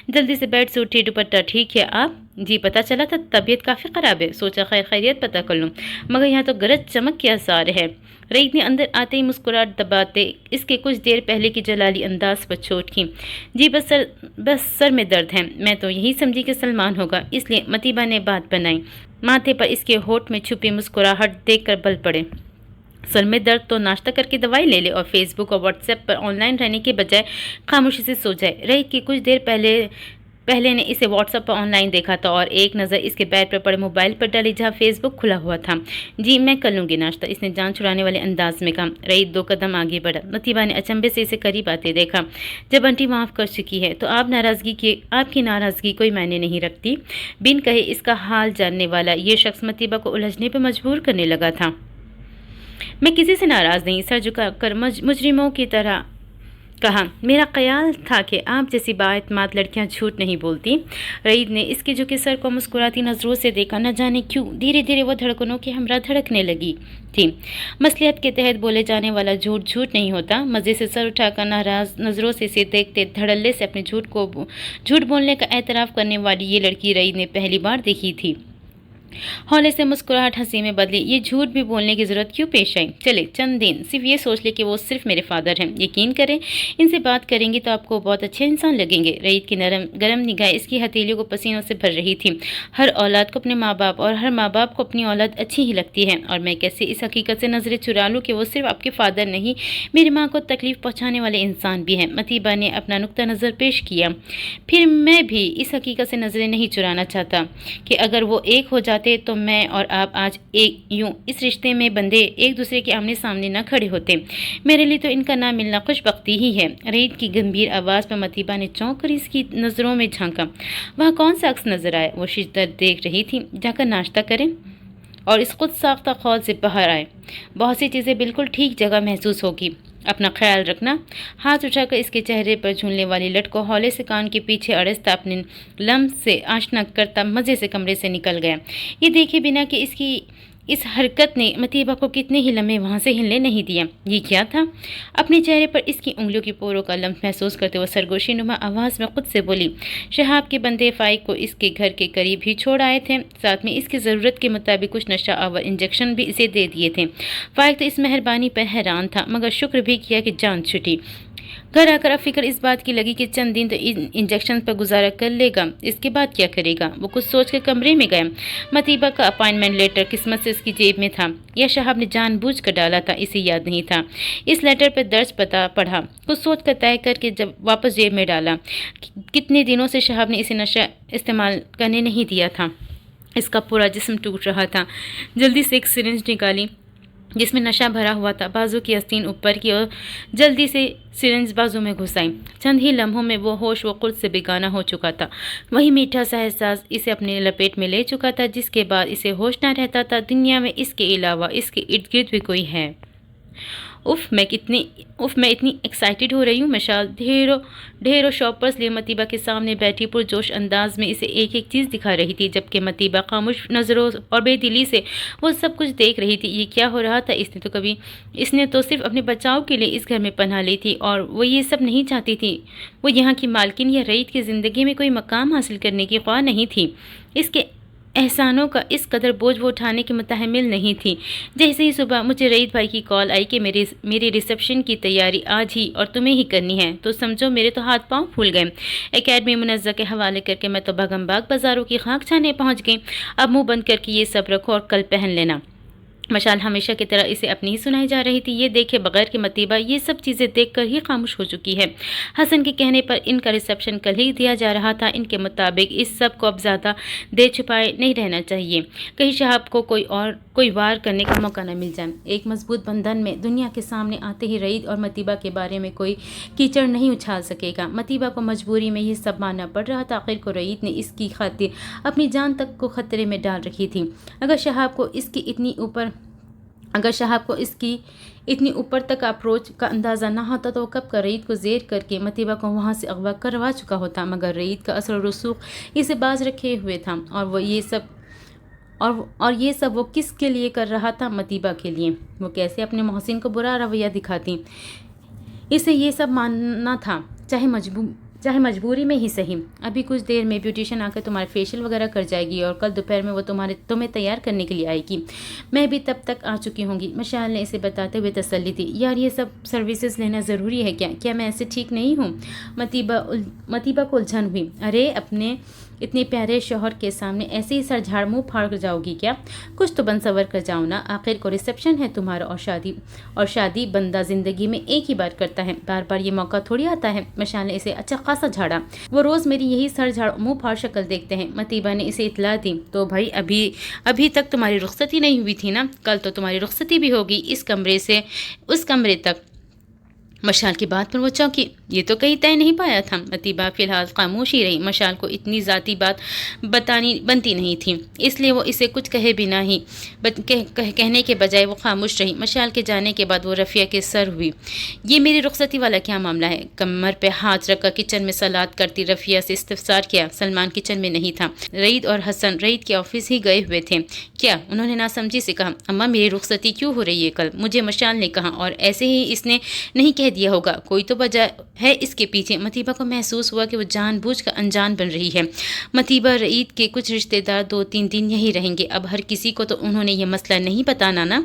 Speaker 1: جلدی سے بیڈ سے اٹھی۔ دوپٹہ ٹھیک ہے آپ؟ جی پتہ چلا تھا طبیعت کافی خراب ہے، سوچا خیریت پتہ کر لوں، مگر یہاں تو گرج چمک کے آثار ہے۔ رئیت نے اندر آتے ہی مسکراہٹ دباتے اس کے کچھ دیر پہلے کی جلالی انداز پر چوٹ کی۔ جی بس سر میں درد ہے، میں تو یہی سمجھی کہ سلمان ہوگا، اس لیے متیبہ نے بات بنائی۔ ماتھے پر اس کے ہونٹ میں چھپی مسکراہٹ دیکھ کر بل پڑے۔ سر میں درد تو ناشتہ کر کے دوائی لے لے اور فیس بک اور what's app per on line رہنے کے بجائے خاموشی سے سو جائے۔ رئیت کی کچھ دیر پہلے نے اسے what's app per on line دیکھا تھا اور ایک نظر اس کے بیڈ پر پڑے موبائل پر ڈالی جہاں فیس بک کھلا ہوا تھا۔ جی میں کر لوں گی ناشتہ، اس نے جان چھڑانے والے انداز میں کہا۔ رئیت 2 قدم آگے بڑھا۔ متیبہ نے اچنبھے سے اسے قریب آتے دیکھا۔ جب آنٹی معاف کر چکی ہے تو آپ کی ناراضگی کوئی معنی نہیں رکھتی۔ بن کہے اس کا حال جاننے والا یہ شخص متیبہ کو الجھنے پہ مجبور کرنے لگا تھا۔ میں کسی سے ناراض نہیں، سر جھکا کر مجرموں کی طرح کہا میرا خیال تھا کہ آپ جیسی بااعتماد لڑکیاں جھوٹ نہیں بولتی۔ رعید نے اس کے جھکے سر کو مسکراتی نظروں سے دیکھا، نہ جانے کیوں دھیرے دھیرے وہ دھڑکنوں کے ہمراہ دھڑکنے لگی تھی۔ مصلحت کے تحت بولے جانے والا جھوٹ جھوٹ نہیں ہوتا۔ مزے سے سر اٹھا کر ناراض نظروں سے اسے دیکھتے دھڑلے سے اپنے جھوٹ بولنے کا اعتراف کرنے والی یہ لڑکی رعید نے پہلی بار دیکھی تھی۔ ہولے سے مسکراہٹ ہنسی میں بدلی۔ یہ جھوٹ بھی بولنے کی ضرورت کیوں پیش آئی؟ چلے چند دن صرف یہ سوچ لے کہ وہ صرف میرے فادر ہیں، یقین کریں ان سے بات کریں گی تو آپ کو بہت اچھے انسان لگیں گے۔ رعید کی گرم نگاہیں اس کی ہتھیلیوں کو پسینوں سے بھر رہی تھی۔ ہر اولاد کو اپنے ماں باپ اور ہر ماں باپ کو اپنی اولاد اچھی ہی لگتی ہے، اور میں کیسے اس حقیقت سے نظریں چرا لوں کہ وہ صرف آپ کے فادر نہیں، میری ماں کو تکلیف پہنچانے والے انسان بھی ہیں۔ متیبہ نے اپنا نقطہ نظر پیش کیا۔ پھر میں بھی اس حقیقت سے نظریں نہیں چرانا چاہتا کہ اگر وہ ایک ہو جاتے تو میں اور آپ آج یوں اس رشتے میں بندھے ایک دوسرے کے آمنے سامنے نہ کھڑے ہوتے۔ میرے لیے تو ان کا نہ ملنا خوش بختی ہی ہے۔ رعید کی گمبھیر آواز پر متیبہ نے چونک کر اس کی نظروں میں جھانکا۔ وہاں کون سا عکس نظر آیا؟ وہ ششدر دیکھ رہی تھی۔ جا کر ناشتہ کریں اور اس خود ساختہ خول سے باہر آئے۔ بہت سی چیزیں بالکل ٹھیک جگہ محسوس ہوگی۔ اپنا خیال رکھنا۔ ہاتھ اٹھا کر اس کے چہرے پر جھولنے والی لٹ کو ہولے سے کان کے پیچھے اڑستا اپنے لمس سے آشنا کرتا مزے سے کمرے سے نکل گیا، یہ دیکھے بنا کہ اس کی اس حرکت نے متیبہ کو کتنے ہی لمحے وہاں سے ہلنے نہیں دیا۔ یہ کیا تھا؟ اپنے چہرے پر اس کی انگلیوں کی پوروں کا لمس محسوس کرتے ہوئے سرگوشی نما آواز میں خود سے بولی، شہاب کے بندے فائق کو اس کے گھر کے قریب ہی چھوڑ آئے تھے، ساتھ میں اس کی ضرورت کے مطابق کچھ نشہ آور انجیکشن بھی اسے دے دیے تھے۔ فائق تو اس مہربانی پر حیران تھا، مگر شکر بھی کیا کہ جان چھٹی۔ گھر آ کر اب فکر اس بات کی لگی کہ چند دن تو ان انجیکشن پر گزارا کر لے گا، اس کے بعد کیا کرے گا؟ وہ کچھ سوچ کر کمرے میں گیا۔ متیبہ کا اپائنٹمنٹ لیٹر قسمت سے اس کی جیب میں تھا، یا شہاب نے جان بوجھ کر ڈالا تھا، اسے یاد نہیں تھا۔ اس لیٹر پر درج پتہ پڑھا، کچھ سوچ کر طے کر کے جب واپس جیب میں ڈالا۔ کتنے دنوں سے شہاب نے اسے نشہ استعمال کرنے نہیں دیا تھا، اس کا پورا جسم ٹوٹ رہا تھا۔ جلدی سے ایک سرنج نکالی جس میں نشہ بھرا ہوا تھا، بازو کی آستین اوپر کی اور جلدی سے سرنج بازو میں گھسائی۔ چند ہی لمحوں میں وہ ہوش و خرد سے بیگانہ ہو چکا تھا۔ وہی میٹھا سا احساس اسے اپنے لپیٹ میں لے چکا تھا، جس کے بعد اسے ہوش نہ رہتا تھا دنیا میں اس کے علاوہ اس کے ارد گرد بھی کوئی ہے۔ میں اتنی ایکسائٹڈ ہو رہی ہوں۔ مشال ڈھیروں شاپرز لیے متیبہ کے سامنے بیٹھی پرجوش انداز میں اسے ایک ایک چیز دکھا رہی تھی، جبکہ متیبہ خاموش نظروں اور بے دلی سے وہ سب کچھ دیکھ رہی تھی۔ یہ کیا ہو رہا تھا؟ اس نے تو صرف اپنے بچاؤ کے لیے اس گھر میں پناہ لی تھی، اور وہ یہ سب نہیں چاہتی تھی۔ وہ یہاں کی مالکن یا رعید کی زندگی میں کوئی مقام حاصل کرنے کی خواہ نہیں تھی، اس کے احسانوں کا اس قدر بوجھ وہ اٹھانے کی متحمل نہیں تھی۔ جیسے ہی صبح مجھے رعید بھائی کی کال آئی کہ میری ریسیپشن کی تیاری آج ہی اور تمہیں ہی کرنی ہے، تو سمجھو میرے تو ہاتھ پاؤں پھول گئے۔ اکیڈمی منزہ کے حوالے کر کے میں تو بھگم باغ بازاروں کی خاک چھانے پہنچ گئی۔ اب منہ بند کر کے یہ سب رکھو اور کل پہن لینا۔ مشال ہمیشہ کی طرح اسے اپنی ہی سنائی جا رہی تھی، یہ دیکھے بغیر کہ متیبہ یہ سب چیزیں دیکھ کر ہی خاموش ہو چکی ہے۔ حسن کے کہنے پر ان کا ریسیپشن کل ہی دیا جا رہا تھا۔ ان کے مطابق اس سب کو اب زیادہ دیر چھپائے نہیں رہنا چاہیے، کہیں شہاب کو کوئی وار کرنے کا موقع نہ مل جائے۔ ایک مضبوط بندھن میں دنیا کے سامنے آتے ہی رعید اور متیبہ کے بارے میں کوئی کیچڑ نہیں اچھال سکے گا۔ متیبہ کو مجبوری میں یہ سب ماننا پڑ رہا تھا، آخر کو رعید نے اس کی خاطر اپنی جان تک کو خطرے میں ڈال رکھی تھی۔ اگر شہاب کو اس کی اتنی اوپر تک اپروچ کا اندازہ نہ ہوتا تو وہ کب کا رعید کو زیر کر کے متیبہ کو وہاں سے اغوا کروا چکا ہوتا، مگر رعید کا اثر و رسوخ اسے باز رکھے ہوئے تھا، اور یہ سب وہ کس کے لیے کر رہا تھا؟ متیبہ کے لیے۔ وہ کیسے اپنے محسن کو برا رویہ دکھاتی، اسے یہ سب ماننا تھا، چاہے مجبوری میں ہی صحیح۔ ابھی کچھ دیر میں بیوٹیشین آ کر تمہارے فیشیل وغیرہ کر جائے گی، اور کل دوپہر میں وہ تمہیں تیار کرنے کے لیے آئے گی۔ میں بھی تب تک آ چکی ہوں گی، مشال نے اسے بتاتے ہوئے تسلی دی۔ یار یہ سب سروسز لینا ضروری ہے کیا میں ایسے ٹھیک نہیں ہوں؟ متیبہ کو الجھن ہوئی۔ ارے اپنے اتنے پیارے شوہر کے سامنے ایسے ہی سر جھاڑ منہ پھاڑ جاؤ گی کیا؟ کچھ تو بن سور کر جاؤ نا، آخر کو ریسیپشن ہے تمہارا، اور شادی بندہ زندگی میں ایک ہی بار کرتا ہے، بار بار یہ موقع تھوڑی آتا ہے۔ مشال نے اسے اچھا خاصا جھاڑا۔ وہ روز میری یہی سر جھاڑ منہ پھاڑ شکل دیکھتے ہیں، متیبہ نے اسے اطلاع دی۔ تو بھائی ابھی تک تمہاری رخصتی نہیں ہوئی تھی نا؟ کل تو تمہاری رخصتی بھی ہوگی، اس کمرے سے اس کمرے تک मशाल की बात पर वो चौंकी। ये तो कहीं तय नहीं पाया था। मतीबा फिलहाल खामोश ही रही। मशाल को इतनी ज़ाती बात बतानी बनती नहीं थी, इसलिए वो इसे कुछ कहे बिना ही कहने के बजाय वो खामोश रही। मशाल के जाने के बाद वो रफ़िया के सर हुई। ये मेरी रुखसती वाला क्या मामला है? कमर पे हाथ रखकर किचन में सलाद करती रफ़िया से इस्तफसार किया। सलमान किचन में नहीं था। रईद और हसन रईद के ऑफिस ही गए हुए थे। क्या? उन्होंने नासमझी से कहा। अम्मा, मेरी रुखसती क्यों हो रही है कल? मुझे मशाल ने कहा, और ऐसे ही इसने नहीं कह दिया होगा। कोई तो वजह है इसके पीछे। मतीबा को महसूस हुआ कि वो जानबूझकर अनजान बन रही है। मतीबा, रईद के कुछ रिश्तेदार 2-3 दिन यहीं रहेंगे। अब हर किसी को तो उन्होंने ये मसला नहीं बताना ना,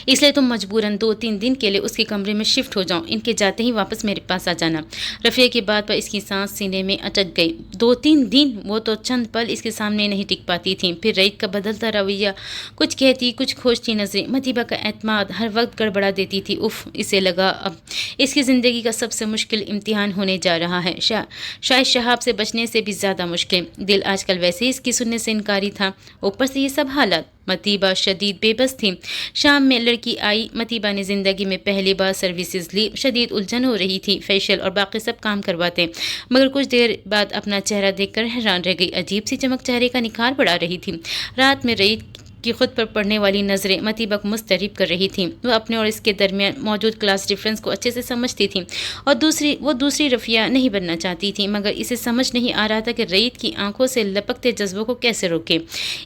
Speaker 1: इसलिए तुम मजबूरन 2-3 दिन के लिए उसके कमरे में शिफ्ट हो जाओ। इनके जाते ही वापस मेरे पास आ जाना। रफ़िया की बात पर इसकी सांस सीने में अटक गई। 2-3 दिन? वो तो चंद पल इसके सामने नहीं टिक पाती थी। फिर रईद का बदलता रवैया, कुछ कहती कुछ खोजती नजरें, मतीबा का एतमाद हर वक्त गड़बड़ा देती थी। उफ, इसे लगा अब इसकी ज़िंदगी का सबसे मुश्किल इम्तिहान होने जा रहा है। शायद शहाब से बचने से भी ज़्यादा मुश्किल। दिल आजकल वैसे ही इसकी सुनने से इनकारी था, ऊपर से ये सब हालात। मतीबा शदीद बेबस थी। शाम में लड़की आई। मतीबा ने ज़िंदगी में पहली बार सर्विसेज ली। शदीद उलझन हो रही थी। फेशियल और बाकी सब काम करवाते, मगर कुछ देर बाद अपना चेहरा देखकर हैरान रह गई। अजीब सी चमक चेहरे का निखार बढ़ा रही थी। रात में रईद की खुद पर पड़ने वाली नज़रें मतीबा को मुस्तरब कर रही थी। वो अपने और इसके दरमियान मौजूद क्लास डिफरेंस को अच्छे से समझती थी, और दूसरी रफ़िया नहीं बनना चाहती थी, मगर इसे समझ नहीं आ रहा था कि रईद की आंखों से लपकते जज्बों को कैसे रोके।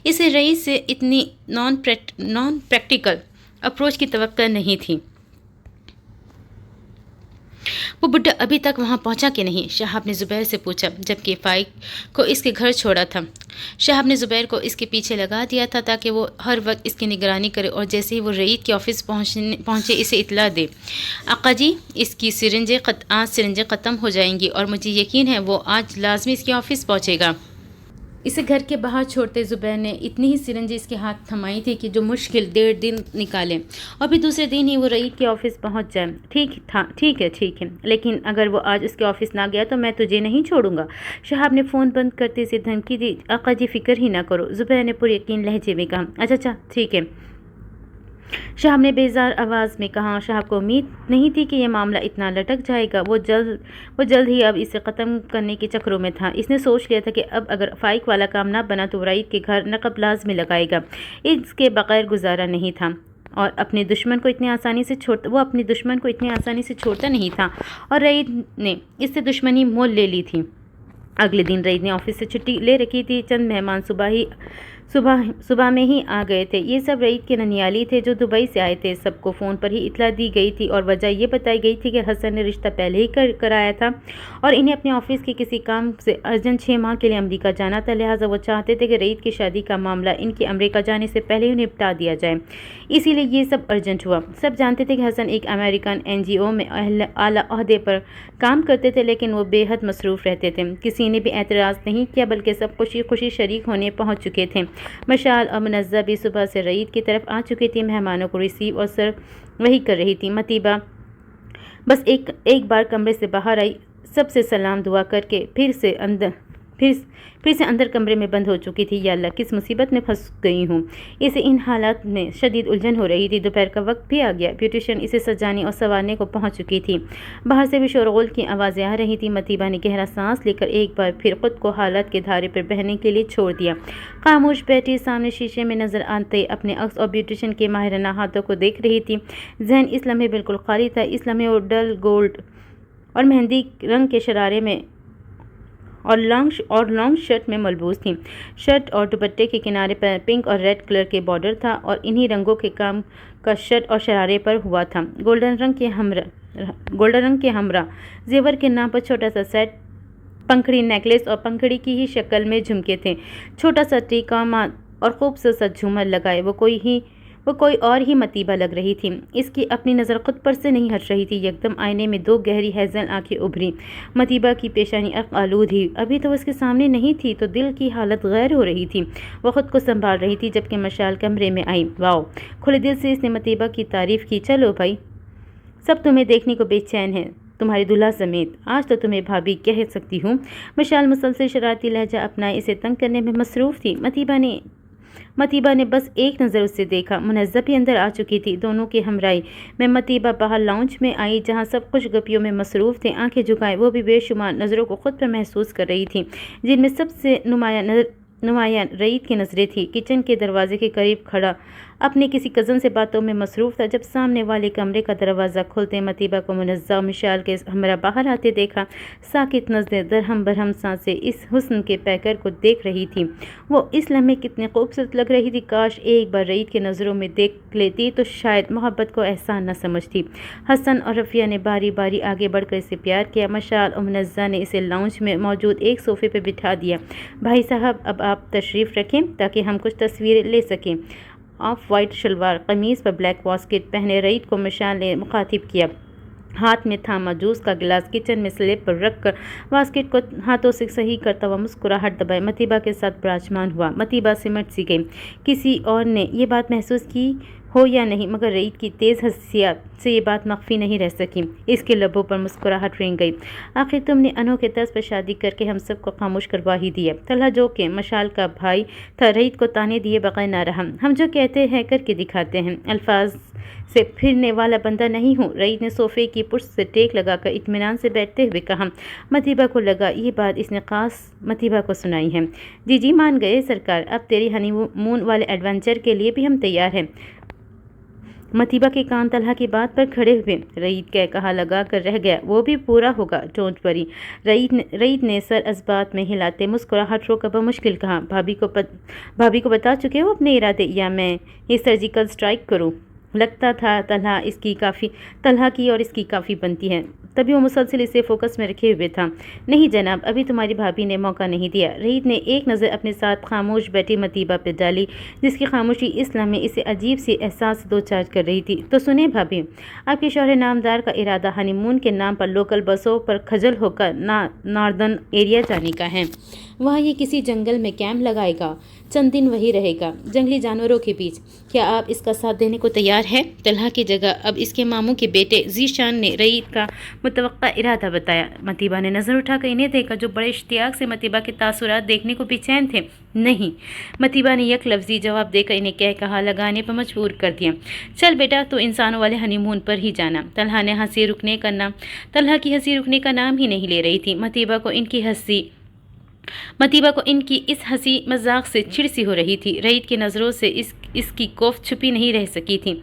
Speaker 1: इसे रईद से इतनी नॉन प्रैक्टिकल अप्रोच की तवक्को नहीं थी। वो बुड्ढा अभी तक वहाँ पहुँचा कि नहीं? शहाब ने ज़ुबैर से पूछा, जबकि फ़ाइक को इसके घर छोड़ा था। शहाब ने ज़ुबैर को इसके पीछे लगा दिया था ताकि वो हर वक्त इसकी निगरानी करे और जैसे ही वो रईद के ऑफिस पहुँचे इसे इतला दे। आका जी, इसकी आज सिरिंजें ख़त्म हो जाएंगी और मुझे यकीन है वो आज लाजमी इसके ऑफिस पहुँचेगा। इसे घर के बाहर छोड़ते ज़ुबैर ने इतनी ही सिरंजी इसके हाथ थमाई थी कि जो मुश्किल 1.5 दिन निकाले और फिर दूसरे दिन ही वो रईद के ऑफिस पहुंच जाए। ठीक है, लेकिन अगर वो आज उसके ऑफिस ना गया तो मैं तुझे नहीं छोड़ूंगा। शहाब ने फ़ोन बंद करते से धमकी दी। आका जी, फिक्र ही ना करो, ज़ुबैर ने पूरे यकीन लहजे में कहा। अच्छा, ठीक है, शहाब ने बेजार आवाज़ में कहा। शहाब को उम्मीद नहीं थी कि यह मामला इतना लटक जाएगा। वो जल्द ही अब इसे ख़त्म करने के चक्रों में था। इसने सोच लिया था कि अब अगर फ़ाइक वाला काम ना बना तो रईद के घर नक़ब लाज़मी लगाएगा। इसके बग़ैर गुजारा नहीं था, और अपने दुश्मन को इतनी आसानी से छोड़ता नहीं था, और रईद ने इससे दुश्मनी मोल ले ली थी। अगले दिन रईद ने ऑफिस से छुट्टी ले रखी थी। चंद मेहमान सुबह में ही आ गए थे। ये सब रईद के ननियाली थे जो दुबई से आए थे। सबको फ़ोन पर ही इतला दी गई थी और वजह ये बताई गई थी कि हसन ने रिश्ता पहले ही कराया था और इन्हें अपने ऑफिस के किसी काम से अर्जेंट 6 माह के लिए अमेरिका जाना था। लिहाजा वो चाहते थे कि रईद की शादी का मामला इनके अमेरिका जाने से पहले ही निपटा दिया जाए, इसीलिए ये सब अर्जेंट हुआ। सब जानते थे कि हसन एक अमेरिकन NGO में आला ओहदे पर काम करते थे, लेकिन वो बेहद मसरूफ़ रहते थे। किसी ने भी एतराज़ नहीं किया, बल्कि सब खुशी खुशी शरीक होने पहुँच चुके थे। मशाल और मुनज़्ज़ा भी सुबह से रईद की तरफ आ चुकी थी। मेहमानों को रिसीव और सर वही कर रही थी। मतीबा बस एक बार कमरे से बाहर आई, सबसे सलाम दुआ करके फिर से अंदर कमरे में बंद हो चुकी थी। या अल्लाह, किस मुसीबत में फंस गई हूँ। इसे इन हालात में शदीद उलझन हो रही थी। दोपहर का वक्त भी आ गया। ब्यूटिशियन इसे सजाने और संवारने को पहुँच चुकी थी। बाहर से भी शोरगुल की आवाज़ें आ रही थी। मतीबा ने गहरा सांस लेकर एक बार फिर खुद को हालात के धारे पर बहने के लिए छोड़ दिया। खामोश बैठी सामने शीशे में नजर आते अपने अक्स और ब्यूटिशियन के माहिराना हाथों को देख रही थी। जहन इस लम्हे बिल्कुल खाली था। इस लम्हे वो डल गोल्ड और मेहंदी रंग के शरारे में और लॉन्ग शर्ट में मलबूस थी। शर्ट और दुपट्टे के किनारे पर पिंक और रेड कलर के बॉर्डर था और इन्हीं रंगों के काम का शर्ट और शरारे पर हुआ था। गोल्डन रंग के हमरा जेवर के नाम पर छोटा सा सेट, पंखड़ी नेकलेस और पंखड़ी की ही शक्ल में झुमके थे। छोटा सा टीका और खूबसूरत सा झूमर लगाए वो कोई और ही मतीबा लग रही थी। इसकी अपनी नज़र खुद पर से नहीं हट रही थी। एकदम आईने में 2 गहरी हैज़ल आंखें उभरी। मतीबा की पेशानी आलूद ही अभी तो उसके सामने नहीं थी, तो दिल की हालत गैर हो रही थी। वो खुद को संभाल रही थी जबकि मशाल कमरे में आई। वाओ, खुले दिल से इसने मतीबा की तारीफ़ की। चलो भाई, सब तुम्हें देखने को बेचैन है, तुम्हारी दुल्हा समेत। आज तो तुम्हें भाभी कह सकती हूँ। मशाल मुसलसल शरारती लहजा अपनाए इसे तंग करने में मसरूफ़ थी। मतीबा ने متیبہ نے بس ایک نظر اسے دیکھا۔ منزہ بھی اندر آ چکی تھی۔ دونوں کی ہمراہی میں متیبہ باہر لاؤنج میں آئی جہاں سب کچھ گپیوں میں مصروف تھے۔ آنکھیں جھکائے وہ بھی بے شمار نظروں کو خود پر محسوس کر رہی تھی، جن میں سب سے نمایاں رعیت کی نظریں تھیں۔ کچن کے دروازے کے قریب کھڑا اپنے کسی کزن سے باتوں میں مصروف تھا جب سامنے والے کمرے کا دروازہ کھلتے متیبہ کو منزہ اور مشال کے ہمراہ باہر آتے دیکھا۔ ساکت نظریں درہم برہم سانسیں اس حسن کے پیکر کو دیکھ رہی تھی۔ وہ اس لمحے کتنی خوبصورت لگ رہی تھی۔ کاش ایک بار رعیت کی نظروں میں دیکھ لیتی تو شاید محبت کو احسان نہ سمجھتی۔ حسن اور رفیہ نے باری باری آگے بڑھ کر اسے پیار کیا۔ مشال اور منزہ نے اسے لاؤنج میں موجود ایک صوفے پہ بٹھا دیا۔ بھائی صاحب اب آپ تشریف رکھیں تاکہ ہم کچھ تصویریں لے سکیں۔ آف وائٹ شلوار قمیض پر بلیک واسکٹ پہنے رعیت کو مشال نے مخاطب کیا۔ ہاتھ میں تھاما جوس کا گلاس کچن میں سلیب پر رکھ کر واسکٹ کو ہاتھوں سے صحیح کرتا ہوا مسکراہٹ دبائے متیبہ کے ساتھ براجمان ہوا۔ متیبہ سمٹ سی گئی۔ کسی اور نے یہ بات محسوس کی ہو یا نہیں مگر رعیت کی تیز حسیات سے یہ بات مخفی نہیں رہ سکی۔ اس کے لبوں پر مسکراہٹ رنگ گئی۔ آخر تم نے انوکھے طرز پر شادی کر کے ہم سب کو خاموش کروا ہی دیا۔ طلحہ جو کہ مشال کا بھائی تھا رعیت کو تانے دیے بغیر نہ رہا۔ ہم جو کہتے ہیں کر کے دکھاتے ہیں، الفاظ سے پھرنے والا بندہ نہیں ہوں۔ رعیت نے صوفے کی پشت سے ٹیک لگا کر اطمینان سے بیٹھتے ہوئے کہا۔ متیبہ کو لگا یہ بات اس نے خاص متیبہ کو سنائی ہے۔ جی جی مان گئے سرکار، اب تیری ہنی مون والے ایڈونچر کے لیے بھی ہم تیار ہیں۔ متیبہ کے کان طلحہ کی بات پر کھڑے ہوئے۔ رعیت کہا لگا کر رہ گیا، وہ بھی پورا ہوگا، ڈونٹ وری۔ رعیت نے سر اس بات میں ہلاتے مسکراہٹ روکا بمشکل کہا، بھابھی کو بتا چکے ہو اپنے ارادے یا میں یہ سرجیکل سٹرائک کروں؟ لگتا تھا طلحہ کی اور اس کی کافی بنتی ہے، تبھی وہ مسلسل اسے فوکس میں رکھے ہوئے تھا۔ نہیں جناب، ابھی تمہاری بھابھی نے موقع نہیں دیا۔ رعیت نے ایک نظر اپنے ساتھ خاموش بیٹھی متیبہ پہ ڈالی جس کی خاموشی اس لمحے اسے عجیب سی احساس دو چار کر رہی تھی۔ تو سنیں بھابھی، آپ کے شوہر نامدار کا ارادہ ہنی مون کے نام پر لوکل بسوں پر کھجل ہو کر ناردرن ایریا جانے کا ہے۔ وہاں یہ کسی جنگل میں کیمپ لگائے گا، چند دن وہی رہے گا جنگلی جانوروں کے بیچ۔ کیا آپ اس کا ساتھ دینے کو تیار ہیں؟ طلحہ کی جگہ اب اس کے ماموں کے بیٹے ذیشان نے رعیت کا متوقع ارادہ بتایا۔ متیبہ نے نظر اٹھا کر انہیں دیکھا جو بڑے اشتیاق سے متیبہ کے تاثرات دیکھنے کو بے چین تھے۔ نہیں، متیبہ نے یک لفظی جواب دے کر انہیں کہا لگانے پر مجبور کر دیا۔ چل بیٹا، تو انسانوں والے ہنی مون پر ہی جانا۔ طلحہ کی ہنسی رکنے کا نام ہی نہیں لے رہی تھی۔ متیبہ کو ان کی اس ہنسی مذاق سے چڑ سی ہو رہی تھی۔ رعیت کی نظروں سے اس کی کوفت چھپی نہیں رہ سکی تھی۔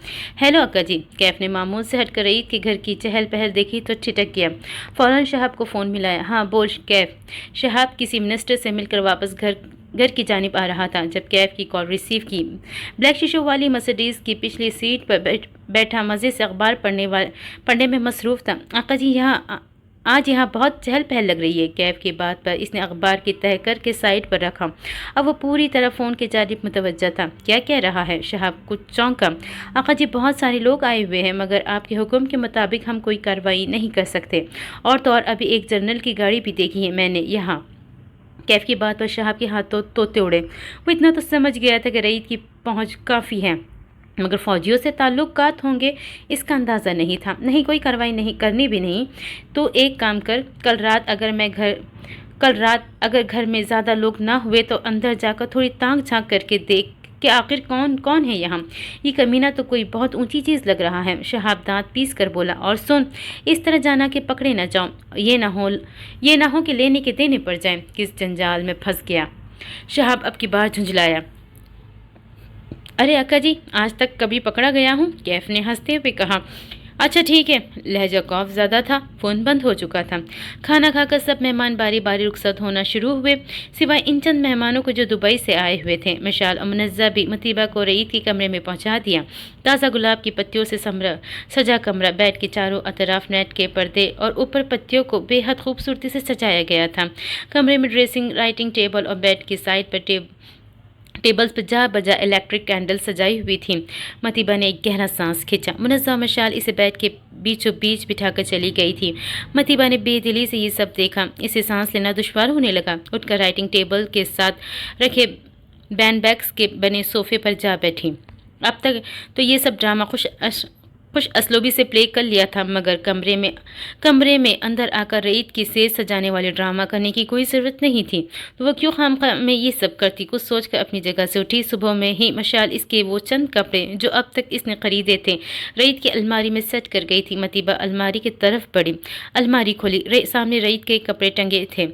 Speaker 1: ہیلو اکا جی، کیف نے معمول سے ہٹ کر رعیت کے گھر کی چہل پہل دیکھی تو ٹھٹک گیا۔ فوراً شہاب کو فون ملایا۔ ہاں بول کیف۔ شہاب کسی منسٹر سے مل کر واپس گھر کی جانب آ رہا تھا جب کیف کی کال ریسیو کی۔ بلیک شیشوں والی مرسیڈیز کی پچھلی سیٹ پر بیٹھا مزے سے اخبار پڑھنے میں مصروف تھا۔ آقا جی آج یہاں بہت چہل پہل لگ رہی ہے۔ کیف کی بات پر اس نے اخبار کی تہہ کر کے سائڈ پر رکھا۔ اب وہ پوری طرح فون کی جانب متوجہ تھا۔ کیا کہہ رہا ہے؟ شہاب کچھ چونکا۔ آقا جی بہت سارے لوگ آئے ہوئے ہیں مگر آپ کے حکم کے مطابق ہم کوئی کارروائی نہیں کر سکتے، اور تو اور ابھی ایک جنرل کی گاڑی بھی دیکھی ہے میں نے یہاں۔ کیف کی بات پر شہاب کے ہاتھ طوطے اڑے۔ وہ اتنا تو سمجھ گیا تھا کہ رعیت کی پہنچ کافی ہے مگر فوجیوں سے تعلقات ہوں گے اس کا اندازہ نہیں تھا۔ نہیں، کوئی کارروائی نہیں کرنی بھی نہیں تو ایک کام کر، کل رات اگر گھر میں زیادہ لوگ نہ ہوئے تو اندر جا کر تھوڑی تانگ جھانک کر کے دیکھ کہ آخر کون ہے یہاں۔ یہ کمینہ تو کوئی بہت اونچی چیز لگ رہا ہے۔ شہاب دانت پیس کر بولا۔ اور سن، اس طرح جانا کہ پکڑے نہ جاؤں، یہ نہ ہو کہ لینے کے دینے پڑ جائیں۔ کس جنجال میں پھنس گیا۔ شہاب اب کی بار جھنجھلایا۔ ارے اکا جی، آج تک کبھی پکڑا گیا ہوں؟ کیف نے ہنستے ہوئے کہا۔ اچھا ٹھیک ہے۔ لہجہ خوف زدہ تھا۔ فون بند ہو چکا تھا۔ کھانا کھا کر سب مہمان باری باری رخصت ہونا شروع ہوئے سوائے ان چند مہمانوں کو جو دبئی سے آئے ہوئے تھے۔ مشال اور منزہ بھی متیبہ کو رعیت کے کمرے میں پہنچا دیا۔ تازہ گلاب کی پتیوں سے سجا کمرہ، بیڈ کے چاروں اطراف نیٹ کے پردے اور اوپر پتیوں کو بے حد خوبصورتی سے سجایا گیا تھا۔ کمرے میں ڈریسنگ، رائٹنگ ٹیبل اور بیڈ کی سائڈ پر ٹیبلز پر جا بجا الیکٹرک کینڈل سجائی ہوئی تھی۔ متیبہ نے ایک گہرا سانس کھینچا۔ منزہ مشال اسے بیڈ کے بیچوں بیچ بٹھا کر چلی گئی تھی۔ متیبہ نے بے دلی سے یہ سب دیکھا، اسے سانس لینا دشوار ہونے لگا۔ اٹھ کر رائٹنگ ٹیبل کے ساتھ رکھے بین بیگز کے بنے صوفے پر جا بیٹھی۔ اب تک تو یہ سب ڈرامہ खुश असलूबी से प्ले कर लिया था, मगर कमरे में अंदर आकर रईद की सेज सजाने वाले ड्रामा करने की कोई ज़रूरत नहीं थी। तो वो क्यों खामखा में ये सब करती, कुछ सोचकर अपनी जगह से उठी। सुबह में ही मशाल इसके वो चंद कपड़े जो अब तक इसने खरीदे थे रईद की अलमारी में सेट कर गई थी। मतीबा अलमारी की तरफ बढ़ी, अलमारी खोली, सामने रईद के कपड़े टंगे थे।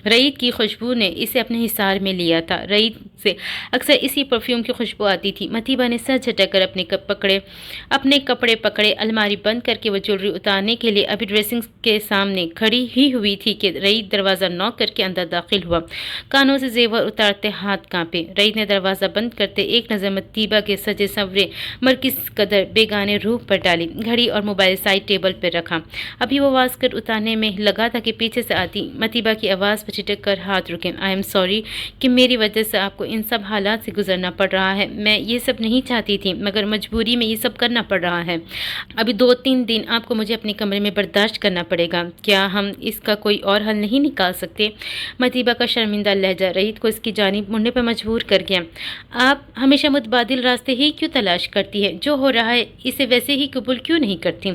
Speaker 1: रईद की खुशबू ने इसे अपने हिसार में लिया था। रईद से अक्सर इसी परफ्यूम की खुशबू आती थी। मतीबा ने सर झटकर अपने कपड़े पकड़े, अलमारी बंद करके वो ज्वेलरी उतारने के लिए अभी ड्रेसिंग के सामने खड़ी ही हुई थी कि रईद दरवाज़ा नॉक करके अंदर दाखिल हुआ। कानों से जेवर उतारते हाथ कांपे। रईद ने दरवाज़ा बंद करते एक नज़र मतीबा के सजे संवरे मरकिस कदर बेगाने रूह पर डाली। घड़ी और मोबाइल साइड टेबल पर रखा। अभी वो आवाज़ कर उतारने में लगा था कि पीछे से आती मतीबा की आवाज़ छिटक कर हाथ रुके। आई एम सॉरी कि मेरी वजह से आपको इन सब हालात से गुजरना पड़ रहा है। मैं ये सब नहीं चाहती थी, मगर मजबूरी में ये सब करना पड़ रहा है। अभी 2-3 दिन आपको मुझे अपने कमरे में बर्दाश्त करना पड़ेगा। क्या हम इसका कोई और हल नहीं निकाल सकते? मतीबा का शर्मिंदा लहजा रईद को इसकी जानिब मुड़ने पर मजबूर कर गया। आप हमेशा मुतबादिल रास्ते ही क्यों तलाश करती है? जो हो रहा है इसे वैसे ही कबूल क्यों नहीं करती?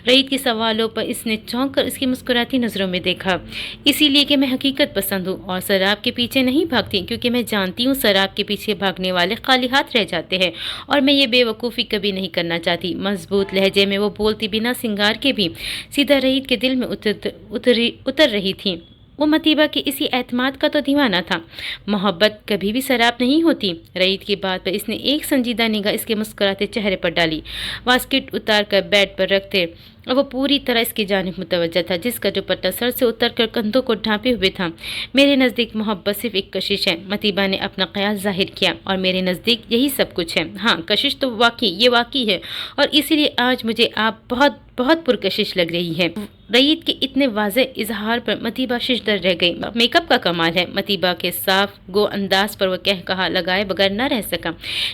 Speaker 1: रईद के सवालों पर इसने चौंक कर उसकी मुस्कुराती नज़रों में देखा। इसीलिए कि मैं हकीकत पसंद हूँ और शराब के पीछे नहीं भागती, क्योंकि मैं जानती हूँ शराब के पीछे भागने वाले खाली हाथ रह जाते हैं और मैं ये बेवकूफ़ी कभी नहीं करना चाहती। मजबूत लहजे में वो बोलती बिना सिंगार के भी सीधा रईद के दिल में उतर रही थी। वो मतीबा की इसी एतमाद का तो दीवाना था। मोहब्बत कभी भी शराब नहीं होती। रईद की बात पर इसने एक संजीदा निगाह इसके मुस्कुराते चेहरे पर डाली। बास्केट उतार कर बेड पर रखते और वो पूरी तरह इसकी जानिब मुतवज्जा था, जिसका दुपट्टा सर से उतर कर कंधों को ढांपे हुए था। मेरे नज़दीक मोहब्बत सिर्फ एक कशिश है। मतीबा ने अपना क़यास जाहिर किया। और मेरे नज़दीक यही सब कुछ है। हाँ, कशिश तो वाकई है, और इसीलिए आज मुझे आप बहुत बहुत पुरकशिश लग रही है। रईद के इतने वाज़ेह इजहार पर मतीबा शिशदर रह गई। मेकअप का कमाल है। मतीबा के साफ गो अंदाज पर वह कहा लगाए बगैर न रह सका।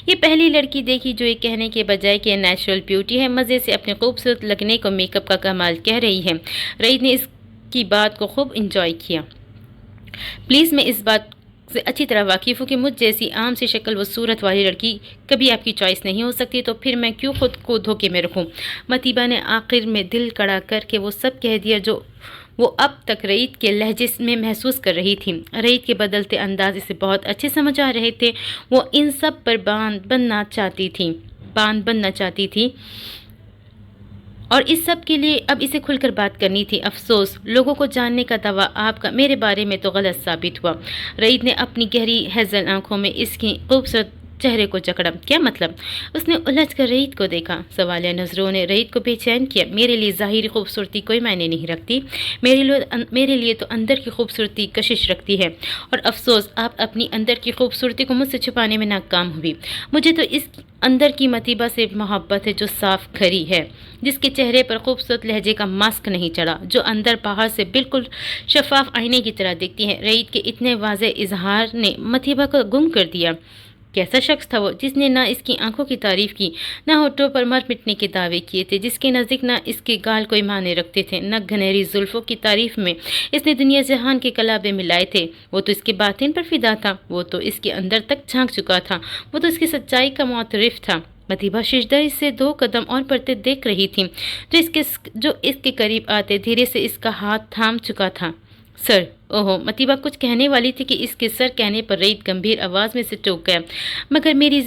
Speaker 1: ये पहली लड़की देखी जो ये कहने के बजाय कि नेचुरल ब्यूटी है, मज़े से अपने खूबसूरत लगने को मेकअप का कमाल कह रही है। रईद ने इसकी बात को खूब इंजॉय किया। प्लीज़, मैं इस बात से अच्छी तरह वाकिफ़ हूँ कि मुझ जैसी आम सी शक्ल व सूरत वाली लड़की कभी आपकी चॉइस नहीं हो सकती, तो फिर मैं क्यों खुद को धोखे में रखूँ? मतीबा ने आखिर में दिल कड़ा करके वो सब कह दिया जो वो अब तक रईद के लहजे में महसूस कर रही थी। रईद के बदलते अंदाज इसे बहुत अच्छे समझ आ रहे थे। वो इन सब पर बांध बनना चाहती थी और इस सब के लिए अब इसे खुलकर बात करनी थी। अफसोस, लोगों को जानने का दावा आपका मेरे बारे में तो गलत साबित हुआ। रईद ने अपनी गहरी हेज़ल आंखों में इसकी खूबसूरत चेहरे को जकड़ा। क्या मतलब? उसने उलझ कर रईद को देखा। सवालिया नज़रों ने रईद को बेचैन किया। मेरे लिए ज़ाहिरी खूबसूरती कोई मायने नहीं रखती। मेरे लिए तो अंदर की खूबसूरती कशिश रखती है। और अफसोस, आप अपनी अंदर की खूबसूरती को मुझसे छुपाने में नाकाम हुई। मुझे तो इस अंदर की मतीबा से मोहब्बत है जो साफ खरी है, जिसके चेहरे पर खूबसूरत लहजे का मास्क नहीं चढ़ा, जो अंदर बाहर से बिल्कुल शफाफ आईने की तरह दिखती है। रईद के इतने वाज़ेह इजहार ने मतीबा को गुम कर दिया। कैसा शख्स था वो, जिसने ना इसकी आंखों की तारीफ की, ना होठों पर मर मिटने के दावे किए थे, जिसके नज़दीक ना इसके गाल कोई माने रखते थे, न घनेरी जुल्फ़ों की तारीफ में इसने दुनिया जहान के कलाबे मिलाए थे। वो तो इसके बातिन पर फिदा था, वो तो इसके अंदर तक झांक चुका था, वो तो इसकी सच्चाई का मुतरिफ था। मतीबा शिशदर इससे 2 कदम और बढ़ते देख रही थी, जो इसके करीब आते धीरे से इसका हाथ थाम चुका था। सर, ओहो, मतीबा कुछ कहने वाली थी कि इसके सर कहने पर रईद गंभीर आवाज़ में से टोक गया। मगर मेरी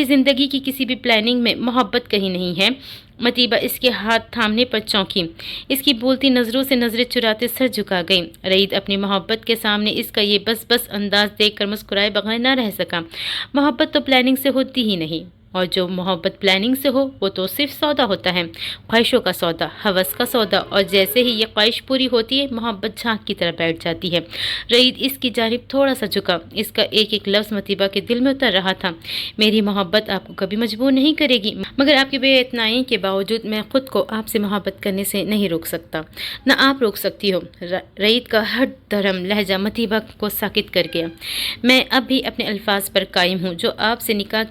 Speaker 1: ज़िंदगी की किसी भी प्लानिंग में मोहब्बत कहीं नहीं है। मतीबा इसके हाथ थामने पर चौंकी। इसकी बोलती नज़रों से नज़रें चुराते सर झुका गई। रईद अपनी मोहब्बत के सामने इसका ये बस अंदाज देखकर मुस्कुराए बगैर न रह सका। मोहब्बत तो प्लानिंग से होती ही नहीं, और जो मोहब्बत प्लानिंग से हो वो तो सिर्फ सौदा होता है, ख्वाहिशों का सौदा, हवस का सौदा। और जैसे ही ये ख्वाहिश पूरी होती है, मोहब्बत झांक की तरह बैठ जाती है। रईद इसकी जानिब थोड़ा सा झुका। इसका एक एक लफ्ज़ मतीबा के दिल में उतर रहा था। मेरी मोहब्बत आपको कभी मजबूर नहीं करेगी, मगर आपकी बेइतनाई के बावजूद मैं खुद को आपसे मोहब्बत करने से नहीं रोक सकता, न आप रोक सकती हो। रईद का हर धर्म लहजा मतीबा को साकित कर गया। मैं अब भी अपने अल्फाज पर कायम हूँ जो आपसे निकाह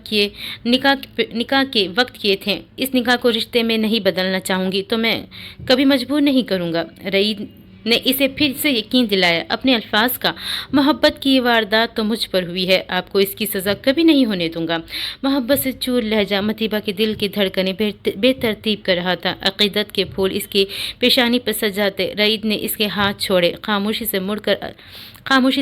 Speaker 1: के वक्त किए थे। इस निकाह को रिश्ते में नहीं बदलना चाहूँगी तो मैं कभी मजबूर नहीं करूँगा। रईद ने इसे फिर से यकीन दिलाया अपने अल्फाज का, मोहब्बत की ये वारदात तो मुझ पर हुई है, आपको इसकी सज़ा कभी नहीं होने दूंगा। मोहब्बत से चूर लहजा मतीबा के दिल की धड़कनें बेतरतीब कर रहा था। अकीदत के फूल इसकी पेशानी पर सजाते रईद ने इसके हाथ छोड़े, खामोशी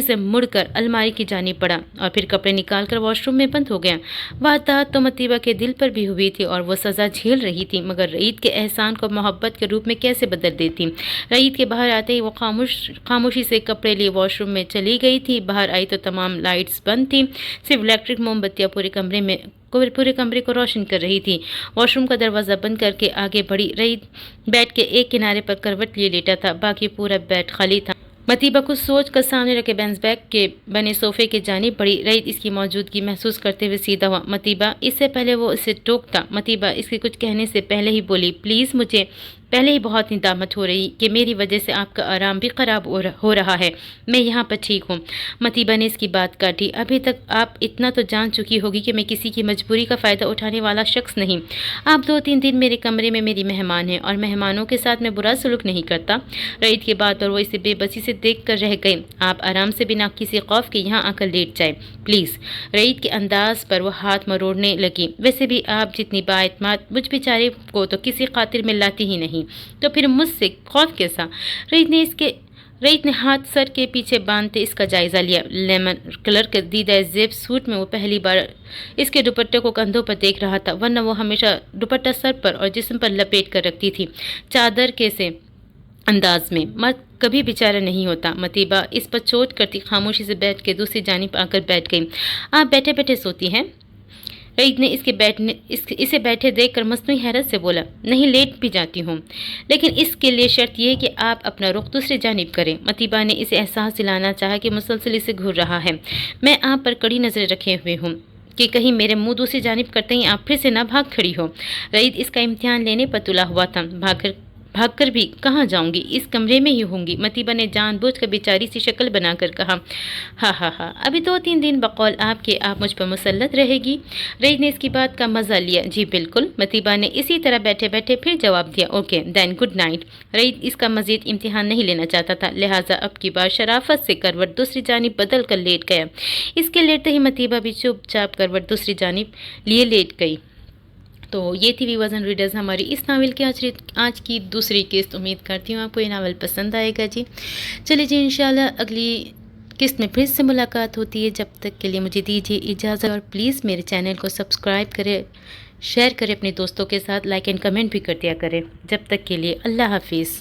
Speaker 1: से मुड़कर अलमारी की जानी पड़ा और फिर कपड़े निकालकर वॉशरूम में बंद हो गया। वारदात तो मतीबा के दिल पर भी हुई थी और वो सज़ा झेल रही थी, मगर रईद के एहसान को मोहब्बत के रूप में कैसे बदल देती। रईद के बाहर आते ही वो खामोशी से कपड़े लिए वॉशरूम में चली गई थी। बाहर आई तो तमाम लाइट्स बंद थी, सिर्फ इलेक्ट्रिक मोमबत्तियाँ पूरे कमरे को रोशन कर रही थी। वॉशरूम का दरवाज़ा बंद करके आगे बढ़ी। रईद बेड के एक किनारे पर करवट लिए लेटा था, बाकी पूरा बेड खाली था। मतीबा कुछ सोच कर सामने रखे बेंच बैग के बने सोफे के जानिब बढ़ी। रईद इसकी मौजूदगी महसूस करते हुए सीधा हुआ मतीबा, इससे पहले वो इसे टोकता। मतीबा इसके कुछ कहने से पहले ही बोली, प्लीज़, मुझे पहले ही बहुत निदामत हो रही कि मेरी वजह से आपका आराम भी ख़राब हो रहा है, मैं यहाँ पर ठीक हूँ। मतीबा ने इसकी बात काटी, अभी तक आप इतना तो जान चुकी होगी कि मैं किसी की मजबूरी का फ़ायदा उठाने वाला शख्स नहीं। आप 2-3 दिन मेरे कमरे में मेरी मेहमान हैं और मेहमानों के साथ मैं बुरा सलूक नहीं करता। रईद की बात और वो इसे बेबसी से देख कर रह गए। आप आराम से बिना किसी खौफ के यहाँ आकर लेट जाए प्लीज़। रईद के अंदाज पर वो हाथ मरोड़ने लगी। वैसे भी आप जितनी बाएतमाद मुझ बेचारे को तो किसी खातिर में लाती ही नहीं, तो फिर मुझसे खौफ कैसा। रईद ने हाथ सर के पीछे बांधते इसका जायज़ा लिया। लेमन कलर के दीदा जेब सूट में वो पहली बार इसके दुपट्टे को कंधों पर देख रहा था, वरना वो हमेशा दुपट्टा सर पर और जिस्म पर लपेट कर रखती थी, चादर के से अंदाज में। मर्द कभी बेचारा नहीं होता। मतीबा इस पर चोट करती खामोशी से बैठ के दूसरी जानिब आकर बैठ गई। आप बैठे बैठे सोती हैं? रईद ने इसे बैठे देखकर मसनूई हैरत से बोला, नहीं, लेट भी जाती हूँ, लेकिन इसके लिए शर्त यह कि आप अपना रुख दूसरी जानिब करें। मतीबा ने इसे एहसास दिलाना चाहा कि मुसलसल इसे घूर रहा है। मैं आप पर कड़ी नज़र रखे हुए हूँ कि कहीं मेरे मुंह दूसरी जानिब करते ही आप फिर से ना भाग खड़ी हो। रईद इसका इम्तिहान लेने पर तुला हुआ था। भागकर भी कहाँ जाऊंगी, इस कमरे में ही होंगी। मतीबा ने जानबूझकर बेचारी सी शक्ल बनाकर कहा, हा, अभी 2-3 दिन बकौल आपके आप मुझ पर मुसल्लत रहेगी। रईद ने इसकी बात का मज़ा लिया। जी बिल्कुल, मतीबा ने इसी तरह बैठे बैठे फिर जवाब दिया। Okay then, good night. Raeed इसका मजीद इम्तिहान नहीं लेना चाहता था, लिहाजा अब की बार शराफत से करवट दूसरी जानिब बदल कर लेट गया। इसके लेटते ही मतीबा भी चुपचाप करवट दूसरी जानिब लिए लेट गई। तो ये थी व्यूअर्स एंड रीडर्स हमारी इस नावल की आज की दूसरी किस्त। उम्मीद करती हूँ आपको ये नावल पसंद आएगा जी। चलिए जी, इंशाल्लाह अगली किस्त में फिर से मुलाकात होती है। जब तक के लिए मुझे दीजिए इजाज़त और प्लीज़ मेरे चैनल को सब्सक्राइब करें, शेयर करें अपने दोस्तों के साथ, लाइक एंड कमेंट भी कर दिया करें। जब तक के लिए अल्लाह हाफिज़।